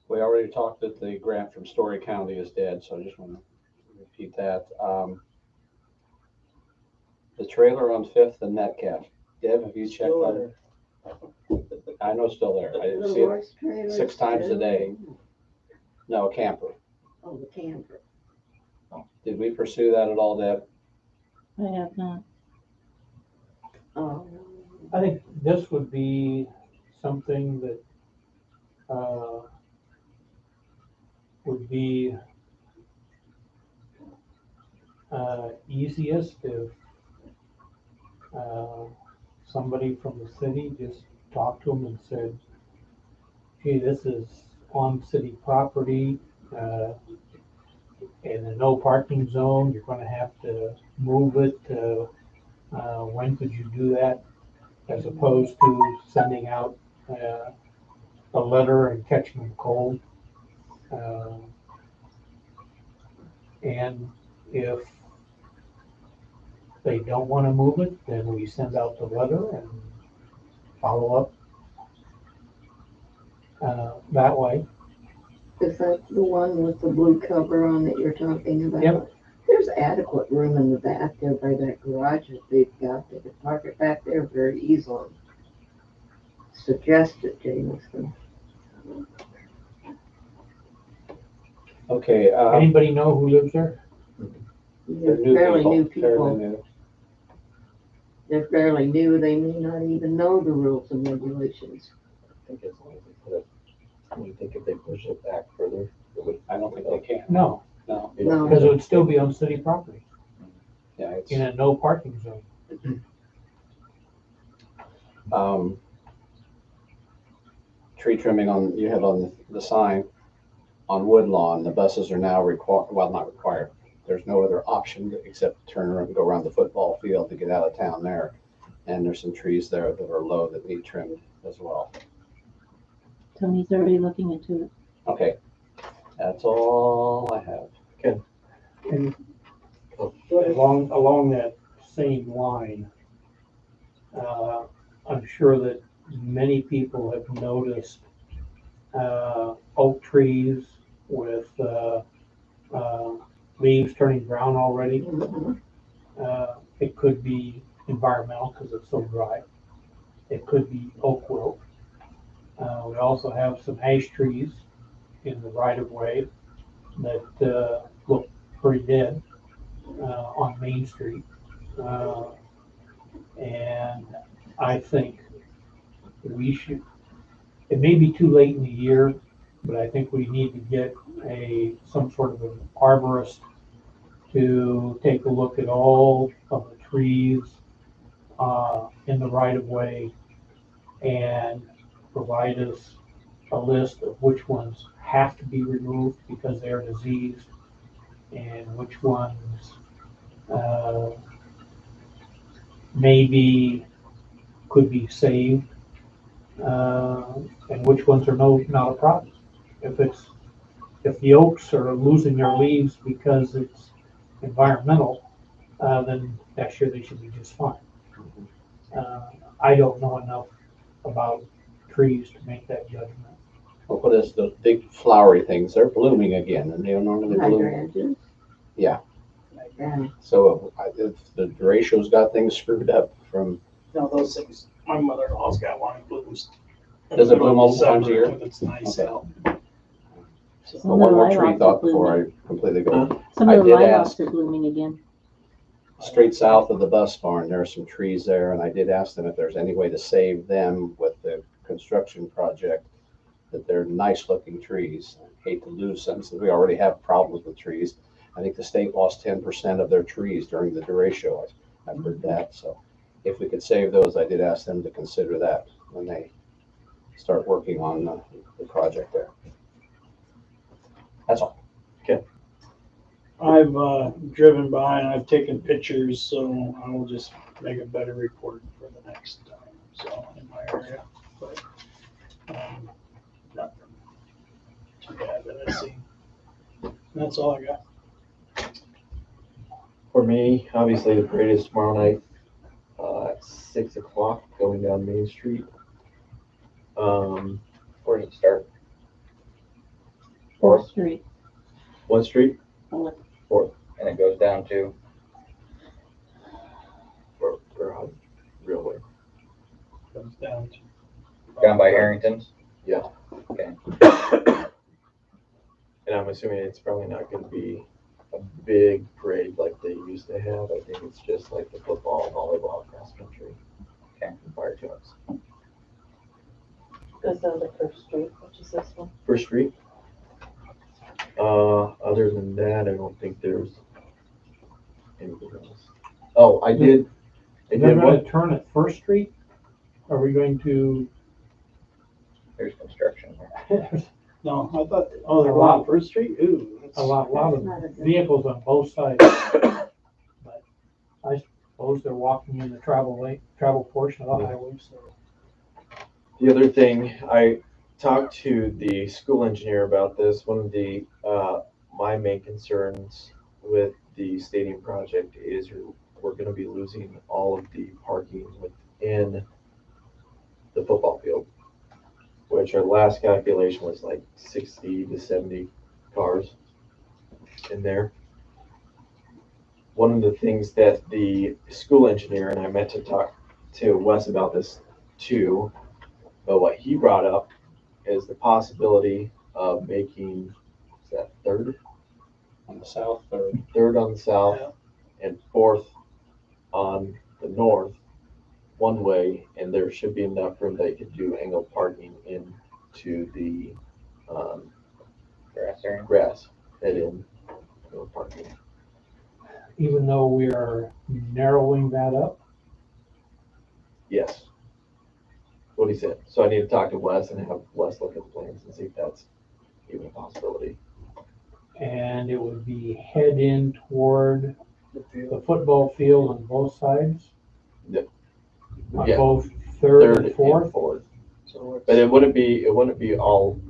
We already talked that the grant from Story County is dead, so I just want to repeat that. The trailer on Fifth and Metcalf. Deb, have you checked Still on it? I know it's still there. I The see it horse trailer 6 times a still- day. No, a camper. Oh, the camper. Did we pursue that at all, Deb? I have not. Oh, I think this would be something that, would be, easiest if, somebody from the city just talked to them and said, gee, this is on city property, in a no parking zone, you're gonna have to move it, when could you do that? As opposed to sending out, a letter and catching them cold. And if they don't wanna move it, then we send out the letter and follow up, that way. is that the one with the blue cover on that you're talking about? Yep. There's adequate room in the back there by that garage that they've got. They could park it back there very easily. Suggested, Jameson. Okay, Anybody know who lives there? they're They're new fairly new fairly people. new. They're fairly new. They may not even know the rules and regulations. I think as long as they put it, you think if they push it back further, it would. I don't think they can. No, No, No. because it would still be on city property yeah, it's, in a no parking zone. tree trimming on, you had on the sign on Woodlawn, the buses are now required, well, not required. There's no other option except turn around and go around the football field to get out of town there. And there's some trees there that are low that need trimmed as well. Tony's already looking into it. Okay, that's all I have. And along that same line, I'm sure that many people have noticed, oak trees with, leaves turning brown already. It could be environmental because it's so dry. It could be oak wilt. We also have some ash trees in the right of way that, look pretty dead, on Main Street. And I think we should, it may be too late in the year, but I think we need to get some sort of an arborist to take a look at all of the trees, in the right of way and provide us a list of which ones have to be removed because they are diseased and which ones, maybe could be saved, and which ones are not a problem. If the oaks are losing their leaves because it's environmental, then next year they should be just fine. I don't know enough about trees to make that judgment. Well, what is the big flowery things? They're blooming again and they don't normally bloom. Hydrangeas. Yeah, Yeah. so if the ratio's got things screwed up from, No, those things, my mother-in-law's got one that blooms. Does it bloom multiple times a year? When it's nice Okay. out. so Some one of the more tree lilacs thought are before I blooming. completely go. Some I of the did lilacs ask- are blooming again. Straight south of the bus barn, there are some trees there, and I did ask them if there's any way to save them with the construction project, that they're nice looking trees. I hate to lose them since we already have problems with trees. I think the state lost 10% of their trees during the derecho. I've heard that, so if we could save those, I did ask them to consider that when they start working on the project there. That's all. I've driven by and I've taken pictures, so I will just make a better report for the next time, so, in my area. But, nothing too bad that I've seen. That's all I got. For me, obviously the parade is tomorrow night, at 6 o'clock going down Main Street. Where does it start? Fourth Street. What street? Fourth. And it goes down to, Or how, real way. Comes down to. down by Harrington's? Yeah. Okay. And I'm assuming it's probably not gonna be a big parade like they used to have. I think it's just like the football, volleyball, cross country. Okay. And fire trucks. Goes down to First Street, which is this one. First Street. Other than that, I don't think there's anything else. Oh, I did They're gonna what? turn at First Street? Are we going to? There's construction there. No, I thought, oh, they're A lot. on First Street? Ooh. A lot of Not a good- vehicles on both sides. But I suppose they're walking in the travel portion of the highway, so. The other thing, I talked to the school engineer about this. One of the, my main concerns with the stadium project is we're gonna be losing all of the parking within the football field, which our last calculation was like 60 to 70 cars in there. One of the things that the school engineer, and I meant to talk to Wes about this too, but what he brought up is the possibility of making, is that third? On the south, or Third on the south Yeah. and fourth on the north, one way, and there should be enough room that you could do angled parking into the, Grass area. grass, head in, angled parking. Even though we are narrowing that up, Yes. What he said. So I need to talk to Wes and have Wes look at the plans and see if that's even a possibility. and it would be head in toward the football field on both sides? Yep. On Yeah. both third and fourth? But it wouldn't be all,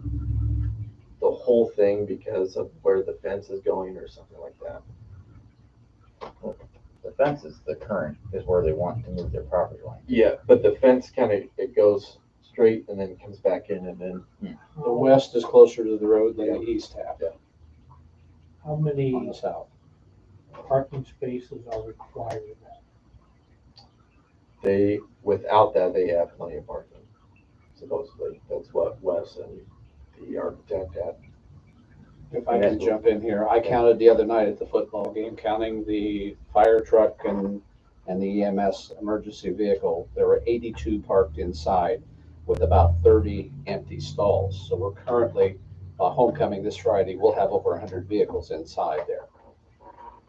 the whole thing because of where the fence is going or something like that. The fence is the current, is where they want to move their property line. Yeah, but the fence kind of, it goes straight and then comes back in and then, the west is closer to the road than the east half How on many the south. parking spaces are required? they, without that, they have plenty of parking. Supposedly, that's what Wes and the architect had. If I can jump in here, I counted the other night at the football game, counting the fire truck and the EMS emergency vehicle, there were 82 parked inside with about 30 empty stalls. So we're currently, homecoming this Friday, we'll have over 100 vehicles inside there.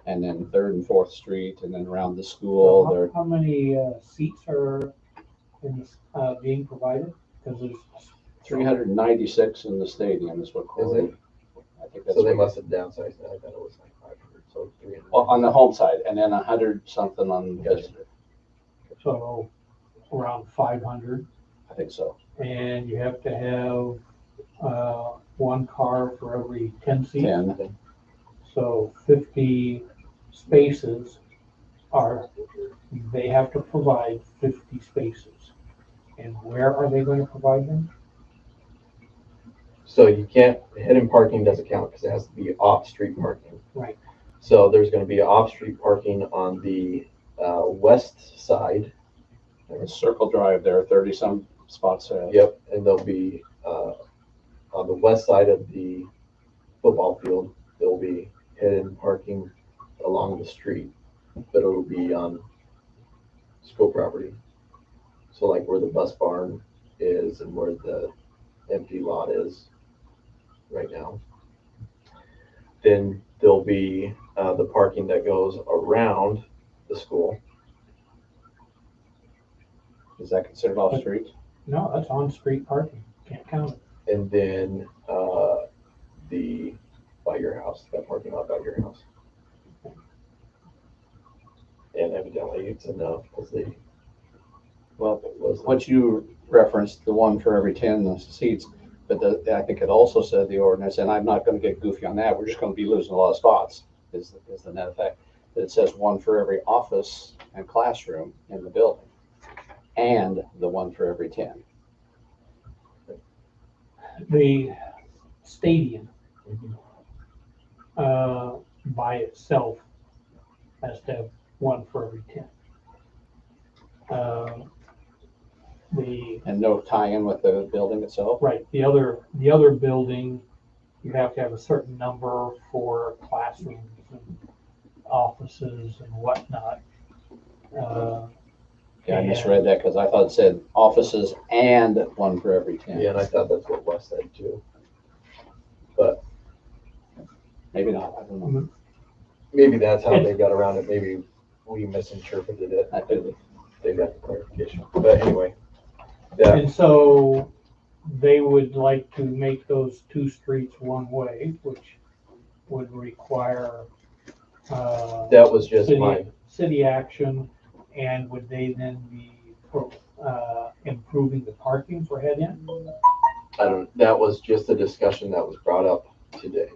And then Third and Fourth Street, and then around the school, So there, how many seats are in this, being provided? Because there's 396 in the stadium is what Corey. I think that's So they what- must have downsized that. I thought it was like 500, so 300. on the home side, and then 100 something on the visitor. so around 500, I think so. and you have to have one car for every 10 seats. 10. So 50 spaces they have to provide 50 spaces. And where are they going to provide them? So you can't, hidden parking doesn't count because it has to be off-street parking. Right. So there's gonna be off-street parking on the, west side. There's Circle Drive there, 30 some spots. Yep, and there'll be, on the west side of the football field, there'll be hidden parking along the street, but it'll be on school property. So like where the bus barn is and where the empty lot is right now. Then there'll be, the parking that goes around the school. Is that considered off street? No, that's on-street parking. Can't count it. And then, the, by your house, that parking lot by your house. And evidently it's enough because they, Well, was, what you referenced, the one for every 10 seats, but I think it also said the ordinance, and I'm not gonna get goofy on that, we're just gonna be losing a lot of spots, is the net effect. It says one for every office and classroom in the building, and the one for every 10. The stadium, by itself has to have one for every 10. And no tie-in with the building itself? Right, the other building, you have to have a certain number for classrooms and offices and whatnot. Yeah, I misread that because I thought it said offices and one for every 10. Yeah, and I thought that's what Wes said too. But Maybe not, I don't know. maybe that's how they got around it. Maybe we misinterpreted it. I did. They got the clarification. But anyway, yeah, And so they would like to make those two streets one way, which would require, that was just city action, and would they then be, improving the parking for head-in? that was just a discussion that was brought up today.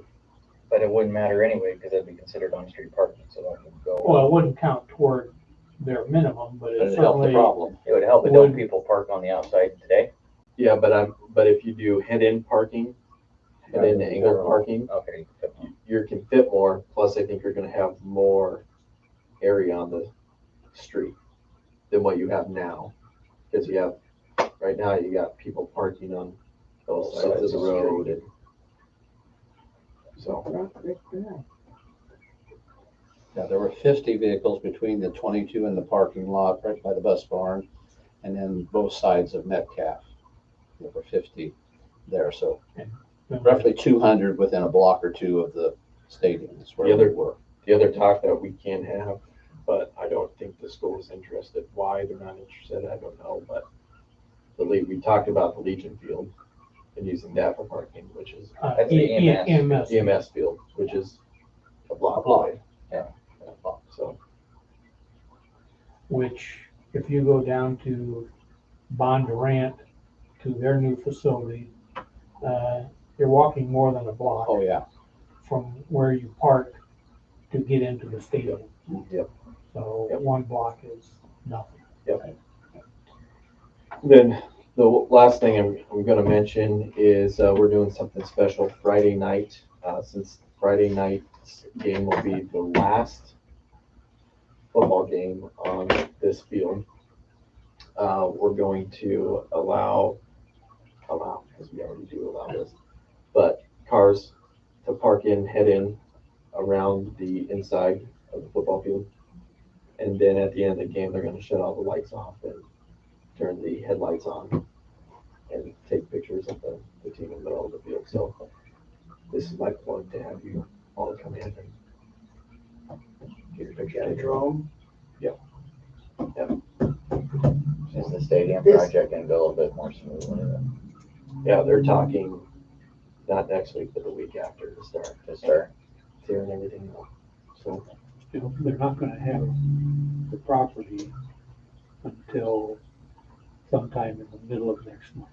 But it wouldn't matter anyway, because it'd be considered on-street parking, so that would go. Well, it wouldn't count toward their minimum, but it Does it help the certainly, problem? It would help, but don't people park on the outside today? Yeah, but if you do head-in parking, head-in angle parking, Okay. you can fit more. Plus, I think you're gonna have more area on the street than what you have now. Because right now you got people parking on both sides of the road and so. Yeah, there were 50 vehicles between the 22 and the parking lot right by the bus barn, and then both sides of Metcalf. There were 50 there, so roughly 200 within a block or two of the stadium is where we were. The other talk that we can have, but I don't think the school is interested. Why they're not interested, I don't know, but we talked about the Legion Field and using that for parking, which is That's the EMS. EMS field, which is a block away. Yeah. So, which, if you go down to Bondurant, to their new facility, you're walking more than a block Oh, yeah. from where you park to get into the stadium. Yep. So Yep. 1 block is nothing. Yep. Then the last thing I'm gonna mention is, we're doing something special Friday night, since Friday night's game will be the last football game on this field. We're going to allow, because we already do allow this, but cars to park in, head in around the inside of the football field. And then at the end of the game, they're gonna shut all the lights off and turn the headlights on and take pictures of the team in the middle of the field. So this is my point, to have you all come in and get a picture. Got a drone? Is the stadium This- project gonna go a little bit more smoothly then, Yeah, they're talking not next week, but the week after to start to start? tearing everything up. So You know, they're not gonna have the property until sometime in the middle of next month.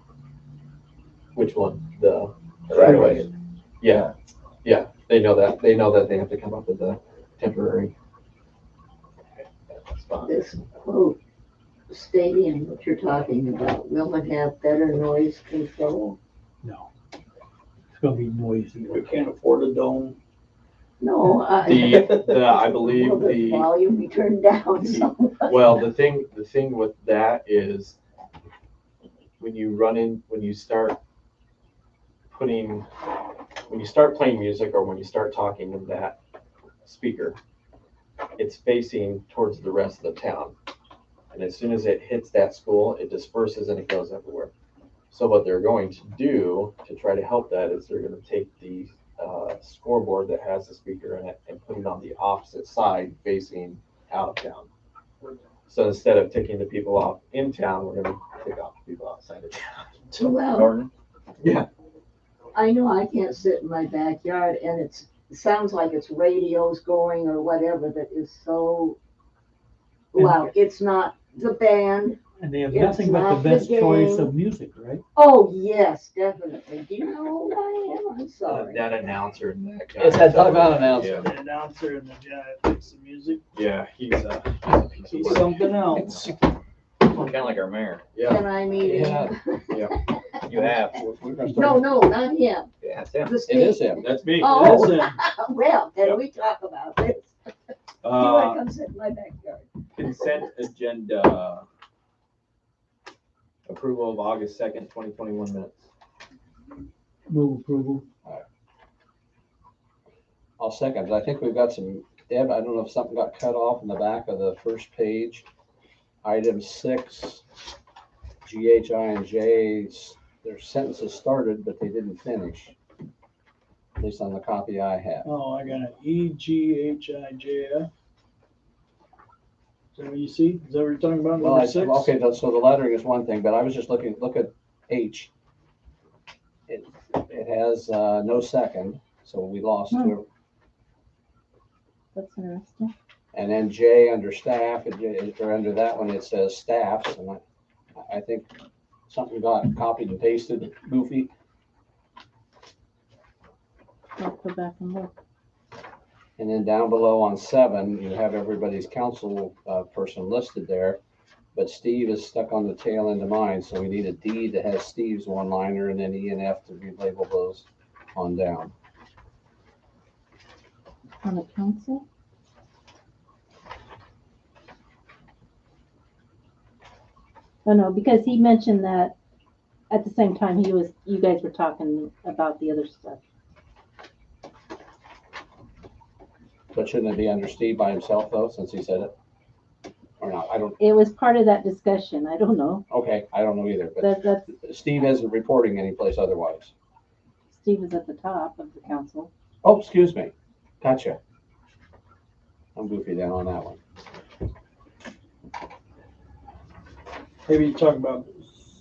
which one? The Right away. Yeah, they know that. They know that they have to come up with a temporary spot. This quote, stadium that you're talking about, will it have better noise control? No. It's gonna be noisy. We can't afford a dome. No, I believe will the the, volume be turned down somewhat? well, the thing with that is when you start playing music or when you start talking in that speaker, it's facing towards the rest of the town. And as soon as it hits that school, it disperses and it goes everywhere. So what they're going to do to try to help that is they're going to take the scoreboard that has the speaker in it and put it on the opposite side facing out of town. So instead of taking the people off in town, we're going to take off the people outside of town. Well, Norton? Yeah. I know I can't sit in my backyard and it sounds like it's radios going or whatever that is so loud. It's not the band. And they have It's nothing but not the the best choice game. of music, right? Oh, yes, definitely. Do you know who I am? I'm sorry. That announcer and that guy. It's that dugout announcer. The announcer and the guy that makes the music. Yeah, he's a piece of He's work. something else. Kind of like our mayor. Yeah. Can I meet him? You have. We're gonna start- No, not him. Yeah, it's him. The It is state. him. That's me. Oh, It is him. well, can we talk about this? You wanna come sit in my backyard? Consent agenda. Approval of August 2nd, 2021 minutes. Move approval. I'll second. I think we've got some, Deb, I don't know if something got cut off in the back of the first page. Item 6, GHI and J's, their sentences started, but they didn't finish. At least on the copy I have. Oh, I got an EGHIJF. Is that what you see? Is that what you're talking about, Well, number 6? okay, so the lettering is one thing, but I was just look at H. It has no second, so we lost two. That's interesting. And then J under staff, or under that one, it says staffs, and I think something got copied and pasted goofy. I'll go back and look. And then down below on 7, you have everybody's council person listed there. But Steve is stuck on the tail end of mine, so we need a D that has Steve's one-liner and then E and F to relabel those on down. On the council? Oh, no, because he mentioned that at the same time you guys were talking about the other stuff. But shouldn't it be under Steve by himself though, since he said it? Or not? I don't, It was part of that discussion. I don't know. okay, I don't know either, but That's, Steve isn't reporting anyplace otherwise. Steve is at the top of the council. Oh, excuse me. Gotcha. I'm goofy down on that one. Maybe you talk about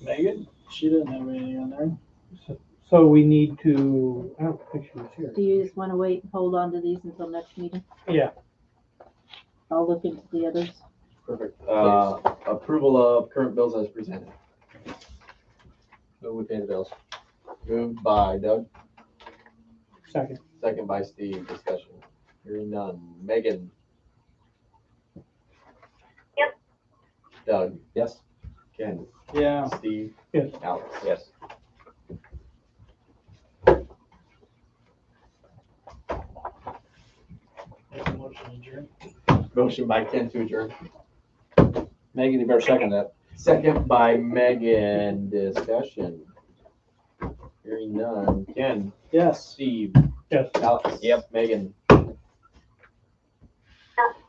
Megan? She didn't have anything on there. So we need to, I don't think she was here. Do you just want to wait and hold on to these until next meeting? Yeah. I'll look into the others. Perfect. Approval of current bills as presented. Move we pay the bills. Moved by Doug, Second. second by Steve. Discussion. Hearing none. Megan. Yep. Doug, Yes. Ken, Yeah. Steve, Yes. Alex. Yes. Make a motion to adjourn. Motion by Ken to adjourn. Megan, you better second that. Second by Megan. Discussion. Hearing none. Ken, Yes. Steve, Yes. Alex. Yep. Megan.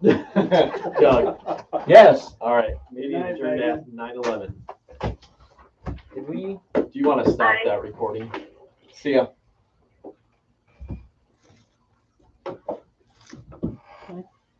Doug. Yes. All right. Meeting Good night, adjourned Megan. at 9:11. Did we? Do you want to stop Bye. that recording? See ya.